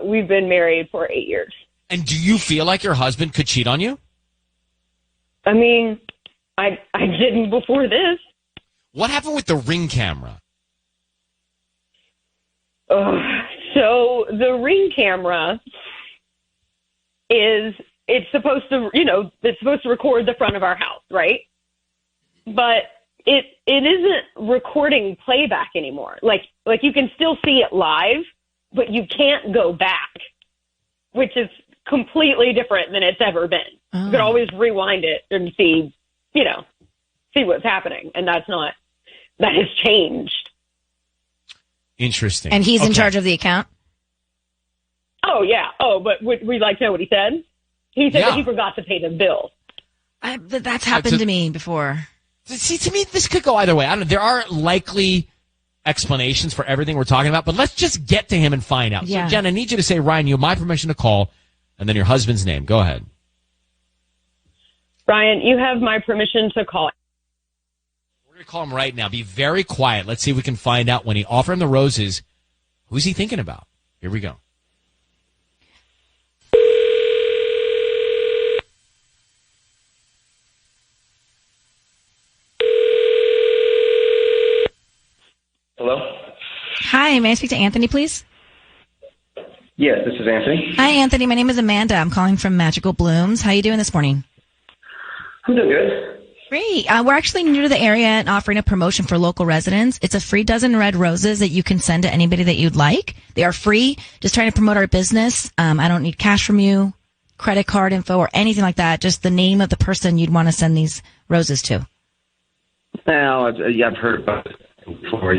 We've been married for 8 years. And do you feel like your husband could cheat on you? I mean, I didn't before this. What happened with the Ring camera? So the Ring camera it's supposed to record the front of our house, right? But it isn't recording playback anymore. Like you can still see it live, but you can't go back, which is completely different than it's ever been. You can always rewind it and see what's happening. And that has changed. Interesting. And he's in charge of the account? Oh, yeah. Oh, but would we like to know what he said? He said that he forgot to pay the bill. That's happened to me before. See, to me, this could go either way. I don't know. There are likely explanations for everything we're talking about, but let's just get to him and find out. Yeah. So, Jen, I need you to say, Ryan, you have my permission to call, and then your husband's name. Go ahead. Ryan, you have my permission to call. We're going to call him right now. Be very quiet. Let's see if we can find out when he offered him the roses, who's he thinking about? Here we go. Hi, may I speak to Anthony, please? Yes, this is Anthony. Hi, Anthony. My name is Amanda. I'm calling from Magical Blooms. How are you doing this morning? I'm doing good. Great. We're actually new to the area and offering a promotion for local residents. It's a free dozen red roses that you can send to anybody that you'd like. They are free. Just trying to promote our business. I don't need cash from you, credit card info, or anything like that. Just the name of the person you'd want to send these roses to. Well, I've heard about it before.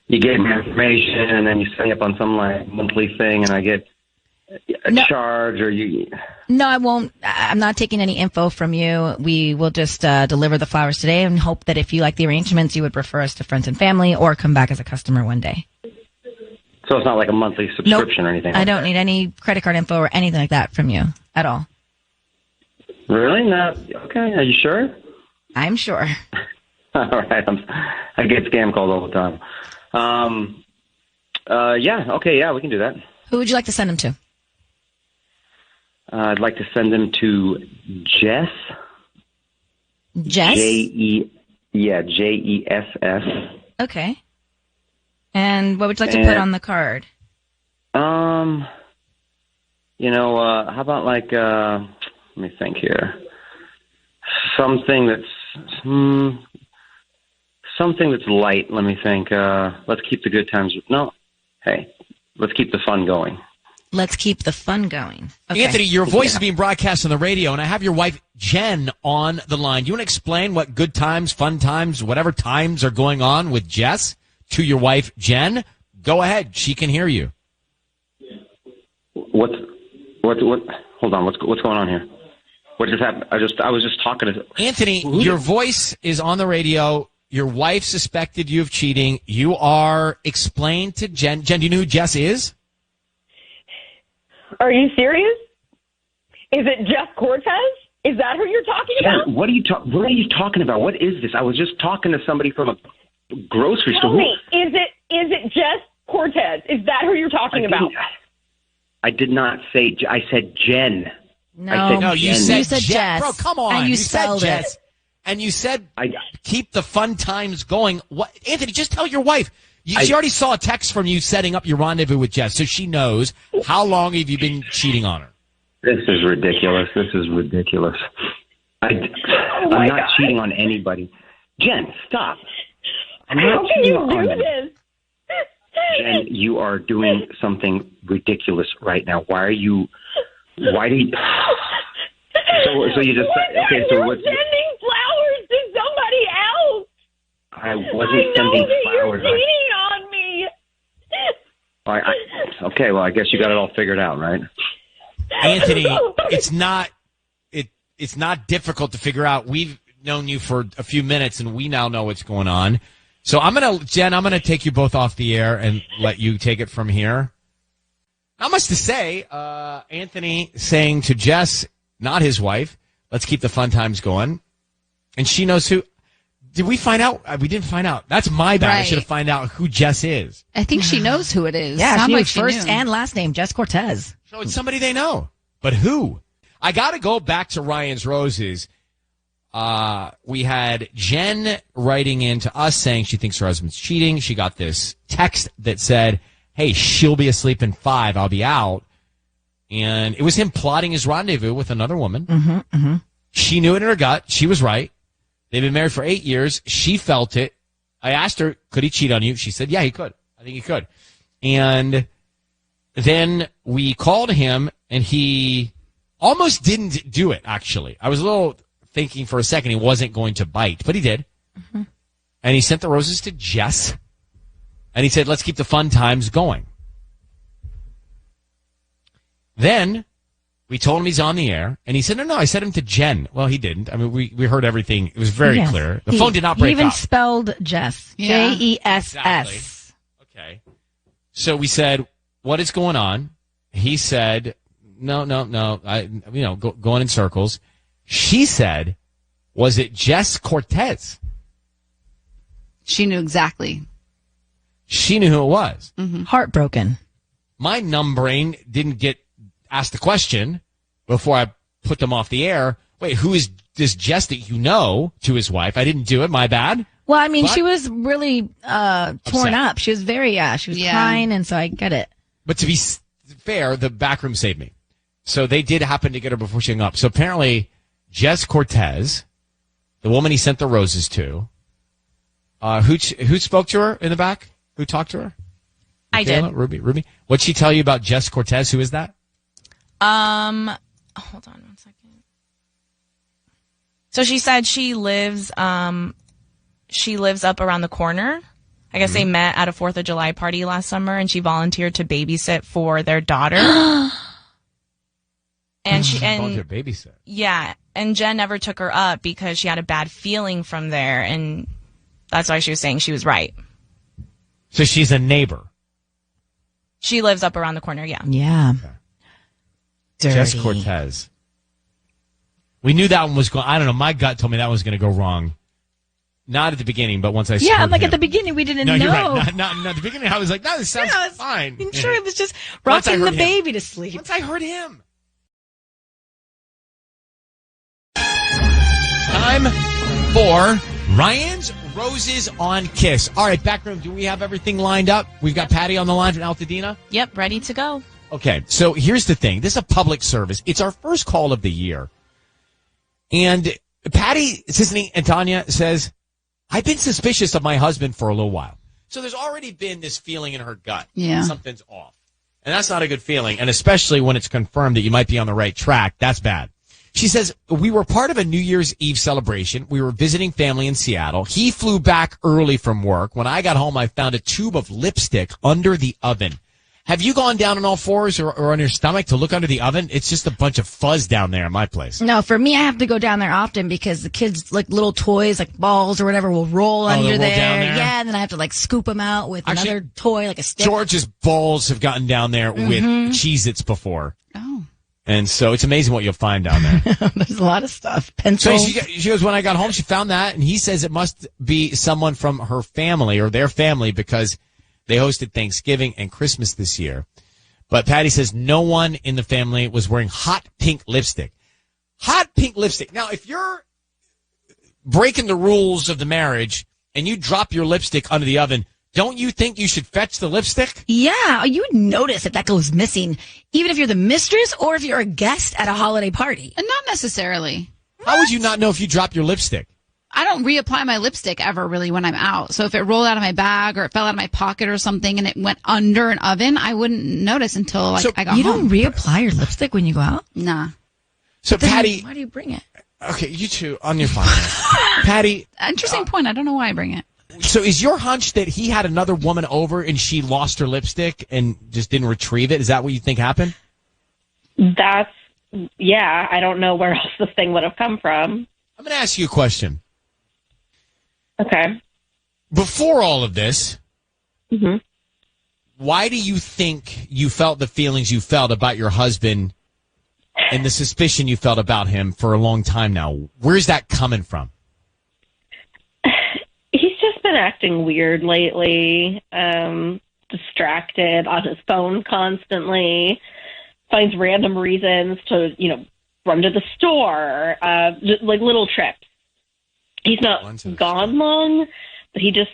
You get my information, and then you sign up on some like monthly thing, and I get a charge, or you. No, I won't. I'm not taking any info from you. We will just deliver the flowers today and hope that if you like the arrangements, you would refer us to friends and family or come back as a customer one day. So it's not like a monthly subscription or anything. I don't need any credit card info or anything like that from you at all. Really? No. Okay. Are you sure? I'm sure. All right. I get scam calls all the time. Yeah. Okay. Yeah, we can do that. Who would you like to send them to? I'd like to send them to Jess. Jess? Jess. Okay. And what would you like to put on the card? How about like, let me think here. Something that's light. Let me think. Let's keep the good times. No. Hey, let's keep the fun going. Let's keep the fun going. Okay. Anthony, your voice is being broadcast on the radio, and I have your wife, Jen, on the line. Do you want to explain what good times, fun times, whatever times are going on with Jess to your wife, Jen? Go ahead. She can hear you. What? Hold on. What's going on here? What just happened? I was just talking to Anthony. Your voice is on the radio. Your wife suspected you of cheating. You are explained to Jen. Jen, do you know who Jess is? Are you serious? Is it Jeff Cortez? Is that who you're talking about? What are you talking about? What is this? I was just talking to somebody from a grocery store. Tell me, is it Jeff Cortez? Is that who you're talking about? I did not say. I said Jen. No, you said Jess. Bro, come on. And you said spelled Jess. it. And you said keep the fun times going. What, Anthony? Just tell your wife. She already saw a text from you setting up your rendezvous with Jess, so she knows. How long have you been cheating on her? This is ridiculous. I'm not cheating on anybody. Jen, stop. I'm not How can cheating you on do this? Jen, you are doing something ridiculous right now. Why do you? So you just okay? So you're sending flowers to somebody else. I wasn't sending flowers. You're cheating on me. Okay, well, I guess you got it all figured out, right? Anthony, it's not difficult to figure out. We've known you for a few minutes, and we now know what's going on. So Jen, I'm gonna take you both off the air and let you take it from here. Not much to say. Anthony saying to Jess, not his wife, let's keep the fun times going. And she knows who. Did we find out? We didn't find out. That's my bad. Right. I should have found out who Jess is. I think she knows who it is. Yeah, Sound she like knew first knew. and last name, Jess Cortez. So it's somebody they know. But who? I got to go back to Ryan's Roses. We had Jen writing in to us saying she thinks her husband's cheating. She got this text that said, hey, she'll be asleep in 5. I'll be out. And it was him plotting his rendezvous with another woman. Mm-hmm, mm-hmm. She knew it in her gut. She was right. They've been married for 8 years. She felt it. I asked her, could he cheat on you? She said, yeah, he could. I think he could. And then we called him, and he almost didn't do it, actually. I was a little thinking for a second he wasn't going to bite, but he did. Mm-hmm. And he sent the roses to Jess, and he said, let's keep the fun times going. Then we told him he's on the air, and he said, no, I sent him to Jen. Well, he didn't. I mean, we heard everything. It was very clear. The phone did not break up. He even spelled Jess. Yeah. Jess. Exactly. Okay. So we said, what is going on? He said, no. Going in circles. She said, was it Jess Cortez? She knew exactly. She knew who it was. Mm-hmm. Heartbroken. My numb brain didn't get asked the question before I put them off the air. Wait, who is this Jess that you know, to his wife? I didn't do it. My bad. Well, I mean, But- she was really torn Upset. up. She was very, she was crying, and so I get it. But to be fair, the back room saved me. So they did happen to get her before she hung up. So apparently, Jess Cortez, the woman he sent the roses to, who spoke to her in the back? Who talked to her? I Michaela? did. Ruby? What'd she tell you about Jess Cortez? Who is that? Hold on 1 second. So she said she lives up around the corner. I guess they met at a 4th of July party last summer, and she volunteered to babysit for their daughter. and Volunteer babysit. yeah, and Jen never took her up because she had a bad feeling from there, and that's why she was saying she was right. So she's a neighbor. She lives up around the corner, yeah. Yeah. Dirty. Jess Cortez. We knew that one was going. I don't know. My gut told me that was going to go wrong. Not at the beginning, but once I Yeah, heard like him. at the beginning, we didn't No, know. you're right. Not at the beginning. I was like, no, this sounds fine. I'm sure it was just Once I rocking the heard him. baby to sleep. Once I heard him. Time for Ryan's Roses on Kiss. All right, backroom, do we have everything lined up? We've got Patty on the line from Altadena. Yep, ready to go. Okay, so here's the thing. This is a public service. It's our first call of the year. And Patty, Sisney, and Tanya says, I've been suspicious of my husband for a little while. So there's already been this feeling in her gut. Yeah. Something's off. And that's not a good feeling. And especially when it's confirmed that you might be on the right track. That's bad. She says, we were part of a New Year's Eve celebration. We were visiting family in Seattle. He flew back early from work. When I got home, I found a tube of lipstick under the oven. Have you gone down on all fours or on your stomach to look under the oven? It's just a bunch of fuzz down there in my place. No, for me, I have to go down there often because the kids, like little toys, like balls or whatever, will roll under they'll roll there. down there? Yeah, and then I have to like scoop them out with Actually, another toy, like a stick. George's balls have gotten down there with Cheez-Its before. Oh. And so it's amazing what you'll find down there. There's a lot of stuff. So Pencils. she goes, when I got home, she found that, and he says it must be someone from her family or their family because they hosted Thanksgiving and Christmas this year. But Patty says no one in the family was wearing hot pink lipstick. Hot pink lipstick. Now, if you're breaking the rules of the marriage and you drop your lipstick under the oven, don't you think you should fetch the lipstick? Yeah, you would notice if that goes missing, even if you're the mistress or if you're a guest at a holiday party. And not necessarily. How would you not know if you drop your lipstick? I don't reapply my lipstick ever really when I'm out. So if it rolled out of my bag or it fell out of my pocket or something and it went under an oven, I wouldn't notice until I got You home. don't reapply your lipstick when you go out? Nah. So Then Patty, why do you bring it? okay, you two on your phone. Patty, Interesting point. I don't know why I bring it. so is your hunch that he had another woman over and she lost her lipstick and just didn't retrieve it? Is that what you think happened? That's, yeah, I don't know where else this thing would have come from. I'm going to ask you a question. Okay. Before all of this, Mm-hmm. why do you think you felt the feelings you felt about your husband and the suspicion you felt about him for a long time now? Where's that coming from? He's just been acting weird lately, distracted on his phone constantly, finds random reasons to, run to the store, just like little trips. He's not gone long, but he just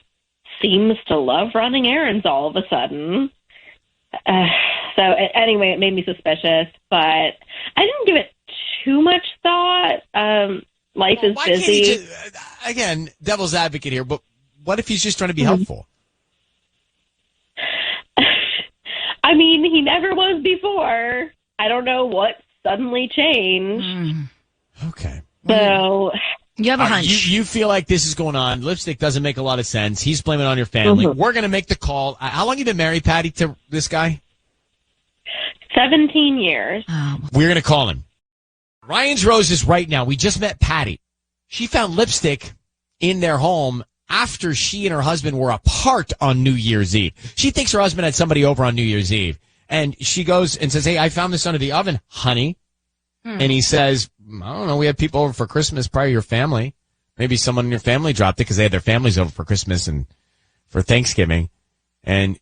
seems to love running errands all of a sudden. So anyway, it made me suspicious, but I didn't give it too much thought. Life is Why can't busy. he just, again, devil's advocate here, but what if he's just trying to be helpful? I mean, he never was before. I don't know what suddenly changed. Okay. So you have a All right, hunch. You feel like this is going on. Lipstick doesn't make a lot of sense. He's blaming it on your family. Mhm. We're going to make the call. How long have you been married, Patty, to this guy? 17 years. We're going to call him. Ryan's Roses right now. We just met Patty. She found lipstick in their home after she and her husband were apart on New Year's Eve. She thinks her husband had somebody over on New Year's Eve. And she goes and says, hey, I found this under the oven, honey. And he says, I don't know, we had people over for Christmas, probably your family. Maybe someone in your family dropped it because they had their families over for Christmas and for Thanksgiving. And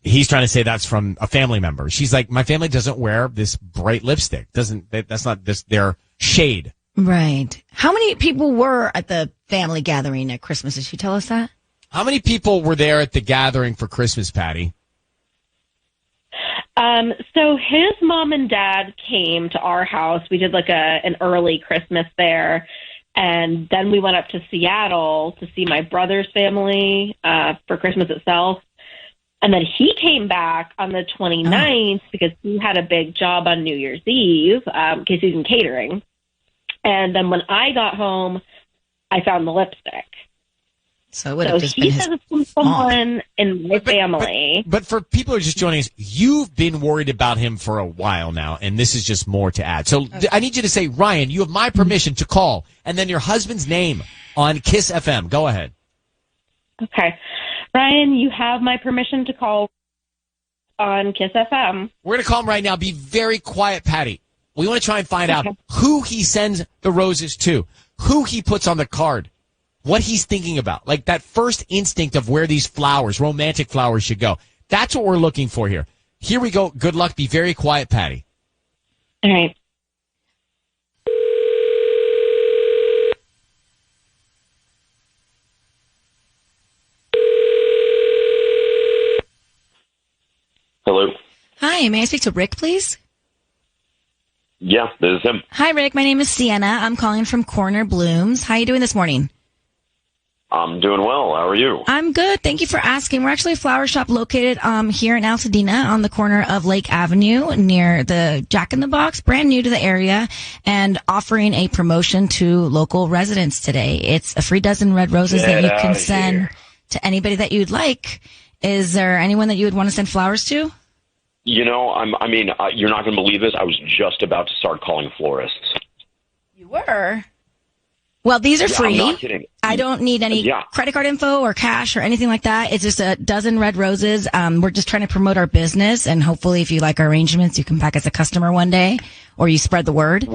he's trying to say that's from a family member. She's like, my family doesn't wear this bright lipstick. That's not this their shade. Right. How many people were at the family gathering at Christmas? Did she tell us that? How many people were there at the gathering for Christmas, Patty? So his mom and dad came to our house. We did like an early Christmas there. And then we went up to Seattle to see my brother's family for Christmas itself. And then he came back on the 29th because he had a big job on New Year's Eve because he's in catering. And then when I got home, I found the lipstick. So it would have just been his from someone in my family. But for people who are just joining us, you've been worried about him for a while now, and this is just more to add. So I need you to say, Ryan, you have my permission to call, and then your husband's name on Kiss FM. Go ahead. Okay. Ryan, you have my permission to call on Kiss FM. We're going to call him right now. Be very quiet, Patty. We want to try and find out who he sends the roses to, who he puts on the card, what he's thinking about. Like that first instinct of where these flowers, romantic flowers, should go. That's what we're looking for here. Here we go. Good luck. Be very quiet, Patty. All right. Hello. Hi, may I speak to Rick, please? Yeah, this is him. Hi, Rick. My name is Sienna. I'm calling from Corner Blooms. How are you doing this morning? I'm doing well. How are you? I'm good. Thank you for asking. We're actually a flower shop located here in Altadena on the corner of Lake Avenue near the Jack in the Box, brand new to the area, and offering a promotion to local residents today. It's a free dozen red roses that you can send to anybody that you'd like. Is there anyone that you would want to send flowers to? You know, you're not going to believe this. I was just about to start calling florists. You were? Well, these are free. I'm not kidding. I don't need any credit card info or cash or anything like that. It's just a dozen red roses. We're just trying to promote our business, and hopefully if you like our arrangements, you come back as a customer one day, or you spread the word.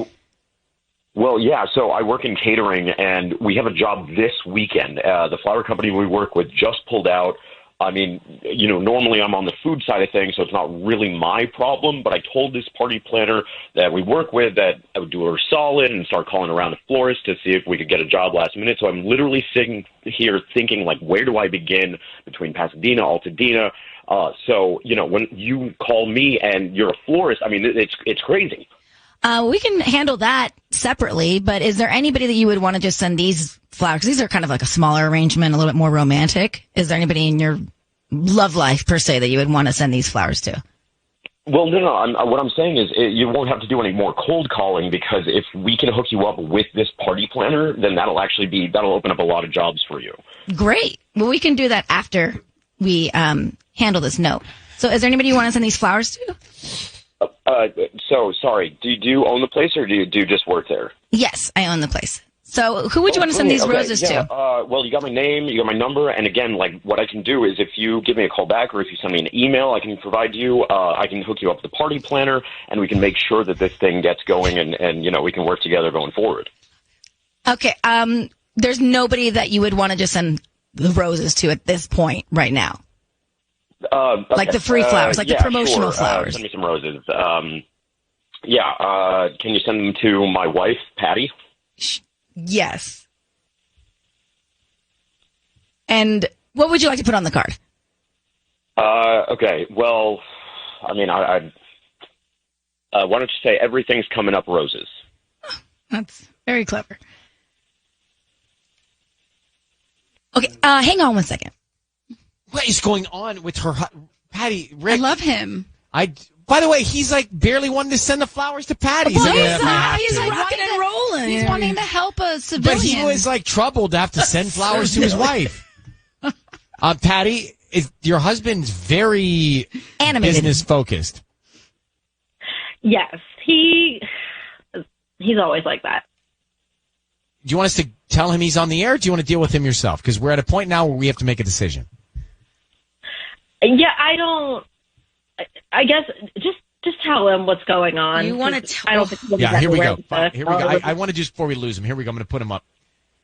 Well, yeah, so I work in catering, and we have a job this weekend. The flower company we work with just pulled out. I mean, you know, normally I'm on the food side of things, so it's not really my problem, but I told this party planner that we work with that I would do her solid and start calling around to florists to see if we could get a job last minute. So I'm literally sitting here thinking, like, where do I begin between Pasadena, Altadena? So, you know, when you call me and you're a florist, I mean, it's crazy. We can handle that separately, but is there anybody that you would want to just send these flowers? These are kind of like a smaller arrangement, a little bit more romantic. Is there anybody in your love life, per se, that you would want to send these flowers to? Well, no. What I'm saying is you won't have to do any more cold calling, because if we can hook you up with this party planner, then that'll open up a lot of jobs for you. Great. Well, we can do that after we handle this note. So is there anybody you want to send these flowers to? So, sorry, do you own the place, or do you just work there? Yes, I own the place. So who would you want to send these roses to? Well, you got my name, you got my number, and again, like, what I can do is if you give me a call back or if you send me an email, I can provide you, I can hook you up with the party planner, and we can make sure that this thing gets going, and you know, we can work together going forward. Okay, there's nobody that you would want to just send the roses to at this point right now? Okay. Like the free flowers, like the promotional flowers. Send me some roses. Can you send them to my wife, Patty? Yes. And what would you like to put on the card? Okay. Well, I mean, why don't you say everything's coming up roses? That's very clever. Okay, hang on one second. What is going on with her, Patty? Rick, I love him. By the way, he's like barely wanting to send the flowers to Patty. He's like rocking and rolling. He's wanting to help a civilian. But he was like troubled to have to send flowers to his wife. Patty, your husband's very animated, business focused. Yes, he's always like that. Do you want us to tell him he's on the air, or do you want to deal with him yourself? Because we're at a point now where we have to make a decision. Yeah, I guess just tell him what's going on. You want to tell? I don't think. Yeah, here we go. Here we go. I want to just before we lose him. Here we go. I'm going to put him up.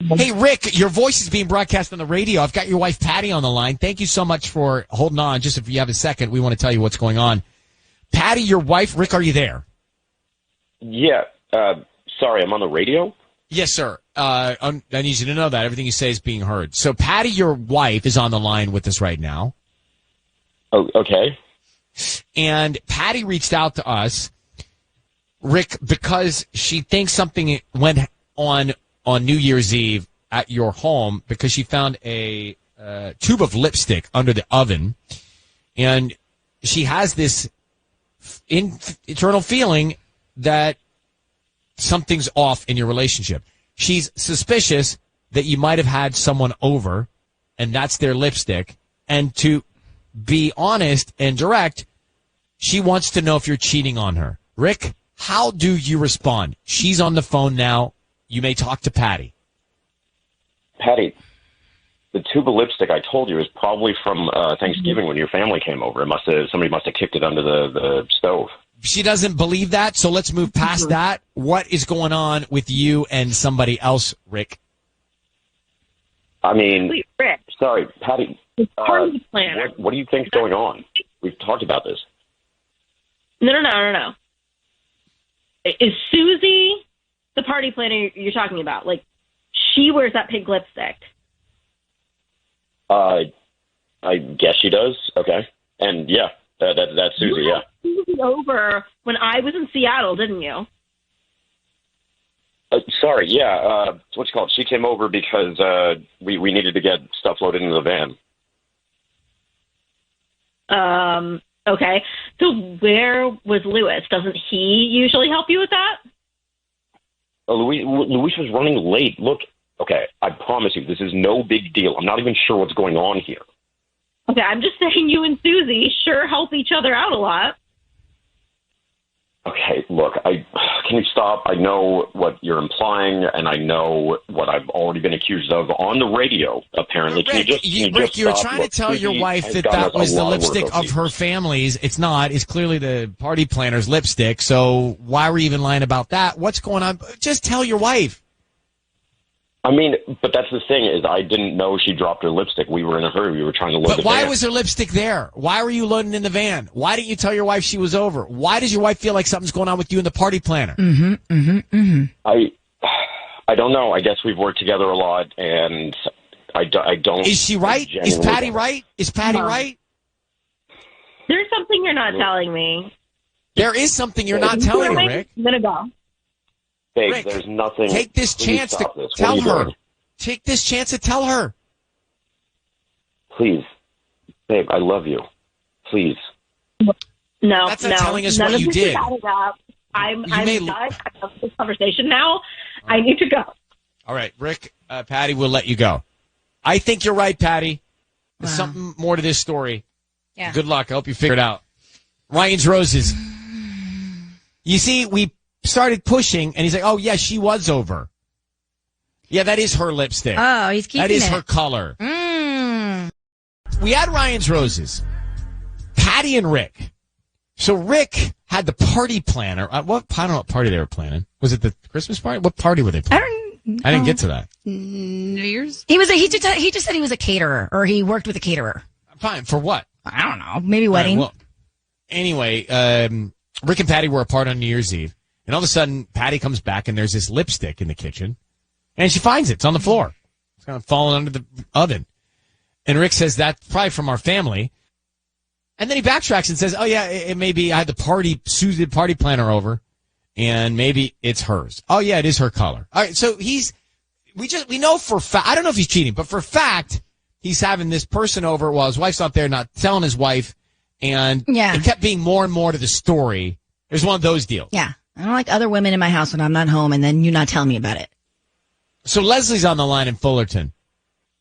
Hey, Rick, your voice is being broadcast on the radio. I've got your wife Patty on the line. Thank you so much for holding on. Just if you have a second, we want to tell you what's going on. Patty, your wife, Rick, are you there? Yeah. Sorry, I'm on the radio. Yes, sir. I need you to know that everything you say is being heard. So Patty, your wife, is on the line with us right now. Oh, okay. And Patty reached out to us, Rick, because she thinks something went on New Year's Eve at your home because she found a tube of lipstick under the oven. And she has this internal feeling that something's off in your relationship. She's suspicious that you might have had someone over, and that's their lipstick. And to be honest and direct, she wants to know if you're cheating on her. Rick, how do you respond? She's on the phone now. You may talk to Patty. Patty, the tube of lipstick I told you is probably from Thanksgiving when your family came over. Somebody must have kicked it under the stove. She doesn't believe that, so let's move past that. What is going on with you and somebody else, Rick? I mean, Wait, Rick. Sorry, Patty. Party planner. What do you think's going on? We've talked about this. No. Is Susie the party planner you're talking about? Like, she wears that pink lipstick. I guess she does. Okay. And yeah, that's Susie, yeah. Susie over when I was in Seattle, didn't you? Sorry, yeah. What's it called? She came over because we needed to get stuff loaded into the van. Okay. So where was Lewis? Doesn't he usually help you with that? Louise was running late. Look, okay, I promise you, this is no big deal. I'm not even sure what's going on here. Okay, I'm just saying you and Susie sure help each other out a lot. Okay, look, can you stop? I know what you're implying, and I know what I've already been accused of on the radio, apparently. Rick, you were trying to tell your wife that was the lipstick of her family's. It's not. It's clearly the party planner's lipstick, so why were you even lying about that? What's going on? Just tell your wife. I mean, but that's the thing is I didn't know she dropped her lipstick. We were in a hurry. We were trying to load the van. But why was her lipstick there? Why were you loading in the van? Why didn't you tell your wife she was over? Why does your wife feel like something's going on with you and the party planner? I don't know. I guess we've worked together a lot, and I don't. Is she right? Is Patty right? Is Patty right? There's something you're not telling me. There is something you're not telling me, Rick. I'm going to go. Babe, Rick, there's nothing. Take this chance to tell her. Take this chance to tell her. Please. Babe, I love you. Please. No, That's not telling us what you did. I'm done. I have this conversation now. I need to go. All right, Rick, Patty, we'll let you go. I think you're right, Patty. There's something more to this story. Yeah. Good luck. I hope you figure it out. Ryan's Roses. You see, we started pushing, and he's like, oh, yeah, she was over. Yeah, that is her lipstick. Oh, he's keeping it. That is her color. We had Ryan's Roses. Patty and Rick. So Rick had the party planner. I don't know what party they were planning. Was it the Christmas party? What party were they planning? I didn't get to that. New Year's? He just said he was a caterer, or he worked with a caterer. Fine. For what? I don't know. Maybe wedding. Right, well, anyway, Rick and Patty were apart on New Year's Eve. And all of a sudden, Patty comes back, and there's this lipstick in the kitchen. And she finds it. It's on the floor. It's kind of falling under the oven. And Rick says, that's probably from our family. And then he backtracks and says, oh, yeah, it may be. I had Susie, the party planner over, and maybe it's hers. Oh, yeah, it is her color. All right, so we know for fact, I don't know if he's cheating, but for fact, he's having this person over while his wife's not there, not telling his wife. And it kept being more and more to the story. There's one of those deals. Yeah. I don't like other women in my house when I'm not home, and then you not tell me about it. So Leslie's on the line in Fullerton.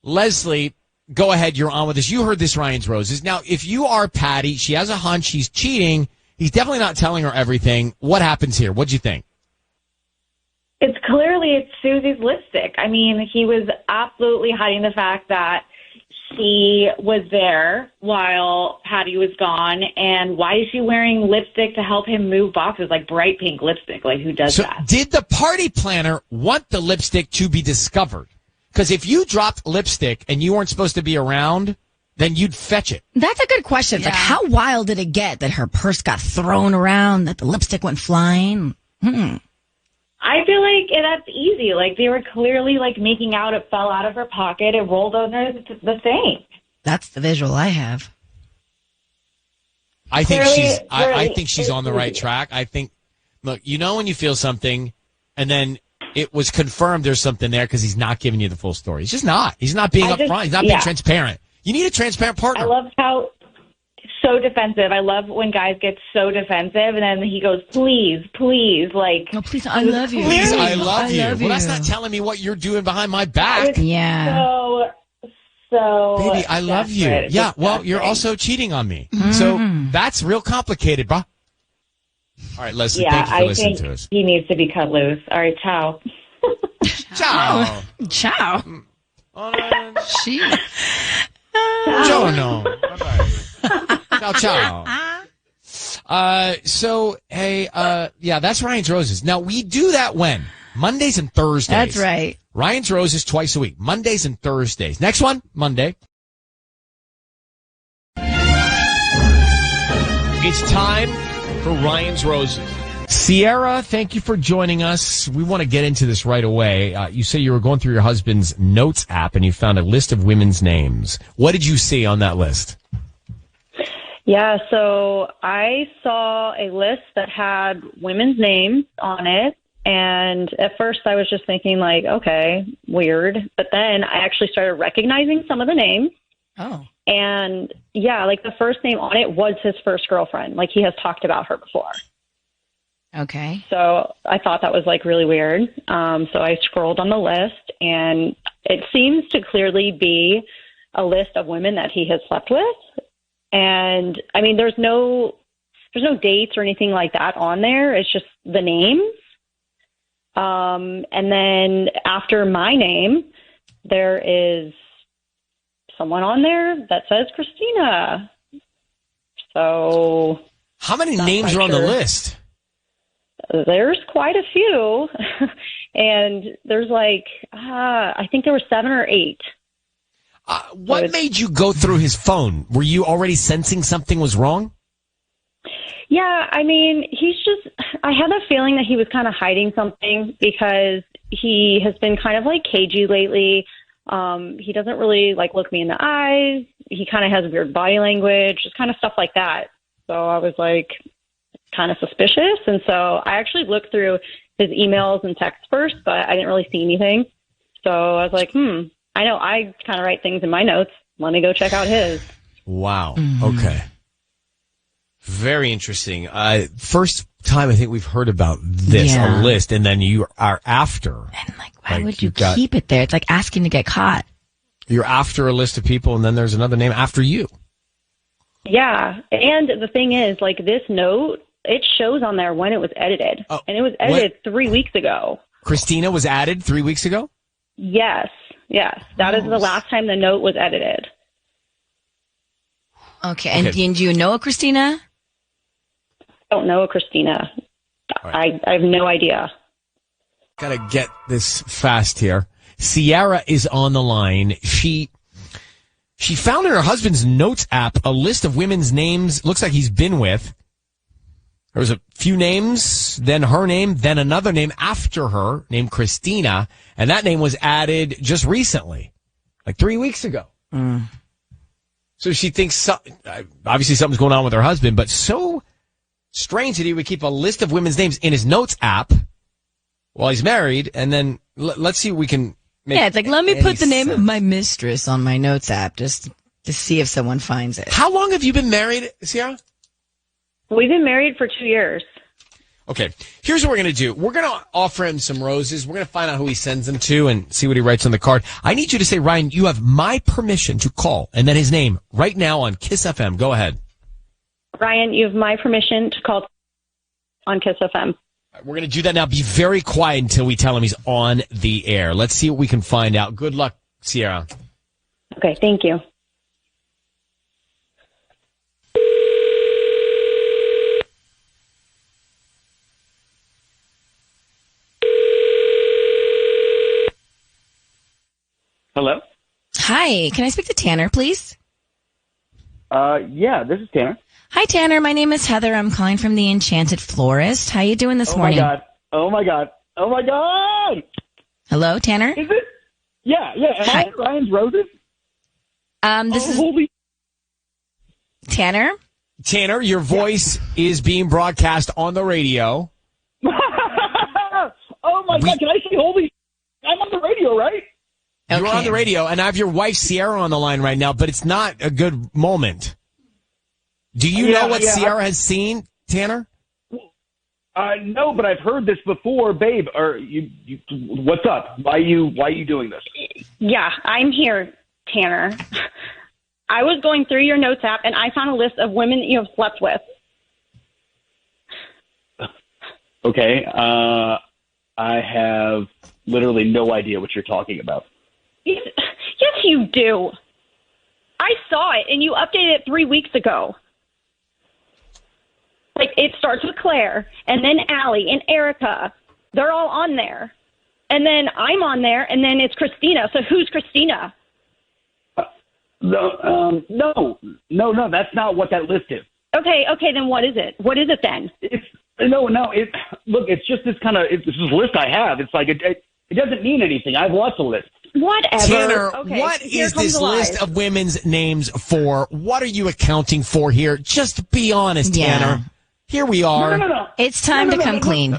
Leslie, go ahead. You're on with us. You heard this, Ryan's Roses. Now, if you are Patty, she has a hunch he's cheating. He's definitely not telling her everything. What happens here? What'd you think? It's Susie's lipstick. I mean, he was absolutely hiding the fact that she was there while Patty was gone. And why is she wearing lipstick to help him move boxes, like bright pink lipstick? Like, who does that? Did the party planner want the lipstick to be discovered? Because if you dropped lipstick and you weren't supposed to be around, then you'd fetch it. That's a good question. It's like, how wild did it get that her purse got thrown around, that the lipstick went flying? I feel like that's easy. Like, they were clearly, like, making out. It fell out of her pocket. It rolled under the thing. That's the visual I have. I think Clearly- I think she's clearly on the right it's track. I think, look, you know when you feel something, and then it was confirmed there's something there because he's not giving you the full story. He's just not. He's not being upfront. He's not being transparent. You need a transparent partner. I love how so defensive. I love when guys get so defensive, and then he goes, "Please, please, like, no, please, I love you. Please, I love you. love Well, that's you. not telling me what you're doing behind my back. So Baby, I love you. desperate. Yeah, well, you're also cheating on me. So that's real complicated, bro. All right, Leslie, Yeah, thank you for I listening think to us. he needs to be cut loose. All right, ciao. Ciao. Ciao. She. Ciao, no. Bye-bye. Ciao, ciao. So, hey, yeah, that's Ryan's Roses. Now, we do that when? Mondays and Thursdays. That's right. Ryan's Roses twice a week. Mondays and Thursdays. Next one, Monday. It's time for Ryan's Roses. Sierra, thank you for joining us. We want to get into this right away. You say you were going through your husband's notes app and you found a list of women's names. What did you see on that list? Yeah, so I saw a list that had women's names on it. And at first I was just thinking like, okay, weird. But then I actually started recognizing some of the names. Oh. And yeah, like the first name on it was his first girlfriend. Like he has talked about her before. Okay. So I thought that was like really weird. So I scrolled on the list and it seems to clearly be a list of women that he has slept with. And I mean, there's no dates or anything like that on there. It's just the names. And then after my name, there is someone on there that says Christina. So how many names are on the list? There's quite a few. And there's like, I think there were 7 or 8. What made you go through his phone? Were you already sensing something was wrong? Yeah, I mean, I had the feeling that he was kind of hiding something because he has been kind of like cagey lately. He doesn't really like look me in the eyes. He kind of has weird body language, just kind of stuff like that. So I was like kind of suspicious. And so I actually looked through his emails and texts first, but I didn't really see anything. So I was like, I know I kind of write things in my notes. Let me go check out his. Wow. Okay. Very interesting. First time I think we've heard about this, a list, and then you are after. And Why would you keep it there? It's like asking to get caught. You're after a list of people, and then there's another name after you. Yeah. And the thing is, like this note, it shows on there when it was edited. And it was edited 3 weeks ago. Christina was added 3 weeks ago? Yes. Yes. That is the last time the note was edited. Okay. And do you know a Christina? I don't know a Christina. I have no idea. Gotta get this fast here. Sierra is on the line. She found in her husband's notes app a list of women's names. Looks like he's been with. There was a few names, then her name, then another name after her named Christina. And that name was added just recently, like 3 weeks ago. So she thinks obviously something's going on with her husband, but so strange that he would keep a list of women's names in his notes app while he's married. And then let's see if we can make it's like, let me any put the name sense. of my mistress on my notes app just to see if someone finds it. How long have you been married, Sierra? We've been married for 2 years. Okay, here's what we're going to do. We're going to offer him some roses. We're going to find out who he sends them to and see what he writes on the card. I need you to say, Ryan, you have my permission to call, and then his name right now on Kiss FM. Go ahead. Ryan, you have my permission to call on Kiss FM. We're going to do that now. Be very quiet until we tell him he's on the air. Let's see what we can find out. Good luck, Sierra. Okay, thank you. Hello? Hi, can I speak to Tanner, please? Yeah, this is Tanner. Hi, Tanner. My name is Heather. I'm calling from the Enchanted Florist. How you doing this morning? Oh my god. Oh my God! Hello, Tanner? Is it? Yeah. Am I at Ryan's Roses? This is holy Tanner. Tanner, your voice is being broadcast on the radio. Oh my God! Can I say holy? I'm on the radio, right? You're on the radio, and I have your wife Sierra on the line right now, but it's not a good moment. Do you know what Sierra has seen, Tanner? No, but I've heard this before, babe. Or what's up? Why are you doing this? Yeah, I'm here, Tanner. I was going through your notes app, and I found a list of women that you have slept with. Okay. I have literally no idea what you're talking about. Yes, you do. I saw it, and you updated it 3 weeks ago. Like, it starts with Claire, and then Allie, and Erica. They're all on there. And then I'm on there, and then it's Christina. So who's Christina? No, that's not what that list is. Okay, then what is it? What is it then? Look, it's just this kind of, it's this list I have. It's like, it doesn't mean anything. I've lost a list. Whatever. Tanner, okay, what here is comes this the lies. list of women's names for? What are you accounting for here? Just be honest, Tanner. Here we are. No. It's time to come clean.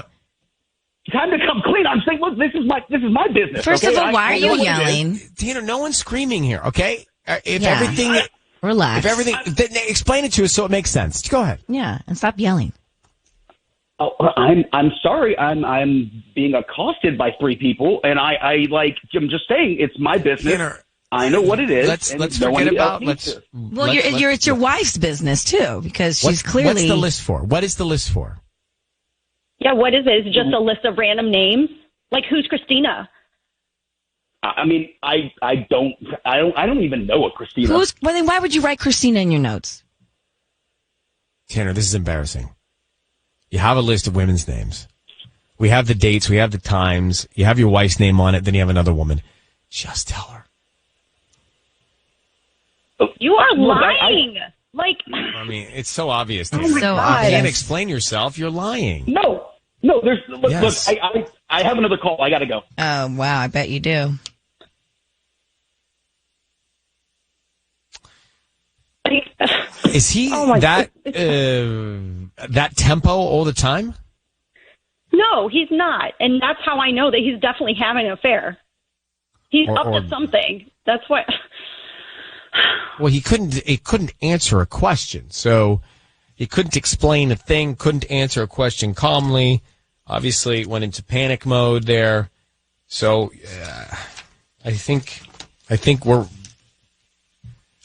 Time to come clean. I'm saying, look, this is my business. First okay? of all, why are you yelling? Tanner, no one's screaming here, okay? Relax. Explain it to us so it makes sense. Go ahead. Yeah, and stop yelling. Oh, I'm sorry. I'm being accosted by 3 people, and I'm just saying it's my business. Tanner, I know what it is. Let's forget about. Well, it's your wife's business too, because she's clearly. What's the list for? What is the list for? Yeah, what is it? Is it just a list of random names? Like, who's Christina? I mean, I don't even know a Christina. Then why would you write Christina in your notes? Tanner, this is embarrassing. You have a list of women's names. We have the dates. We have the times. You have your wife's name on it. Then you have another woman. Just tell her. You are lying. I mean, it's so obvious. Oh Tanner. my God. You can't explain yourself. You're lying. No. Look, I have another call. I got to go. Oh wow, I bet you do. Is he that tempo all the time? No, he's not. And that's how I know that he's definitely having an affair. He's up to something. That's what. Well, he couldn't answer a question. So he couldn't explain a thing, couldn't answer a question calmly. Obviously went into panic mode there. So I think we're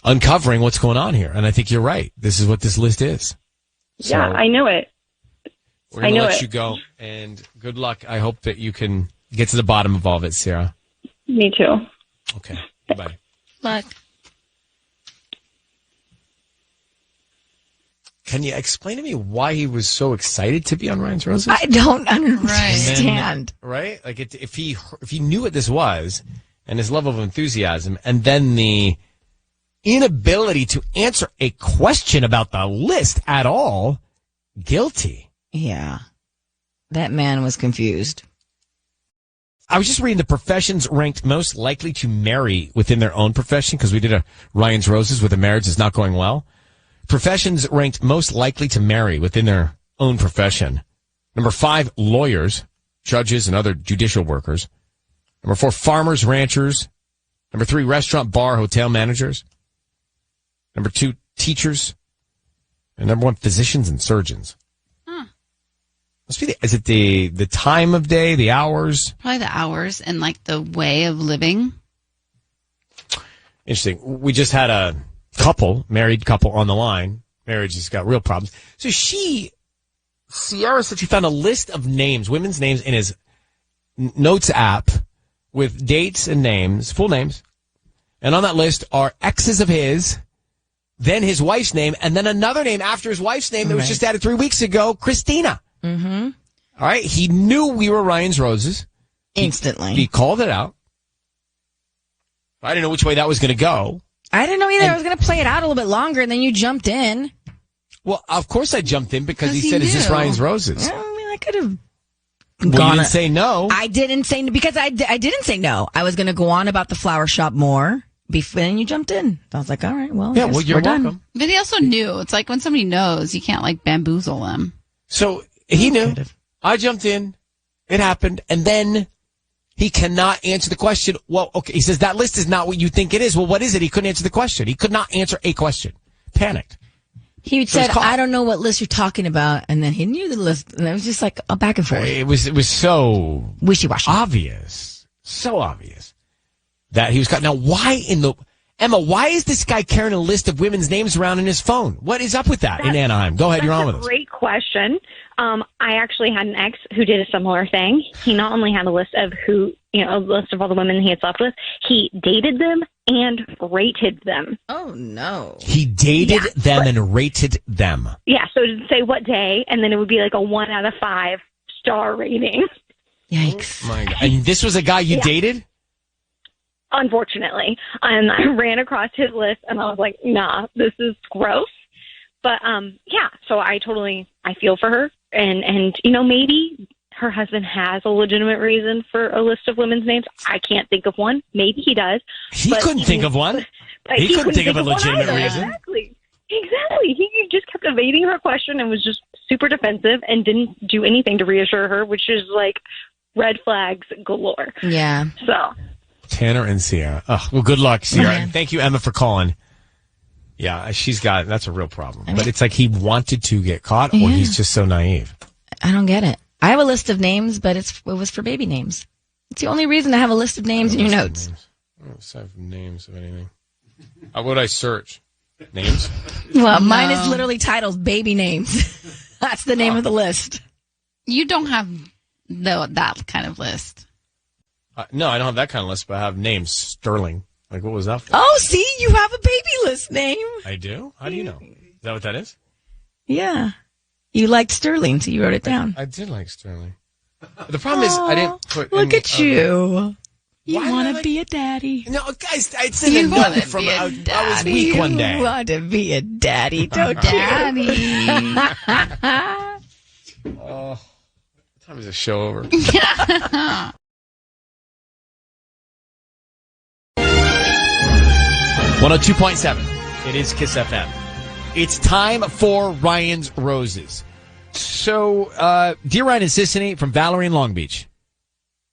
uncovering what's going on here. And I think you're right. This is what this list is. So yeah, I knew it. We're going to let you go. And good luck. I hope that you can get to the bottom of all of it, Sarah. Me too. Okay. Bye. Luck. Can you explain to me why he was so excited to be on Ryan's Roses? I don't understand. Right? Like if he knew what this was and his level of enthusiasm, and then the inability to answer a question about the list at all, guilty. Yeah. That man was confused. I was just reading the professions ranked most likely to marry within their own profession, because we did a Ryan's Roses with a marriage that's not going well. Professions ranked most likely to marry within their own profession. Number 5, lawyers, judges, and other judicial workers. Number 4, farmers, ranchers. Number 3, restaurant, bar, hotel managers. Number 2, teachers. And number 1, physicians and surgeons. Must be is it the time of day, the hours? Probably the hours and like the way of living. Interesting. We just had a married couple on the line. Marriage has got real problems. So Sierra said she found a list of names, women's names in his notes app with dates and names, full names. And on that list are exes of his, then his wife's name, and then another name after his wife's name that was just added 3 weeks ago, Christina. Mm-hmm. All right. He knew we were Ryan's Roses. Instantly. He called it out. I didn't know which way that was going to go. I didn't know either. I was going to play it out a little bit longer, and then you jumped in. Well, of course I jumped in because he said, "Is this Ryan's Roses?" I mean, I could have you didn't say no. I didn't say no because I didn't say no. I was going to go on about the flower shop more. Then you jumped in. I was like, all right, well, Yeah, well, you're we're done. welcome. But he also knew. It's like when somebody knows, you can't like bamboozle them. So he knew. I jumped in. It happened. And then he cannot answer the question. Well, okay. He says that list is not what you think it is. Well, what is it? He couldn't answer the question. He could not answer a question. Panicked. He said, I don't know what list you're talking about. And then he knew the list. And it was just like a back and forth. It was so wishy-washy. Obvious. So obvious that he was caught. Now, Emma, why is this guy carrying a list of women's names around in his phone? What is up with that in Anaheim? Go ahead. You're on with us. Great question. I actually had an ex who did a similar thing. He not only had a list of a list of all the women he had slept with, he dated them and rated them. Oh, no. He dated them and rated them. Yeah, so it would say what day, and then it would be like a 1 out of 5 star rating. Yikes. Oh my God. And this was a guy you dated? Unfortunately. And I ran across his list, and I was like, nah, this is gross. But, so I feel for her. And maybe her husband has a legitimate reason for a list of women's names. I can't think of one. Maybe he does. He couldn't think of one. He couldn't think of a legitimate reason. Exactly. He just kept evading her question and was just super defensive and didn't do anything to reassure her, which is like red flags galore. Yeah. So. Tanner and Sierra. Oh, well, good luck, Sierra. And thank you, Emma, for calling. Yeah, that's a real problem. But it's like he wanted to get caught, or he's just so naive. I don't get it. I have a list of names, but it was for baby names. It's the only reason to have a list of names in your notes. I don't have names of anything. How would I search? Names? Well, mine is literally titled Baby Names. That's the name of the list. You don't have that kind of list. No, I don't have that kind of list, but I have names. Sterling. Like, what was that for? Oh, see, you have a baby list name. I do? How do you know? Is that what that is? Yeah. You liked Sterling, so you wrote it down. I did like Sterling. But the problem is, I didn't put... Look at you. You want to be a daddy. No, guys, I said a note from... I was weak one day. You want to be a daddy, don't you? Daddy. What time is the show over? 102.7. It is Kiss FM. It's time for Ryan's Roses. So, dear Ryan and Sissany from Valerie in Long Beach.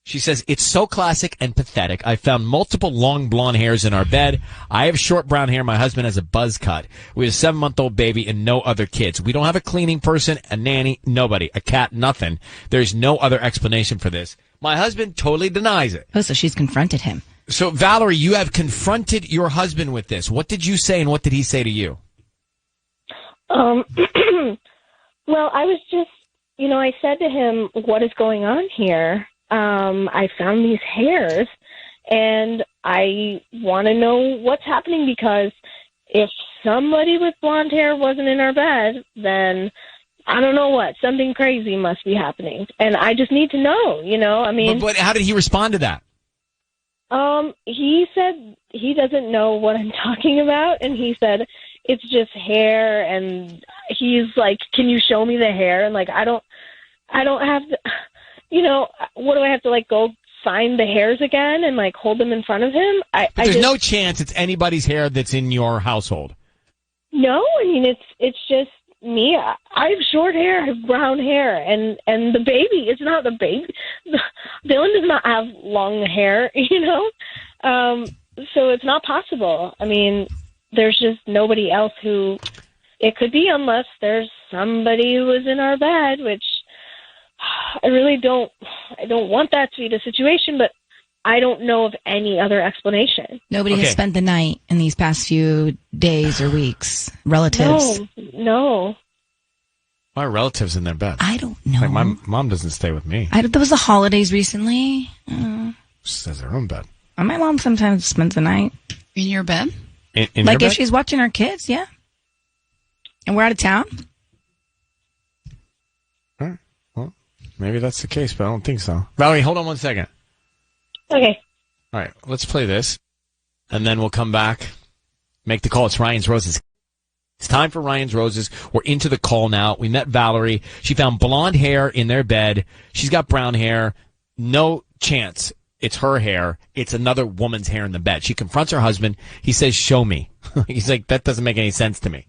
She says, it's so classic and pathetic. I found multiple long blonde hairs in our bed. I have short brown hair. My husband has a buzz cut. We have a 7-month-old baby and no other kids. We don't have a cleaning person, a nanny, nobody, a cat, nothing. There's no other explanation for this. My husband totally denies it. Oh, so she's confronted him. So, Valerie, you have confronted your husband with this. What did you say and what did he say to you? Well, I was just, I said to him, what is going on here? I found these hairs and I want to know what's happening because if somebody with blonde hair wasn't in our bed, then I don't know what. Something crazy must be happening. And I just need to know, I mean. But how did he respond to that? He said he doesn't know what I'm talking about. And he said, it's just hair. And he's like, can you show me the hair? And like, I don't have to, what do I have to like go find the hairs again and like hold them in front of him? There's no chance it's anybody's hair that's in your household. No, I mean, it's just me. I have short hair, I have brown hair, and the baby is not the baby. Dylan does not have long hair, so it's not possible. I mean, there's just nobody else who it could be unless there's somebody who was in our bed, which I don't want that to be the situation, but I don't know of any other explanation. Nobody has spent the night in these past few days or weeks. Relatives? No. My relatives in their bed. I don't know. Like my mom doesn't stay with me. There was the holidays recently. She has her own bed. My mom sometimes spends the night. In your bed? In like your bed? if she's watching our kids, yeah. And we're out of town. All right. Well, maybe that's the case, but I don't think so. Valerie, hold on one second. Okay. All right, let's play this, and then we'll come back, make the call. It's Ryan's Roses. It's time for Ryan's Roses. We're into the call now. We met Valerie. She found blonde hair in their bed. She's got brown hair. No chance it's her hair. It's another woman's hair in the bed. She confronts her husband. He says, show me. He's like, that doesn't make any sense to me.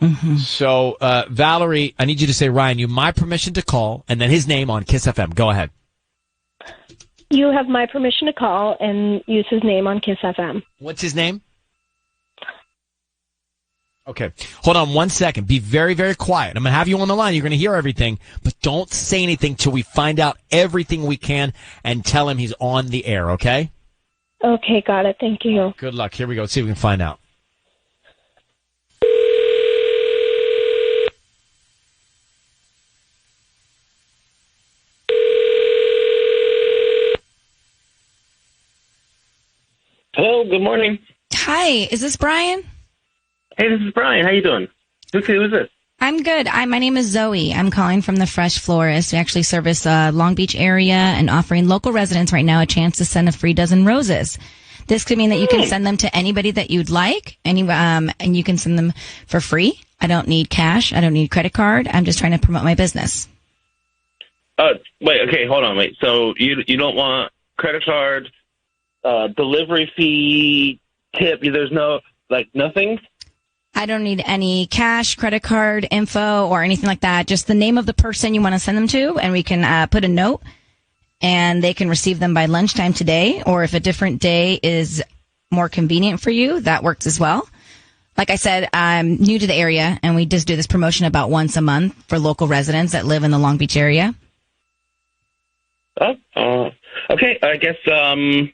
Mm-hmm. So, Valerie, I need you to say, Ryan, you have my permission to call, and then his name on Kiss FM. Go ahead. You have my permission to call and use his name on Kiss FM. What's his name? Okay. Hold on 1 second. Be very, very quiet. I'm going to have you on the line. You're going to hear everything, but don't say anything till we find out everything we can and tell him he's on the air, okay? Okay, got it. Thank you. Good luck. Here we go. Let's see if we can find out. Hello, good morning. Hi, is this Brian? Hey, this is Brian. How you doing? Who is this? I'm good. My name is Zoe. I'm calling from the Fresh Florist. We actually service Long Beach area and offering local residents right now a chance to send a free dozen roses. This could mean that you can send them to anybody that you'd like, and you can send them for free. I don't need cash. I don't need credit card. I'm just trying to promote my business. Wait, okay, hold on, wait. So you don't want credit card, delivery fee, tip? There's no, nothing? I don't need any cash, credit card info, or anything like that. Just the name of the person you want to send them to, and we can put a note, and they can receive them by lunchtime today. Or if a different day is more convenient for you, that works as well. Like I said, I'm new to the area, and we just do this promotion about once a month for local residents that live in the Long Beach area. Okay. I guess then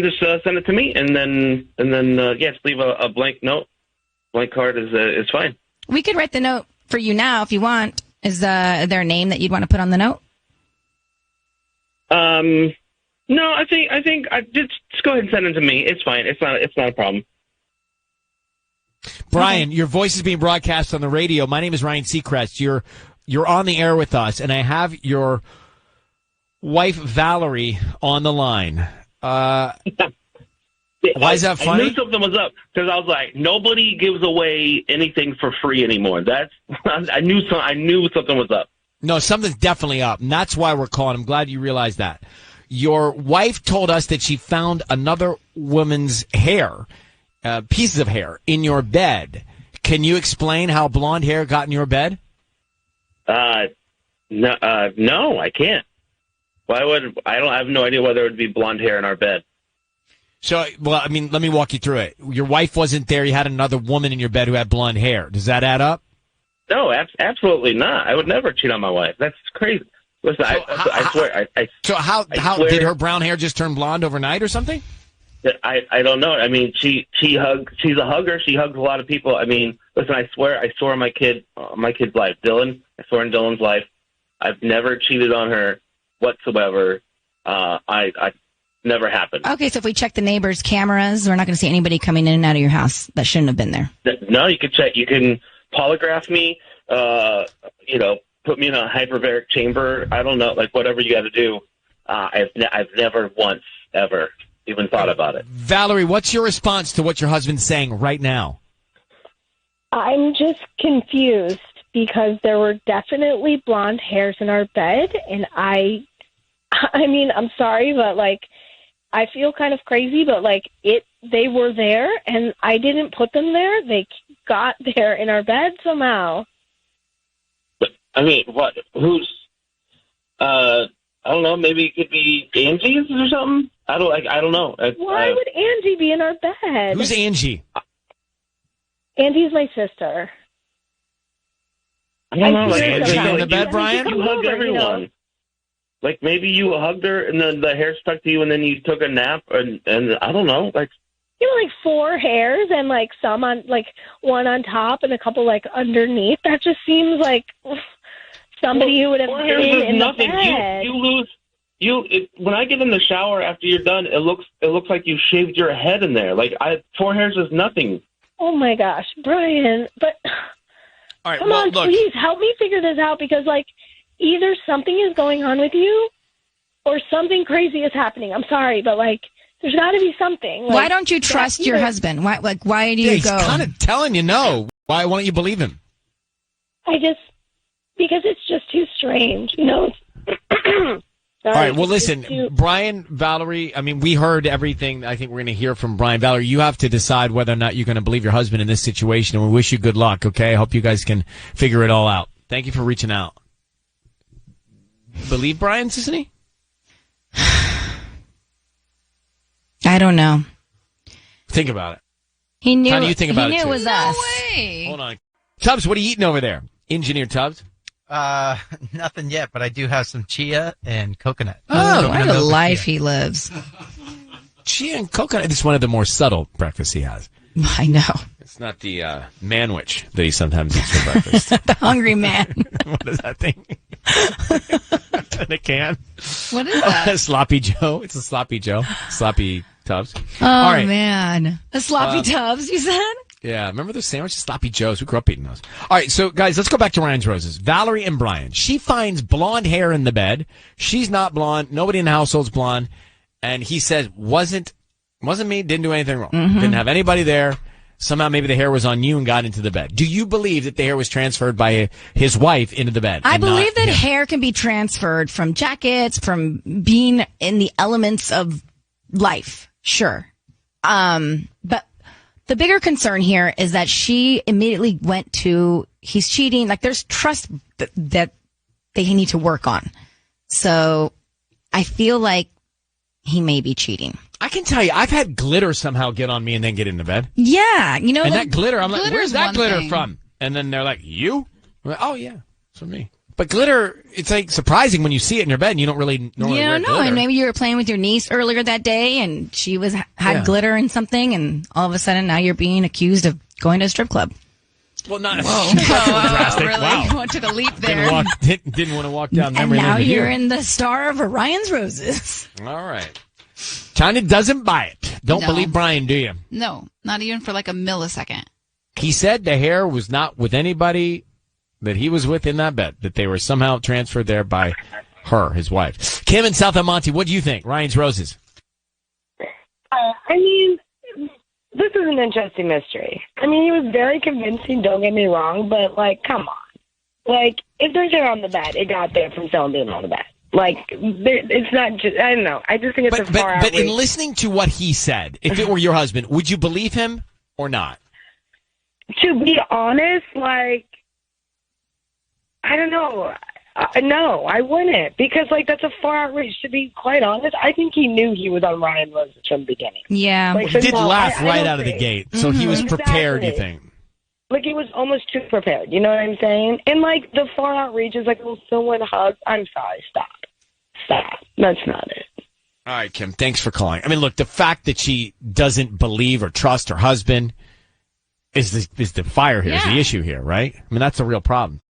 just send it to me, and then just leave a blank note. Blank card is fine. We could write the note for you now if you want. Is there a name that you'd want to put on the note? No, I think I just go ahead and send it to me. It's fine. It's not a problem. Brian, your voice is being broadcast on the radio. My name is Ryan Seacrest. You're on the air with us, and I have your wife Valerie on the line. Why is that funny? I knew something was up because I was like, nobody gives away anything for free anymore. I knew something was up. No, something's definitely up, and that's why we're calling. I'm glad you realized that. Your wife told us that she found another woman's hair, pieces of hair, in your bed. Can you explain how blonde hair got in your bed? No, I can't. Why would I have no idea whether it would be blonde hair in our bed. So, let me walk you through it. Your wife wasn't there. You had another woman in your bed who had blonde hair. Does that add up? No, absolutely not. I would never cheat on my wife. That's crazy. Listen, so I swear. How did her brown hair just turn blonde overnight or something? I don't know. I mean, she's a hugger. She hugs a lot of people. I mean, listen, I swear on my kid's life, Dylan. I swear on Dylan's life. I've never cheated on her whatsoever. I never happened. Okay, so if we check the neighbors' cameras, we're not going to see anybody coming in and out of your house that shouldn't have been there. No, you can check. You can polygraph me. Put me in a hyperbaric chamber. I don't know, whatever you got to do. I've never once ever even thought about it. Valerie, what's your response to what your husband's saying right now? I'm just confused because there were definitely blonde hairs in our bed, and I mean, I'm sorry, but I feel kind of crazy, but they were there, and I didn't put them there. They got there in our bed somehow. I mean, what? Who's? I don't know. Maybe it could be Angie's or something. I don't know. Why would Angie be in our bed? Who's Angie? Angie's my sister. I don't know. Is she in the bed, Brian? You hug everyone. Maybe you hugged her and then the hair stuck to you and then you took a nap and I don't know. 4 hairs and some on one on top and a couple underneath. That just seems like somebody who would have been in the bed. You lose. When I get in the shower after you're done, it looks like you shaved your head in there. 4 hairs is nothing. Oh my gosh, Brian! But all right, come on, look. Please help me figure this out because either something is going on with you or something crazy is happening. I'm sorry, but there's got to be something. Why don't you trust your husband? Why do you go? He's kind of telling you no. Why don't you believe him? Because it's just too strange. All right, well, listen, Brian, Valerie, I mean, we heard everything. I think we're going to hear from Brian. Valerie, you have to decide whether or not you're going to believe your husband in this situation, and we wish you good luck, okay? I hope you guys can figure it all out. Thank you for reaching out. Believe Brian, Sissany? I don't know. Think about it. He knew. How do you think about he it? Knew it was No us. way. Hold on. Tubbs, what are you eating over there? Engineer Tubbs? Nothing yet, but I do have some chia and coconut. Oh, what a life he lives. Chia and coconut. It's one of the more subtle breakfasts he has. I know. It's not the manwich that he sometimes eats for breakfast. The hungry man. What is that thing? In a can? What is that? Sloppy Joe. It's a Sloppy Joe. Sloppy Tubbs. Oh, All right. man. The sloppy tubs, you said? Yeah, remember those sandwiches? Sloppy Joes. We grew up eating those. All right, so, guys, let's go back to Ryan's Roses. Valerie and Brian. She finds blonde hair in the bed. She's not blonde. Nobody in the household's blonde. And he says, wasn't me, didn't do anything wrong. Mm-hmm. Didn't have anybody there. Somehow maybe the hair was on you and got into the bed. Do you believe that the hair was transferred by his wife into the bed? I believe that hair can be transferred from jackets, from being in the elements of life. Sure. But the bigger concern here is that she immediately went to, he's cheating. Like, there's trust that they need to work on. So I feel like he may be cheating. I can tell you, I've had glitter somehow get on me and then get into bed. Yeah. You know, and that glitter, I'm like, glitter's where's that one glitter thing. from? And then they're like, you? I'm like, oh, yeah, it's from me. But glitter, it's like surprising when you see it in your bed and you don't really normally you wear don't know. glitter. And maybe you were playing with your niece earlier that day and she had Yeah. glitter in something, and all of a sudden now you're being accused of going to a strip club. Well, not Whoa. drastic. Really? Wow. You went to the leap there. Didn't want to walk down And memory lane now with you're you. in the star of Orion's Roses. All right. China doesn't buy it. Don't No. believe Brian, do you? No, not even for like a millisecond. He said the hair was not with anybody that he was with in that bed, that they were somehow transferred there by her, his wife. Kim in South El Monte, what do you think? Ryan's Roses. I mean, this is an interesting mystery. I mean, he was very convincing, don't get me wrong, but, like, come on. Like, if there's hair on the bed, it got there from someone being on the bed. Like, it's not just, I don't know. I just think it's a far But in outreach. listening to what he said, if it were your husband, would you believe him or not? To be honest, like, I don't know. No, I wouldn't. Because, like, that's a far outreach. To be quite honest, I think he knew he was on Ryan Roses from the beginning. Yeah. Like, He so did no, laugh I right don't out of the think- gate, so he was prepared, you Exactly. think? Like, he was almost too prepared. You know what I'm saying? And, like, the far outreach is like, oh, someone hugs. I'm sorry. Stop. That's not it. All right, Kim, thanks for calling. I mean, look, the fact that she doesn't believe or trust her husband is the fire here, is the issue here, right? I mean, that's a real problem.